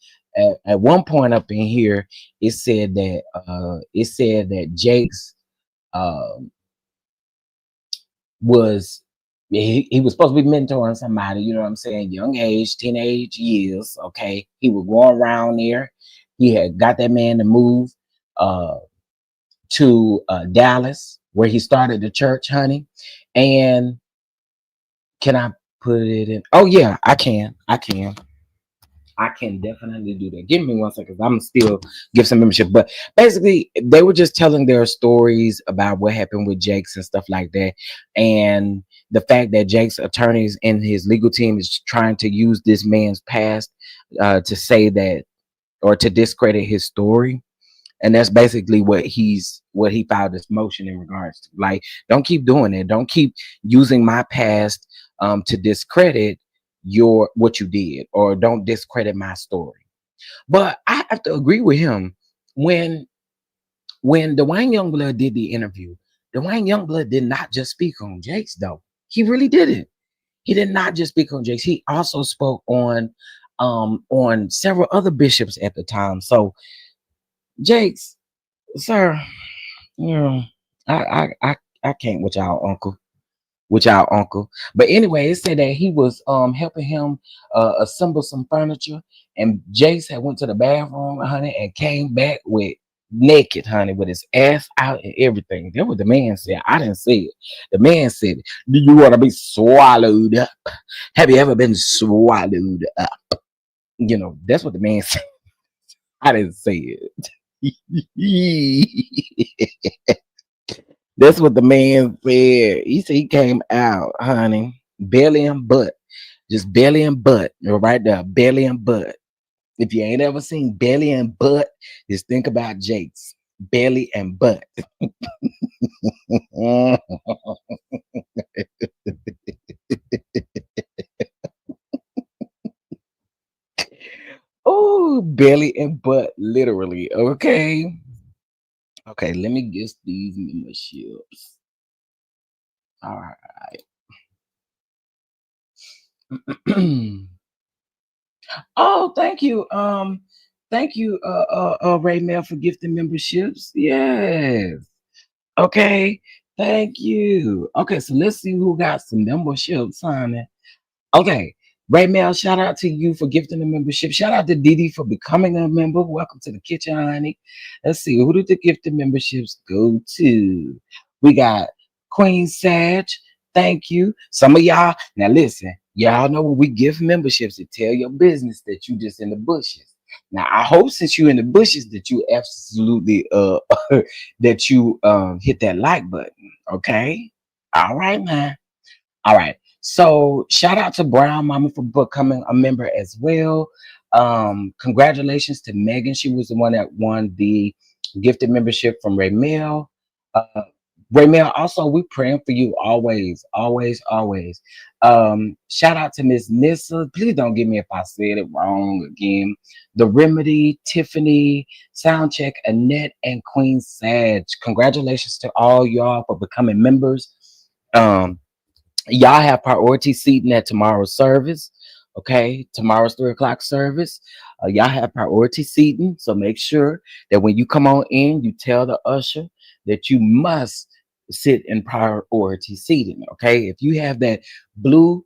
At one point up in here, it said that Jakes uh, was he was supposed to be mentoring somebody, you know what I'm saying, young age, teenage years. Okay, he was going around there. He had got that man to move uh to Dallas, where he started the church, honey. And can I put it in? Oh yeah, I can definitely do that. Give me 1 second. I'm still give some membership, but basically they were just telling their stories about what happened with Jake's and stuff like that, and the fact that Jake's attorneys and his legal team is trying to use this man's past to say that or to discredit his story. And that's basically what he filed this motion in regards to. Like, don't keep doing it. Don't keep using my past to discredit your what you did, or don't discredit my story. But I have to agree with him. When when Dwayne Youngblood did the interview, Dwayne Youngblood did not just speak on Jake's though. He really didn't. He did not just speak on Jake's. He also spoke on several other bishops at the time. So Jake's, sir, you know, I can't with y'all uncle. But anyway, it said that he was helping him assemble some furniture, and Jace had went to the bathroom, honey, and came back with naked, honey, with his ass out and everything. That's what the man said. I didn't say it. The man said, "Do you want to be swallowed up? Have you ever been swallowed up?" You know, that's what the man said. I didn't say it. That's what the man said. He said he came out, honey, belly and butt, just belly and butt, right there, belly and butt. If you ain't ever seen belly and butt, just think about Jake's belly and butt. Oh, belly and butt, literally. Okay, okay. Let me guess these memberships. All right. Oh, thank you. Thank you, Ray Mail, for gifting memberships. Yes. Okay. Thank you. Okay, so let's see who got some memberships, honey. Okay. Ray Mail, shout out to you for gifting the membership. Shout out to Didi for becoming a member. Welcome to the kitchen, honey. Let's see. Who did the gifted memberships go to? We got Queen Sag. Thank you. Some of y'all, now listen, y'all know when we give memberships, to tell your business that you just in the bushes. Now I hope since you in the bushes that you absolutely that you hit that like button. Okay. All right, man. All right. So shout out to Brown Mama for becoming a member as well. Congratulations to Megan. She was the one that won the gifted membership from Ray Mail. Uh, Raymel, also we praying for you always, always, always. Shout out to Miss Nissa. Please don't give me if I said it wrong again. The Remedy, Tiffany, Soundcheck, Annette, and Queen Sag. Congratulations to all y'all for becoming members. Um, y'all have priority seating at tomorrow's service. Okay, tomorrow's 3 o'clock service. Y'all have priority seating, so make sure that when you come on in, you tell the usher that you must sit in priority seating. Okay, if you have that blue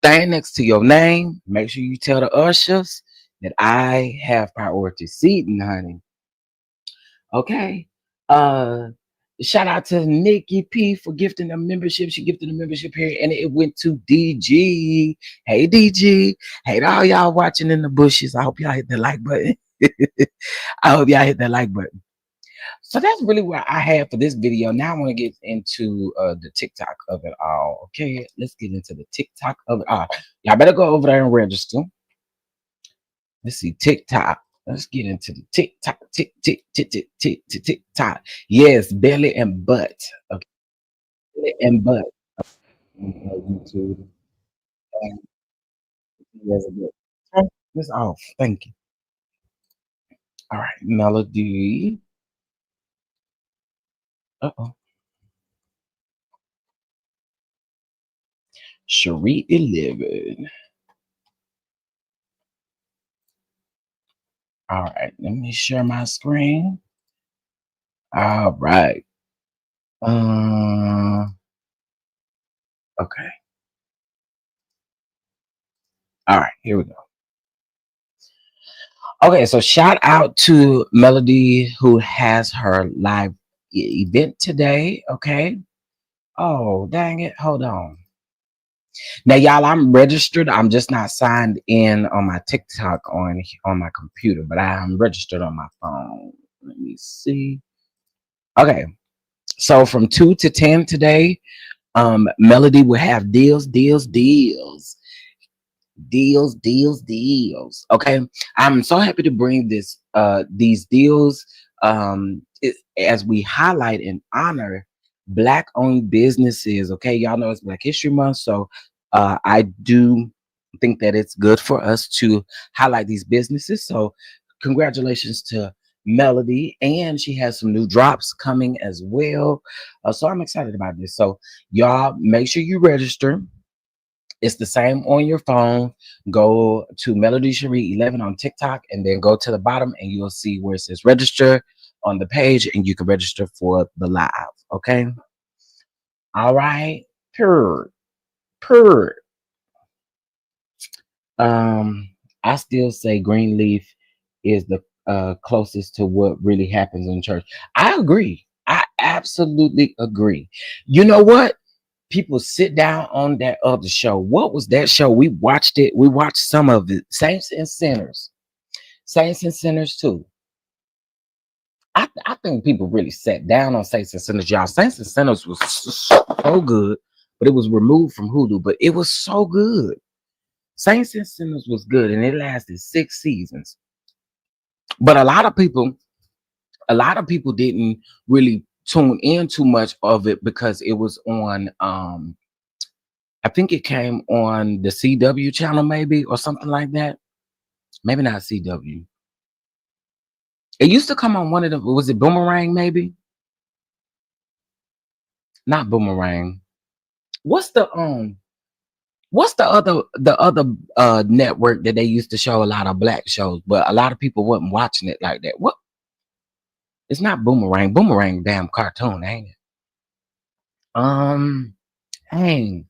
thing next to your name, make sure you tell the ushers that I have priority seating, honey. Okay. Uh Shout out to Nikki P for gifting a membership. She gifted a membership here and it went to DG. Hey DG. Hey to all y'all watching in the bushes. I hope y'all hit the like button. I hope y'all hit that like button. So that's really what I have for this video. Now I want to get into the TikTok of it all. Okay, let's get into the TikTok of it all. Y'all better go over there and register. Let's see, TikTok. Let's get into the TikTok, TikTok. Yes, belly and butt. Okay, belly and butt. YouTube. And yes, it's off. Thank you. All right, Melody. Uh-oh. Shari 11. All right, let me share my screen. All right. Okay. All right, here we go. Okay, so shout out to Melody who has her live event today. Okay. Oh, dang it. Hold on. Now, y'all, I'm registered. I'm just not signed in on my TikTok on my computer, but I'm registered on my phone. Let me see. Okay. So from 2 to 10 today, Melody will have deals. Okay, I'm so happy to bring these deals as we highlight and honor black owned businesses. Okay, y'all know it's Black History Month, so I do think that it's good for us to highlight these businesses. So congratulations to Melody, and she has some new drops coming as well. So I'm excited about this. So y'all make sure you register. It's the same on your phone. Go to Melody Cherie 11 on TikTok and then go to the bottom and you'll see where it says register on the page and you can register for the live. Okay. All right. Purr. Purr. I still say Greenleaf is the closest to what really happens in church. I agree. I absolutely agree. You know what? People sit down on that other show. What was that show? We watched it. We watched some of it. Saints and Sinners. Saints and Sinners too. I think people really sat down on Saints and Sinners, y'all. Saints and Sinners was so good, but it was removed from Hulu. But it was so good. Saints and Sinners was good, and it lasted 6 seasons. But a lot of people didn't really tune in too much of it because it was on I think it came on the CW channel, maybe, or something like that. Maybe not CW. It used to come on one of them. Was it Boomerang? Maybe not Boomerang. What's the what's the other network that they used to show a lot of black shows, but a lot of people wasn't watching it like that? What? It's not Boomerang. Boomerang, damn cartoon, ain't it? Um, Dang,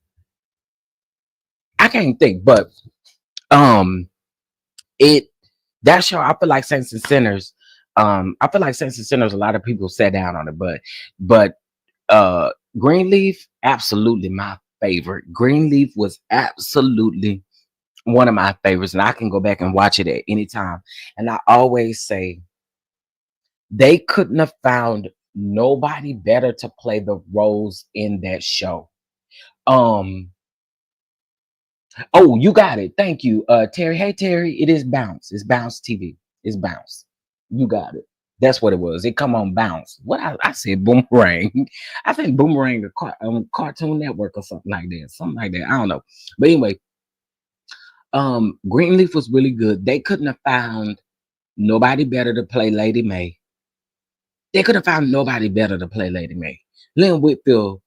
I can't think, but um, it that show. I feel like Saints and Sinners. I feel like Saints and Sinners. A lot of people sat down on it, but Greenleaf, absolutely my favorite. Greenleaf was absolutely one of my favorites, and I can go back and watch it at any time. And I always say they couldn't have found nobody better to play the roles in that show. Um, oh, you got it. Thank you, Terry. Hey, Terry. It is Bounce. It's Bounce TV. It's Bounce. You got it. That's what it was. It come on bounce. What I said boomerang. I think boomerang on Cartoon Network or something like that. Something like that. I don't know. But anyway, Greenleaf was really good. They couldn't have found nobody better to play Lady May. They could have found nobody better to play Lady May. Lynn Whitfield.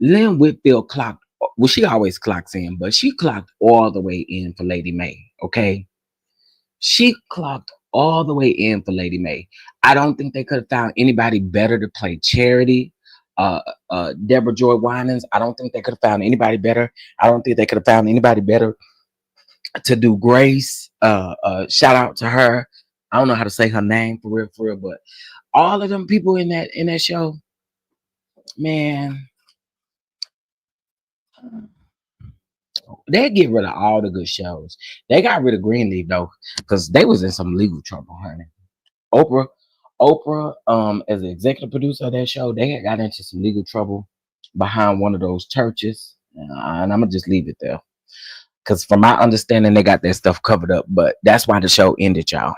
Lynn Whitfield clocked. Well, she always clocks in, but she clocked all the way in for Lady May. Okay, she clocked all the way in for Lady May. I don't think they could have found anybody better to play Charity. Uh, Deborah Joy Winans. I don't think they could have found anybody better. I don't think they could have found anybody better to do Grace. Shout out to her. I don't know how to say her name for real, but all of them people in that show, man, they get rid of all the good shows. They got rid of Greenleaf though, because they was in some legal trouble, honey. Oprah, Oprah, as the executive producer of that show, they had got into some legal trouble behind one of those churches, and I'm gonna just leave it there. Because from my understanding, they got that stuff covered up, but that's why the show ended, y'all.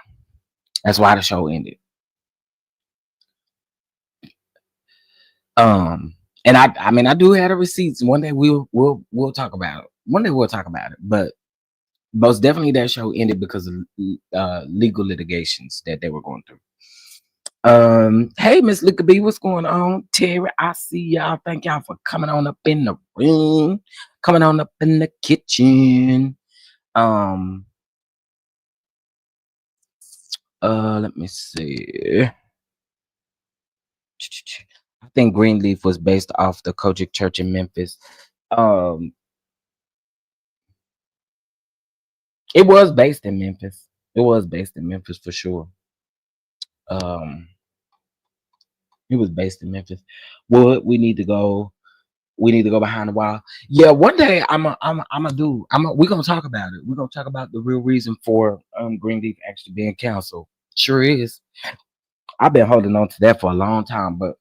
That's why the show ended. Um, and I mean, I do have the receipts. One day we'll talk about it. One day we'll talk about it, but most definitely that show ended because of legal litigations that they were going through. Hey, Miss Liquor B, what's going on? Terry, I see y'all. Thank y'all for coming on up in the room, coming on up in the kitchen. Um, Let me see. I think Greenleaf was based off the Kojic Church in Memphis. Um, it was based in Memphis. It was based in Memphis for sure. Um, it was based in Memphis. Wood, we need to go. We need to go behind the wall. Yeah, one day we're gonna talk about it. We're gonna talk about the real reason for Greenleaf actually being canceled. Sure is. I've been holding on to that for a long time, but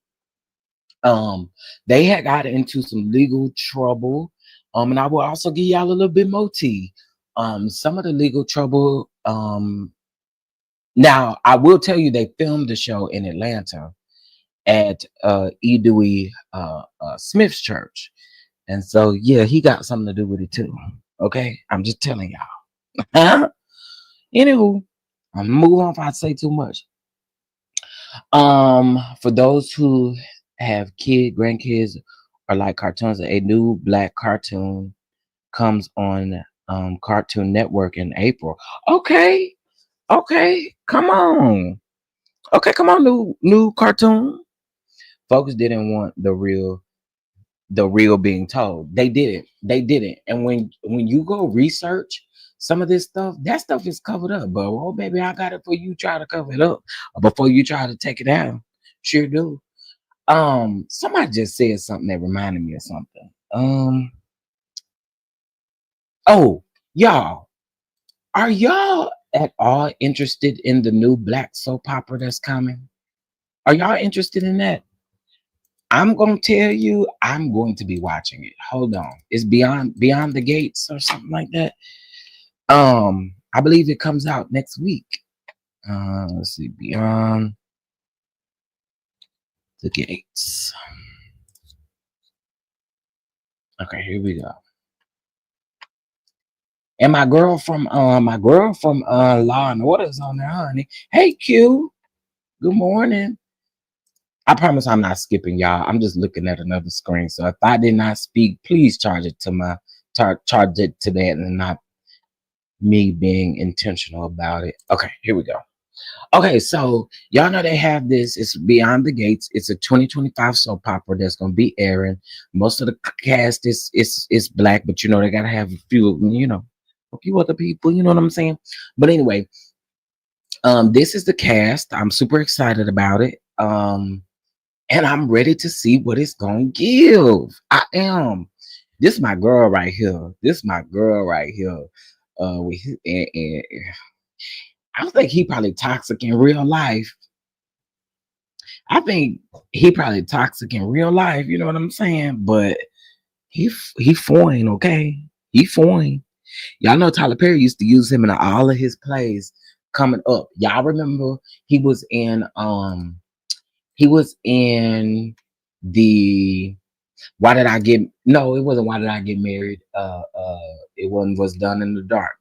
they had got into some legal trouble. And I will also give y'all a little bit more tea. Some of the legal trouble. Now I will tell you they filmed the show in Atlanta at E. Dewey Smith's church. And so yeah, he got something to do with it too. Okay. I'm just telling y'all. Anywho, I'm move on if I say too much. For those who have grandkids, or like cartoons, a new black cartoon comes on Cartoon Network in April. Okay, okay, come on. Okay, come on, new cartoon. Folks didn't want the real being told. They didn't. They didn't. And when you go research some of this stuff, that stuff is covered up. But oh baby, I got it for you. Try to cover it up before you try to take it down. Sure do. Somebody just said something that reminded me of something. Oh, y'all, are y'all at all interested in the new black soap opera that's coming? Are y'all interested in that? I'm gonna tell you, I'm going to be watching it. Hold on. It's Beyond the Gates or something like that. I believe it comes out next week. Let's see, Beyond the Gates. Okay, here we go. And my girl from Law and Order is on there, honey. Hey Q, good morning. I promise I'm not skipping y'all. I'm just looking at another screen. So if I did not speak, please charge it to that and not me being intentional about it. Okay, here we go. Okay, so y'all know they have this. It's Beyond the Gates. It's a 2025 soap opera that's gonna be airing. Most of the cast is black, but you know they gotta have a few other people. You know what I'm saying? But anyway, this is the cast. I'm super excited about it. And I'm ready to see what it's gonna give. I am. This is my girl right here. This is my girl right here. And I think he probably toxic in real life. I think he probably toxic in real life. You know what I'm saying? But he fine, okay? He fine. Y'all know Tyler Perry used to use him in all of his plays. coming up. Y'all remember he was in he was in the Why Did I Get No, it wasn't Why Did I Get Married. It wasn't Was Done in the Dark.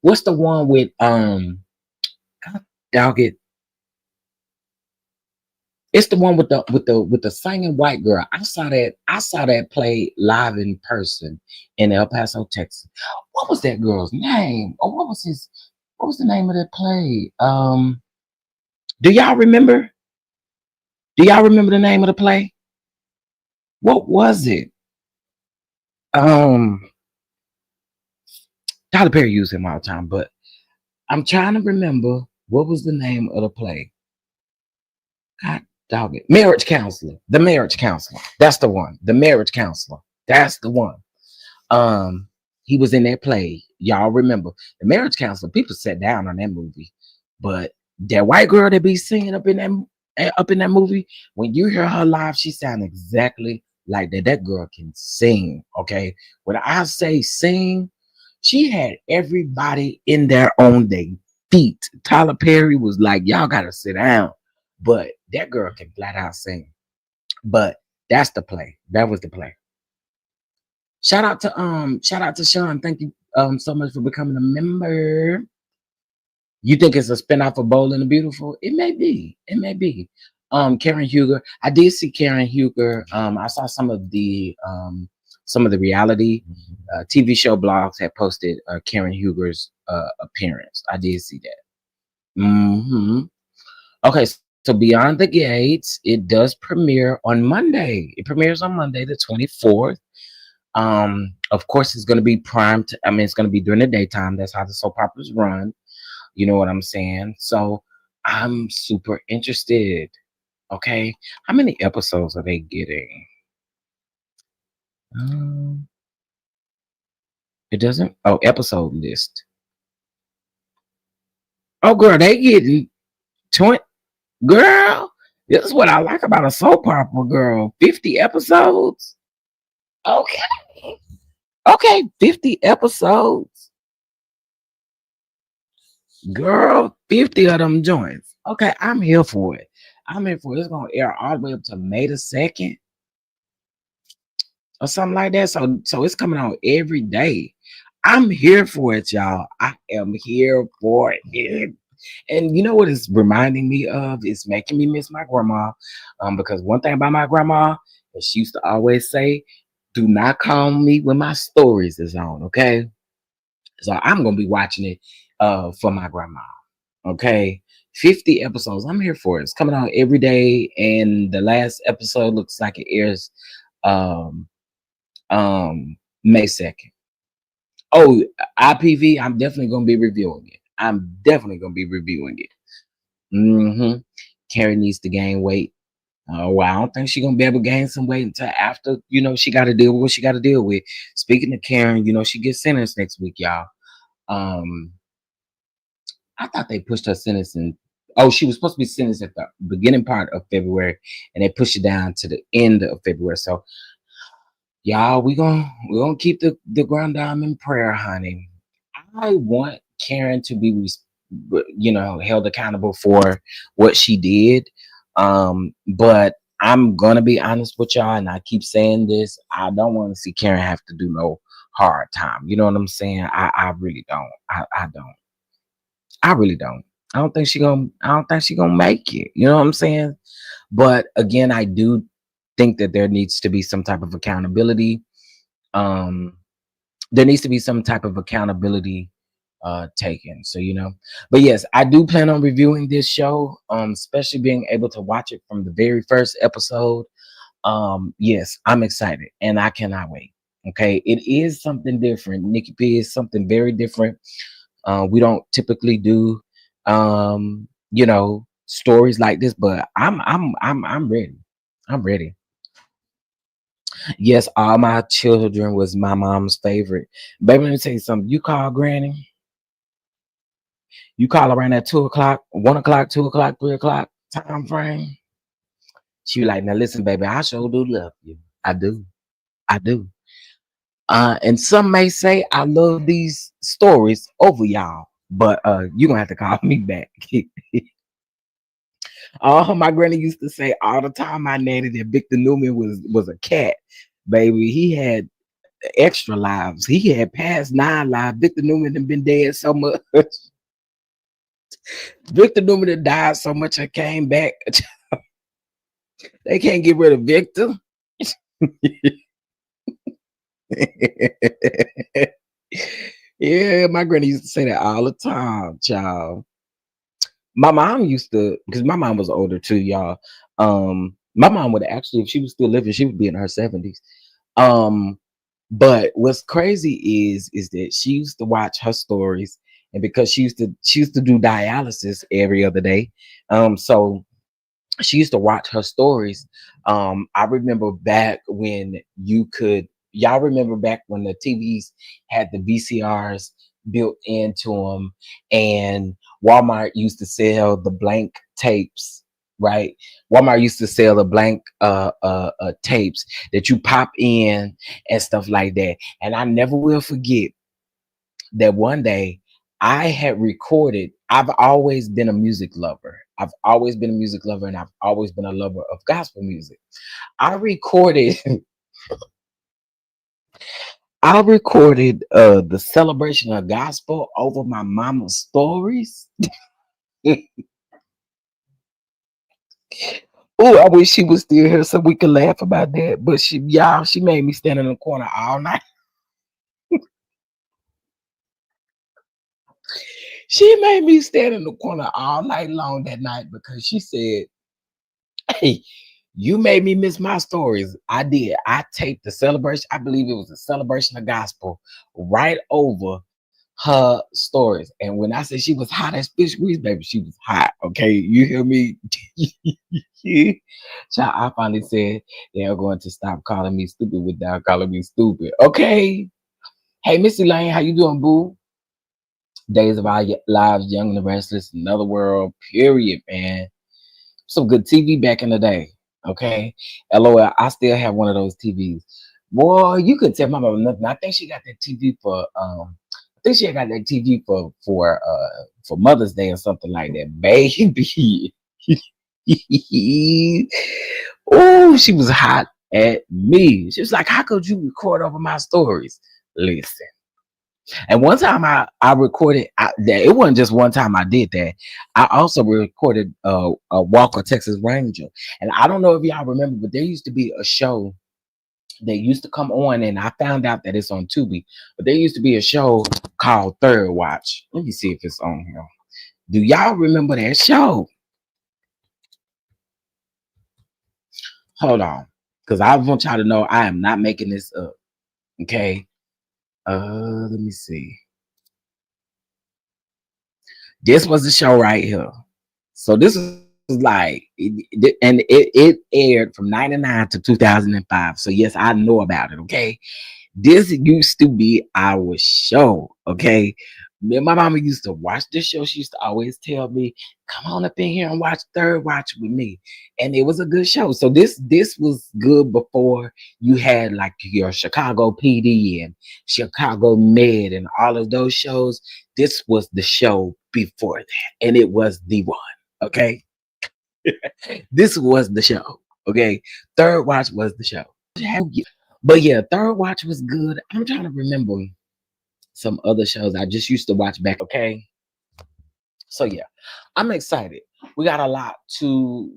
What's the one with God dog it? It's the one with the singing white girl. I saw that play live in person in El Paso, Texas. What was that girl's name? Or what was the name of that play? Do y'all remember? Do y'all remember the name of the play? What was it? Um Tyler Perry used him all the time, but I'm trying to remember what was the name of the play. God dog it. Marriage Counselor. The Marriage Counselor. That's the one. The Marriage Counselor. That's the one. He was in that play. Y'all remember the Marriage Counselor? People sat down on that movie, but that white girl that be singing up in that movie, when you hear her live, she sounds exactly like that. That girl can sing. Okay, when I say sing, she had everybody in there on their feet. Tyler Perry was like, "Y'all gotta sit down," but that girl can flat out sing. But that's the play. That was the play. Shout out to Sean. Thank you so much for becoming a member. You think it's a spinoff of Bold and the Beautiful? It may be. It may be. Karen Huger. I did see Karen Huger. I saw some of the reality TV show blogs had posted Karen Huger's appearance. I did see that. Okay, so Beyond the Gates, it does premiere on Monday. It premieres on Monday, the 24th. Of course, it's going to be it's going to be during the daytime. That's how the soap operas run. You know what I'm saying? So I'm super interested. Okay, how many episodes are they getting? Um, it doesn't. Oh, episode list. Oh, girl, they getting 20. Girl, this is what I like about a soap opera. Girl, 50 episodes. Okay, okay, 50 episodes. Girl, 50 of them joints. Okay, I'm here for it. I'm here for it. It's gonna air all the way up to May the 2nd or something like that. So it's coming out every day. I'm here for it, y'all. I am here for it. And you know what it's reminding me of? It's making me miss my grandma. Because one thing about my grandma is she used to always say, do not call me when my stories is on, okay? So I'm gonna be watching it for my grandma. Okay. 50 episodes. I'm here for it. It's coming out every day. And the last episode looks like it airs um May 2nd. Oh, IPV, I'm definitely gonna be reviewing it. I'm definitely gonna be reviewing it. Carrie needs to gain weight. Oh, well, I don't think she's gonna be able to gain some weight until after, she got to deal with what she got to deal with. Speaking of Karen, she gets sentenced next week, y'all. Um, I thought they pushed her sentence in. Oh, she was supposed to be sentenced at the beginning part of February, and they pushed it down to the end of February. So, y'all, we gonna keep the ground down in prayer, honey. I want Karen to be, held accountable for what she did. But I'm gonna be honest with y'all, and I keep saying this. I don't want to see Karen have to do no hard time. You know what I'm saying? I really don't. I don't. I really don't. I don't think she gonna make it. You know what I'm saying? But again, I do think that there needs to be some type of accountability. Um, there needs to be some type of accountability taken. So but yes, I do plan on reviewing this show, especially being able to watch it from the very first episode. Yes, I'm excited and I cannot wait. Okay, it is something different. Nikki P is something very different. We don't typically do stories like this, but I'm ready. I'm ready. Yes, all my children was my mom's favorite. Baby, let me tell you something. You call Granny, you call around at 2 o'clock, 1 o'clock, 2 o'clock, 3 o'clock time frame. She be like, now listen, baby, I sure do love you. I do. I do. And some may say I love these stories over y'all. But you're gonna have to call me back. Oh, my granny used to say all the time, my nanny, that Victor Newman was a cat, baby. He had extra lives. He had past 9 lives. Victor Newman had been dead so much. Victor Newman had died so much and came back. They can't get rid of Victor. Yeah, my granny used to say that all the time, child. My mom used to, because my mom was older too, y'all. My mom would actually, if she was still living, she would be in her 70s. Um, but what's crazy is that she used to watch her stories, and because she used to do dialysis every other day. So she used to watch her stories. I remember back when y'all remember back when the TVs had the VCRs built into them, and Walmart used to sell the blank tapes, right? Walmart used to sell the blank tapes that you pop in and stuff like that. And I never will forget that one day I had recorded. I've always been a music lover. I've always been a music lover, and I've always been a lover of gospel music. I recorded I recorded the celebration of gospel over my mama's stories. Oh, I wish she was still here so we could laugh about that. But she made me stand in the corner all night. She made me stand in the corner all night long that night because she said, "Hey, you made me miss my stories." I did. I taped the celebration. I believe it was a celebration of gospel right over her stories. And when I said she was hot as fish grease, baby, she was hot. Okay, you hear me? Child, I finally said they're going to stop calling me stupid without calling me stupid. Okay. Hey, Missy Lane, how you doing, boo? Days of Our Lives, Young and the Restless, Another World, period, man. Some good TV back in the day. Okay. LOL, I still have one of those TVs. Boy, you could tell my mama nothing. I think she got that TV for I think she got that TV for Mother's Day or something like that. Baby. Oh, she was hot at me. She was like, "How could you record over my stories?" Listen. And one time I recorded that. It wasn't just one time I did that. I also recorded a Walker Texas Ranger. And I don't know if y'all remember, but there used to be a show that used to come on, and I found out that it's on Tubi. But there used to be a show called Third Watch. Let me see if it's on here. Do y'all remember that show? Hold on, because I want y'all to know I am not making this up. Okay. Let me see. This was the show right here. So this was like, it aired from 99 to 2005. So yes, I know about it. Okay. This used to be our show, okay? Me and my mama used to watch this show. She used to always tell me, "Come on up in here and watch Third Watch with me," and it was a good show. So this was good before you had like your Chicago PD and Chicago Med and all of those shows. This was the show before that, and it was the one. Okay, this was the show. Okay, Third Watch was the show. But yeah, Third Watch was good. I'm trying to remember some other shows I just used to watch back. Okay. So yeah, I'm excited. We got a lot to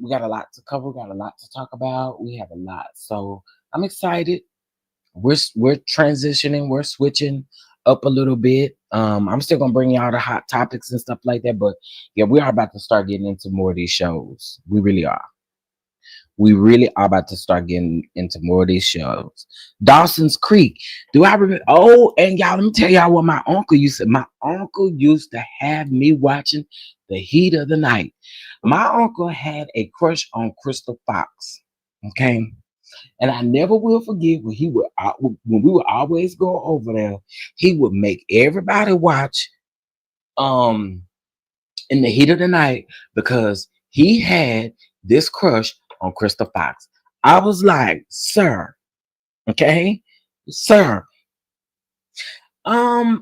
cover. We got a lot to talk about. We have a lot. So I'm excited. We're transitioning, we're switching up a little bit. I'm still gonna bring y'all the hot topics and stuff like that. But yeah, we are about to start getting into more of these shows. We really are. We really are about to start getting into more of these shows. Dawson's Creek. Do I remember? Oh, and y'all, let me tell y'all what my uncle used to. My uncle used to have me watching The Heat of the Night. My uncle had a crush on Crystal Fox. Okay, and I never will forget when we would always go over there. He would make everybody watch um in The Heat of the Night because he had this crush on Crystal Fox. I was like, "Sir, okay, sir, I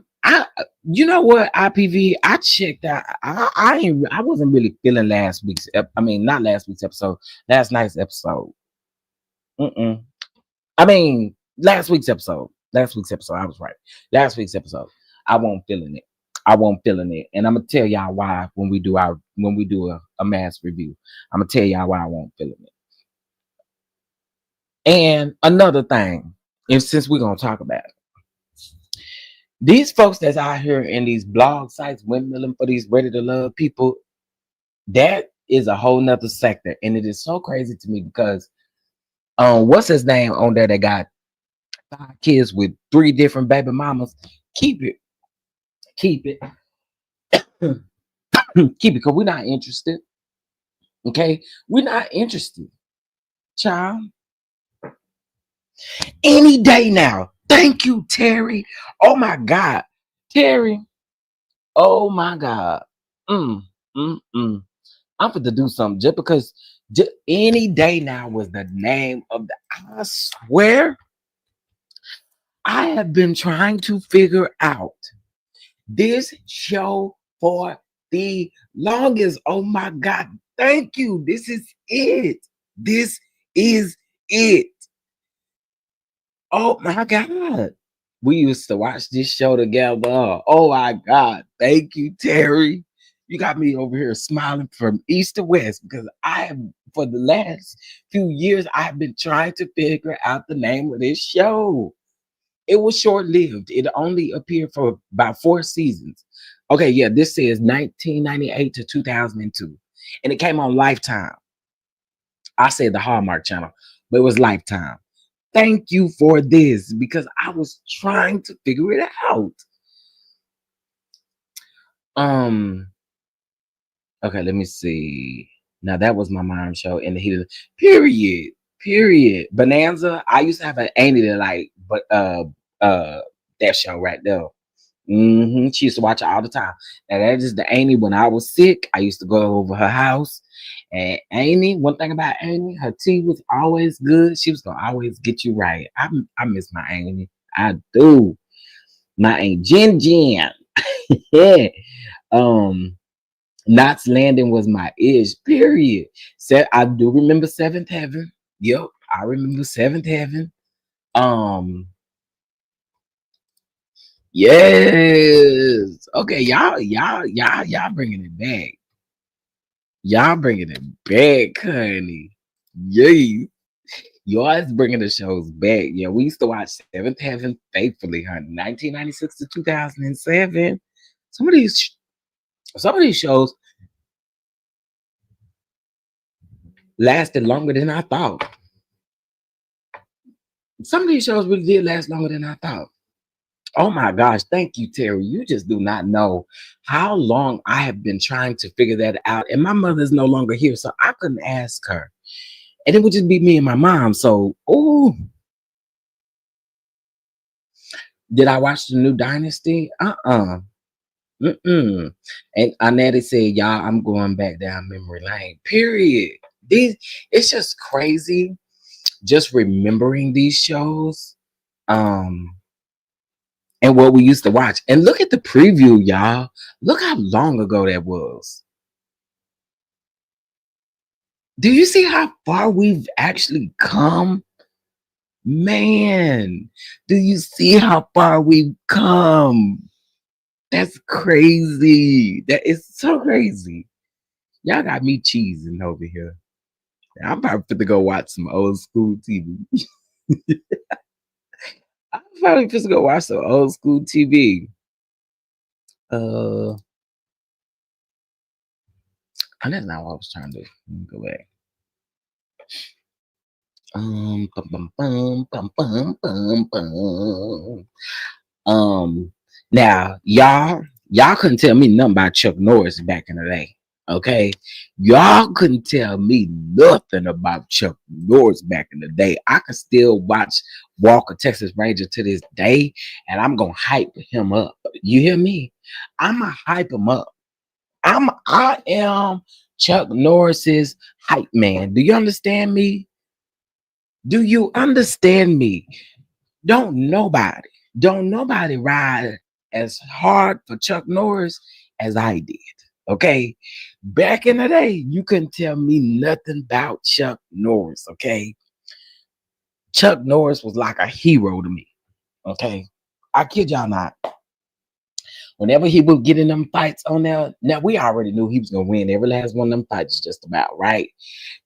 You know what, IPV? I checked out. I wasn't really feeling last week's. I mean, not last week's episode. Last night's episode. Mm-mm. I mean, last week's episode. Last week's episode. I was right. Last week's episode. I won't feeling it. I won't feeling it, and I'm gonna tell y'all why when we do a mass review. I'm gonna tell y'all why I won't feeling it. And another thing, and since we're gonna talk about it, these folks that's out here in these blog sites, windmilling for these ready to love people, that is a whole nother sector, and it is so crazy to me because what's his name on there that got 5 kids with 3 different baby mamas? Keep it, keep it, keep it, because we're not interested. Okay, we're not interested, child. Any day now. Thank you, Terry. Oh my God, Terry. Oh my God. Mm, mm, mm. I'm going to do something just because any day now was the name of the. I swear, I have been trying to figure out this show for the longest. Oh my God. Thank you. This is it. This is it. Oh my God. We used to watch this show together. Oh my God. Thank you, Terry. You got me over here smiling from east to west because I have, for the last few years, I've been trying to figure out the name of this show. It was short lived. It only appeared for about 4 seasons. Okay, yeah, this says 1998 to 2002. And it came on Lifetime. I said the Hallmark Channel, but it was Lifetime. Thank you for this because I was trying to figure it out. Um, okay, let me see. Now that was my mom show in the heat of period. Period. Bonanza. I used to have an auntie that like, but that show right there. She used to watch it all the time. Now that is the Amy. When I was sick, I used to go over her house. And Amy, one thing about Amy, her tea was always good. She was gonna always get you right. I miss my Amy. I do. My Aunt Jen Jen. Yeah. Um, Knots Landing was my ish. Period. I do remember Seventh Heaven. Yep, I remember Seventh Heaven. Um, Yes. Okay, y'all bringing it back. Y'all bringing it back, honey. Yay. Y'all bringing the shows back. Yeah, we used to watch Seventh Heaven faithfully, honey. 1996 to 2007. Some of these, some of these shows lasted longer than I thought. Some of these shows really did last longer than I thought. Oh my gosh, thank you, Terry. You just do not know how long I have been trying to figure that out. And my mother's no longer here, so I couldn't ask her. And it would just be me and my mom. So, oh, did I watch the new Dynasty? Mm-mm. And Annette said, y'all, I'm going back down memory lane. Period. These, it's just crazy just remembering these shows. And what we used to watch. And look at the preview, y'all. Look how long ago that was. Do you see how far we've actually come? Man, do you see how far we've come? That's crazy. That is so crazy. Y'all got me cheesing over here. I'm probably fit to go watch some old school TV. I'm probably just go watch some old school TV. And that's not what I was trying to do. Let me go back. Bum, bum, bum, bum, bum, bum, bum. Now y'all couldn't tell me nothing about Chuck Norris back in the day. Okay, y'all couldn't tell me nothing about Chuck Norris back in the day. I can still watch Walker Texas Ranger to this day, and I'm gonna hype him up. You hear me? I'ma hype him up. I am Chuck Norris's hype man. Do you understand me? Do you understand me? Don't nobody ride as hard for Chuck Norris as I did. Okay. Back in the day, you couldn't tell me nothing about Chuck Norris. Okay. Chuck Norris was like a hero to me. Okay. I kid y'all not. Whenever he would get in them fights on there, now we already knew he was gonna win every last one of them fights, just about, right?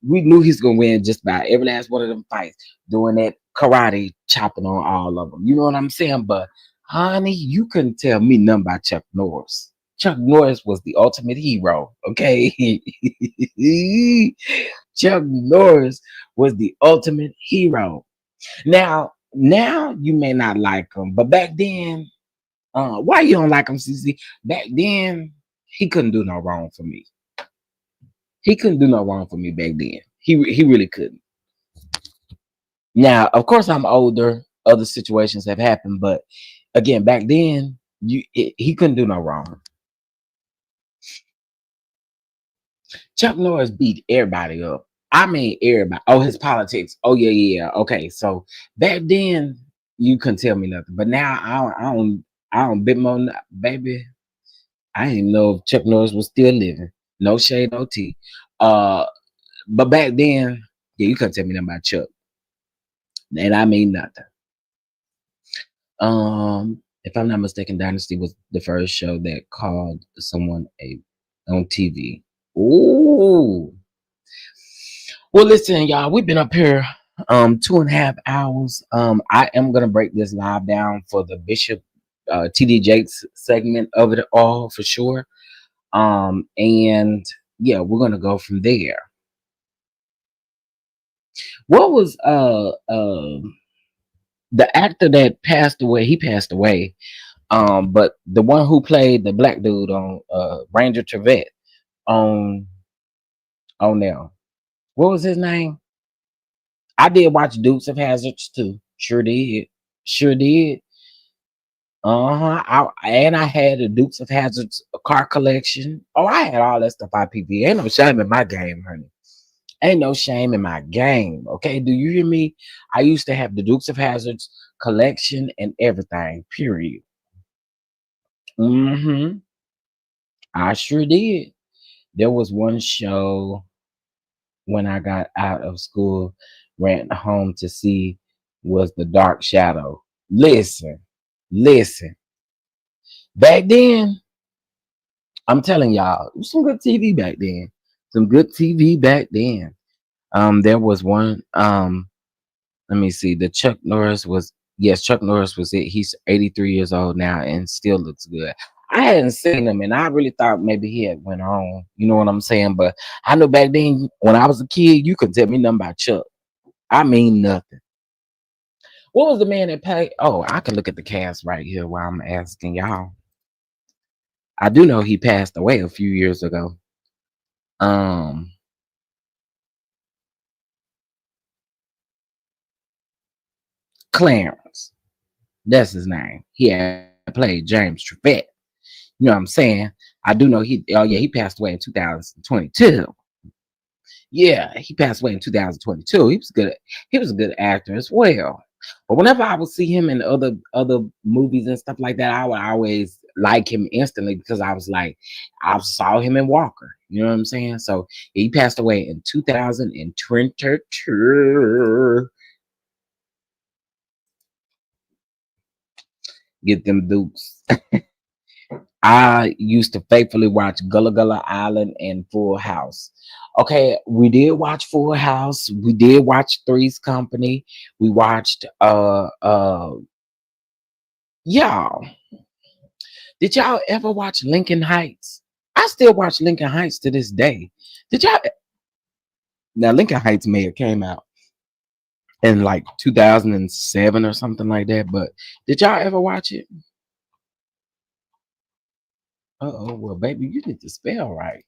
We knew he's gonna win just about every last one of them fights, doing that karate, chopping on all of them. You know what I'm saying? But honey, you couldn't tell me nothing about Chuck Norris. Chuck Norris was the ultimate hero. Okay, Chuck Norris was the ultimate hero. Now you may not like him, but back then, why you don't like him, CC? Back then, he couldn't do no wrong for me. He couldn't do no wrong for me back then. He really couldn't. Now, of course, I'm older. Other situations have happened, but again, back then, he couldn't do no wrong. Chuck Norris beat everybody up. I mean, everybody. Oh, his politics. Oh yeah, yeah. Okay, so back then you couldn't tell me nothing, but now I don't bit more, baby. I didn't even know if Chuck Norris was still living. No shade, no tea. Uh, but back then, yeah, you couldn't tell me nothing about Chuck, and I mean nothing. If I'm not mistaken, Dynasty was the first show that called someone a on TV. Ooh. Well, listen, y'all, we've been up here 2.5 hours. I am gonna break this live down for the Bishop TD Jakes segment of it all for sure. And yeah, we're gonna go from there. What was the actor that passed away? He passed away. But the one who played the black dude on Ranger Trevette on there. What was his name? I did watch Dukes of Hazards too. Sure did. Sure did. And I had a Dukes of Hazards car collection. Oh, I had all that stuff IPV. Ain't no shame in my game, honey. Ain't no shame in my game. Okay, do you hear me? I used to have the Dukes of Hazards collection and everything. Period. Mm-hmm. I sure did. There was one show when I got out of school, ran home to see was The Dark Shadow. Listen, listen. Back then, I'm telling y'all, it was some good TV back then. Some good TV back then. There was one. Let me see. The Chuck Norris was yes, Chuck Norris was it. He's 83 years old now and still looks good. I hadn't seen him, and I really thought maybe he had went on. You know what I'm saying? But I know back then when I was a kid, you couldn't tell me nothing about Chuck. I mean nothing. What was the man that played? Oh, I can look at the cast right here while I'm asking y'all. I do know he passed away a few years ago. Um, Clarence, that's his name. He had played James Trevette. You know what I'm saying? I do know he. Oh yeah, he passed away in 2022. Yeah, he passed away in 2022. He was good. He was a good actor as well. But whenever I would see him in other movies and stuff like that, I would always like him instantly because I was like, I saw him in Walker. You know what I'm saying? So he passed away in 2022. Get them dukes. I used to faithfully watch Gullah Gullah Island and Full House. Okay, we did watch Full House. We did watch Three's Company. We watched y'all. Did y'all ever watch Lincoln Heights? I still watch Lincoln Heights to this day. Did y'all now Lincoln Heights may have came out in like 2007 or something like that, but did y'all ever watch it? Uh-oh, well, baby, you need to spell right.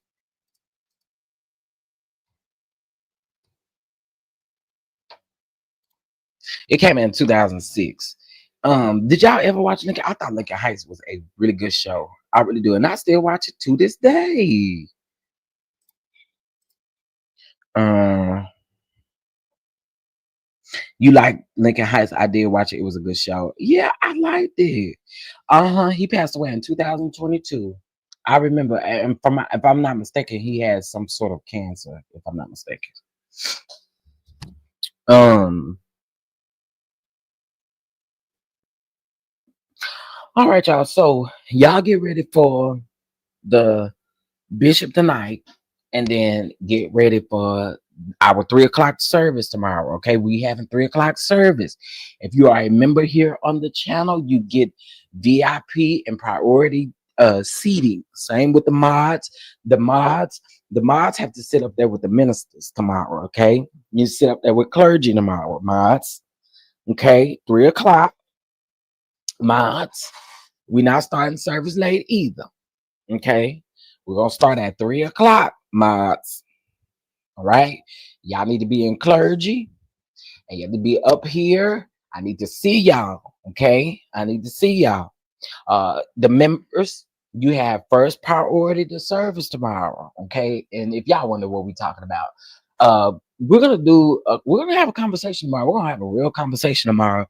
It came out in 2006. Did y'all ever watch Lincoln? I thought Lincoln Heights was a really good show. I really do, and I still watch it to this day. Uh, You like Lincoln Heights? I did watch it. It was a good show. Yeah, I liked it. He passed away in 2022. I remember, and if I'm not mistaken, he had some sort of cancer. If I'm not mistaken. Um. All right, y'all. So y'all get ready for the Bishop tonight, and then get ready for our 3 o'clock service tomorrow. Okay, we having 3 o'clock service. If you are a member here on the channel, you get VIP and priority seating. Same with the mods. The mods have to sit up there with the ministers tomorrow. Okay, you sit up there with clergy tomorrow, mods. Okay, 3 o'clock, mods. We not starting service late either. Okay, we're gonna start at 3 o'clock, mods. All right, y'all need to be in clergy, and you have to be up here. I need to see y'all. Okay, I need to see y'all. The members, you have first priority to service tomorrow. Okay, and if y'all wonder what we're talking about, we're gonna have a conversation tomorrow. We're gonna have a real conversation tomorrow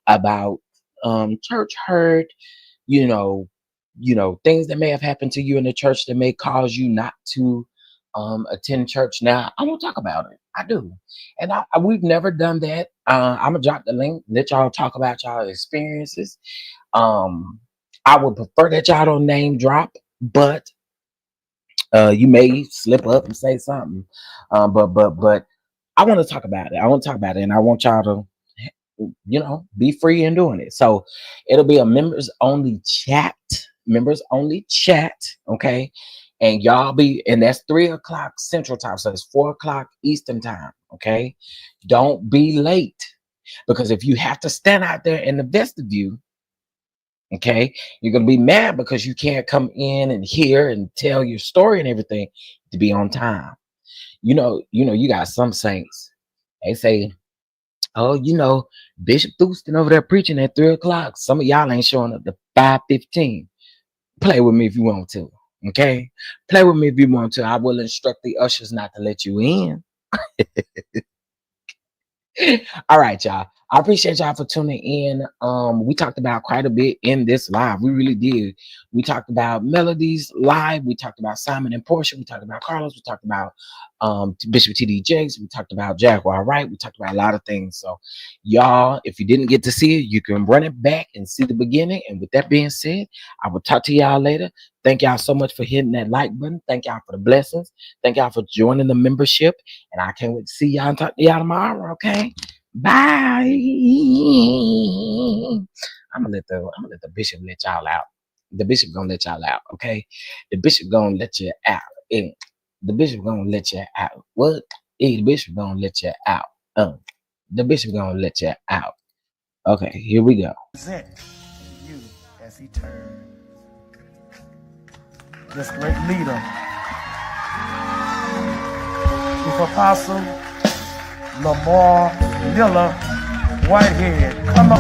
about church hurt. You know, things that may have happened to you in the church that may cause you not to attend church. Now I won't talk about it. I do, and we've never done that. I'm gonna drop the link, let y'all talk about y'all experiences. I would prefer that y'all don't name drop, but you may slip up and say something. But I want to talk about it. I want to talk about it, and I want y'all to, be free in doing it. So it'll be a members only chat. Members only chat. Okay. And and that's 3 o'clock Central Time. So it's 4 o'clock Eastern Time. Okay. Don't be late, because if you have to stand out there in the vestibule, okay, you're gonna be mad because you can't come in and hear and tell your story and everything to be on time. You got some saints. They say, oh, Bishop Thurston over there preaching at 3 o'clock. Some of y'all ain't showing up to 5:15. Play with me if you want to. Okay, play with me if you want to. I will instruct the ushers not to let you in. All right, y'all. I appreciate y'all for tuning in. We talked about quite a bit in this live. We really did. We talked about Melodies live. We talked about Simon and Portia. We talked about Carlos. We talked about Bishop TD Jakes. We talked about Jaguar Wright. We talked about a lot of things. So, y'all, if you didn't get to see it, you can run it back and see the beginning. And with that being said, I will talk to y'all later. Thank y'all so much for hitting that like button. Thank y'all for the blessings. Thank y'all for joining the membership. And I can't wait to see y'all and talk to y'all tomorrow. Okay. Bye. I'm gonna let the bishop let y'all out. The bishop gonna let y'all out, okay? The bishop gonna let you out. The bishop gonna let you out. What? The bishop gonna let you out. The bishop gonna let you out. Okay, here we go. Present you as he turns. This great leader, Chief Apostle Lamar Miller Whitehead. Come on.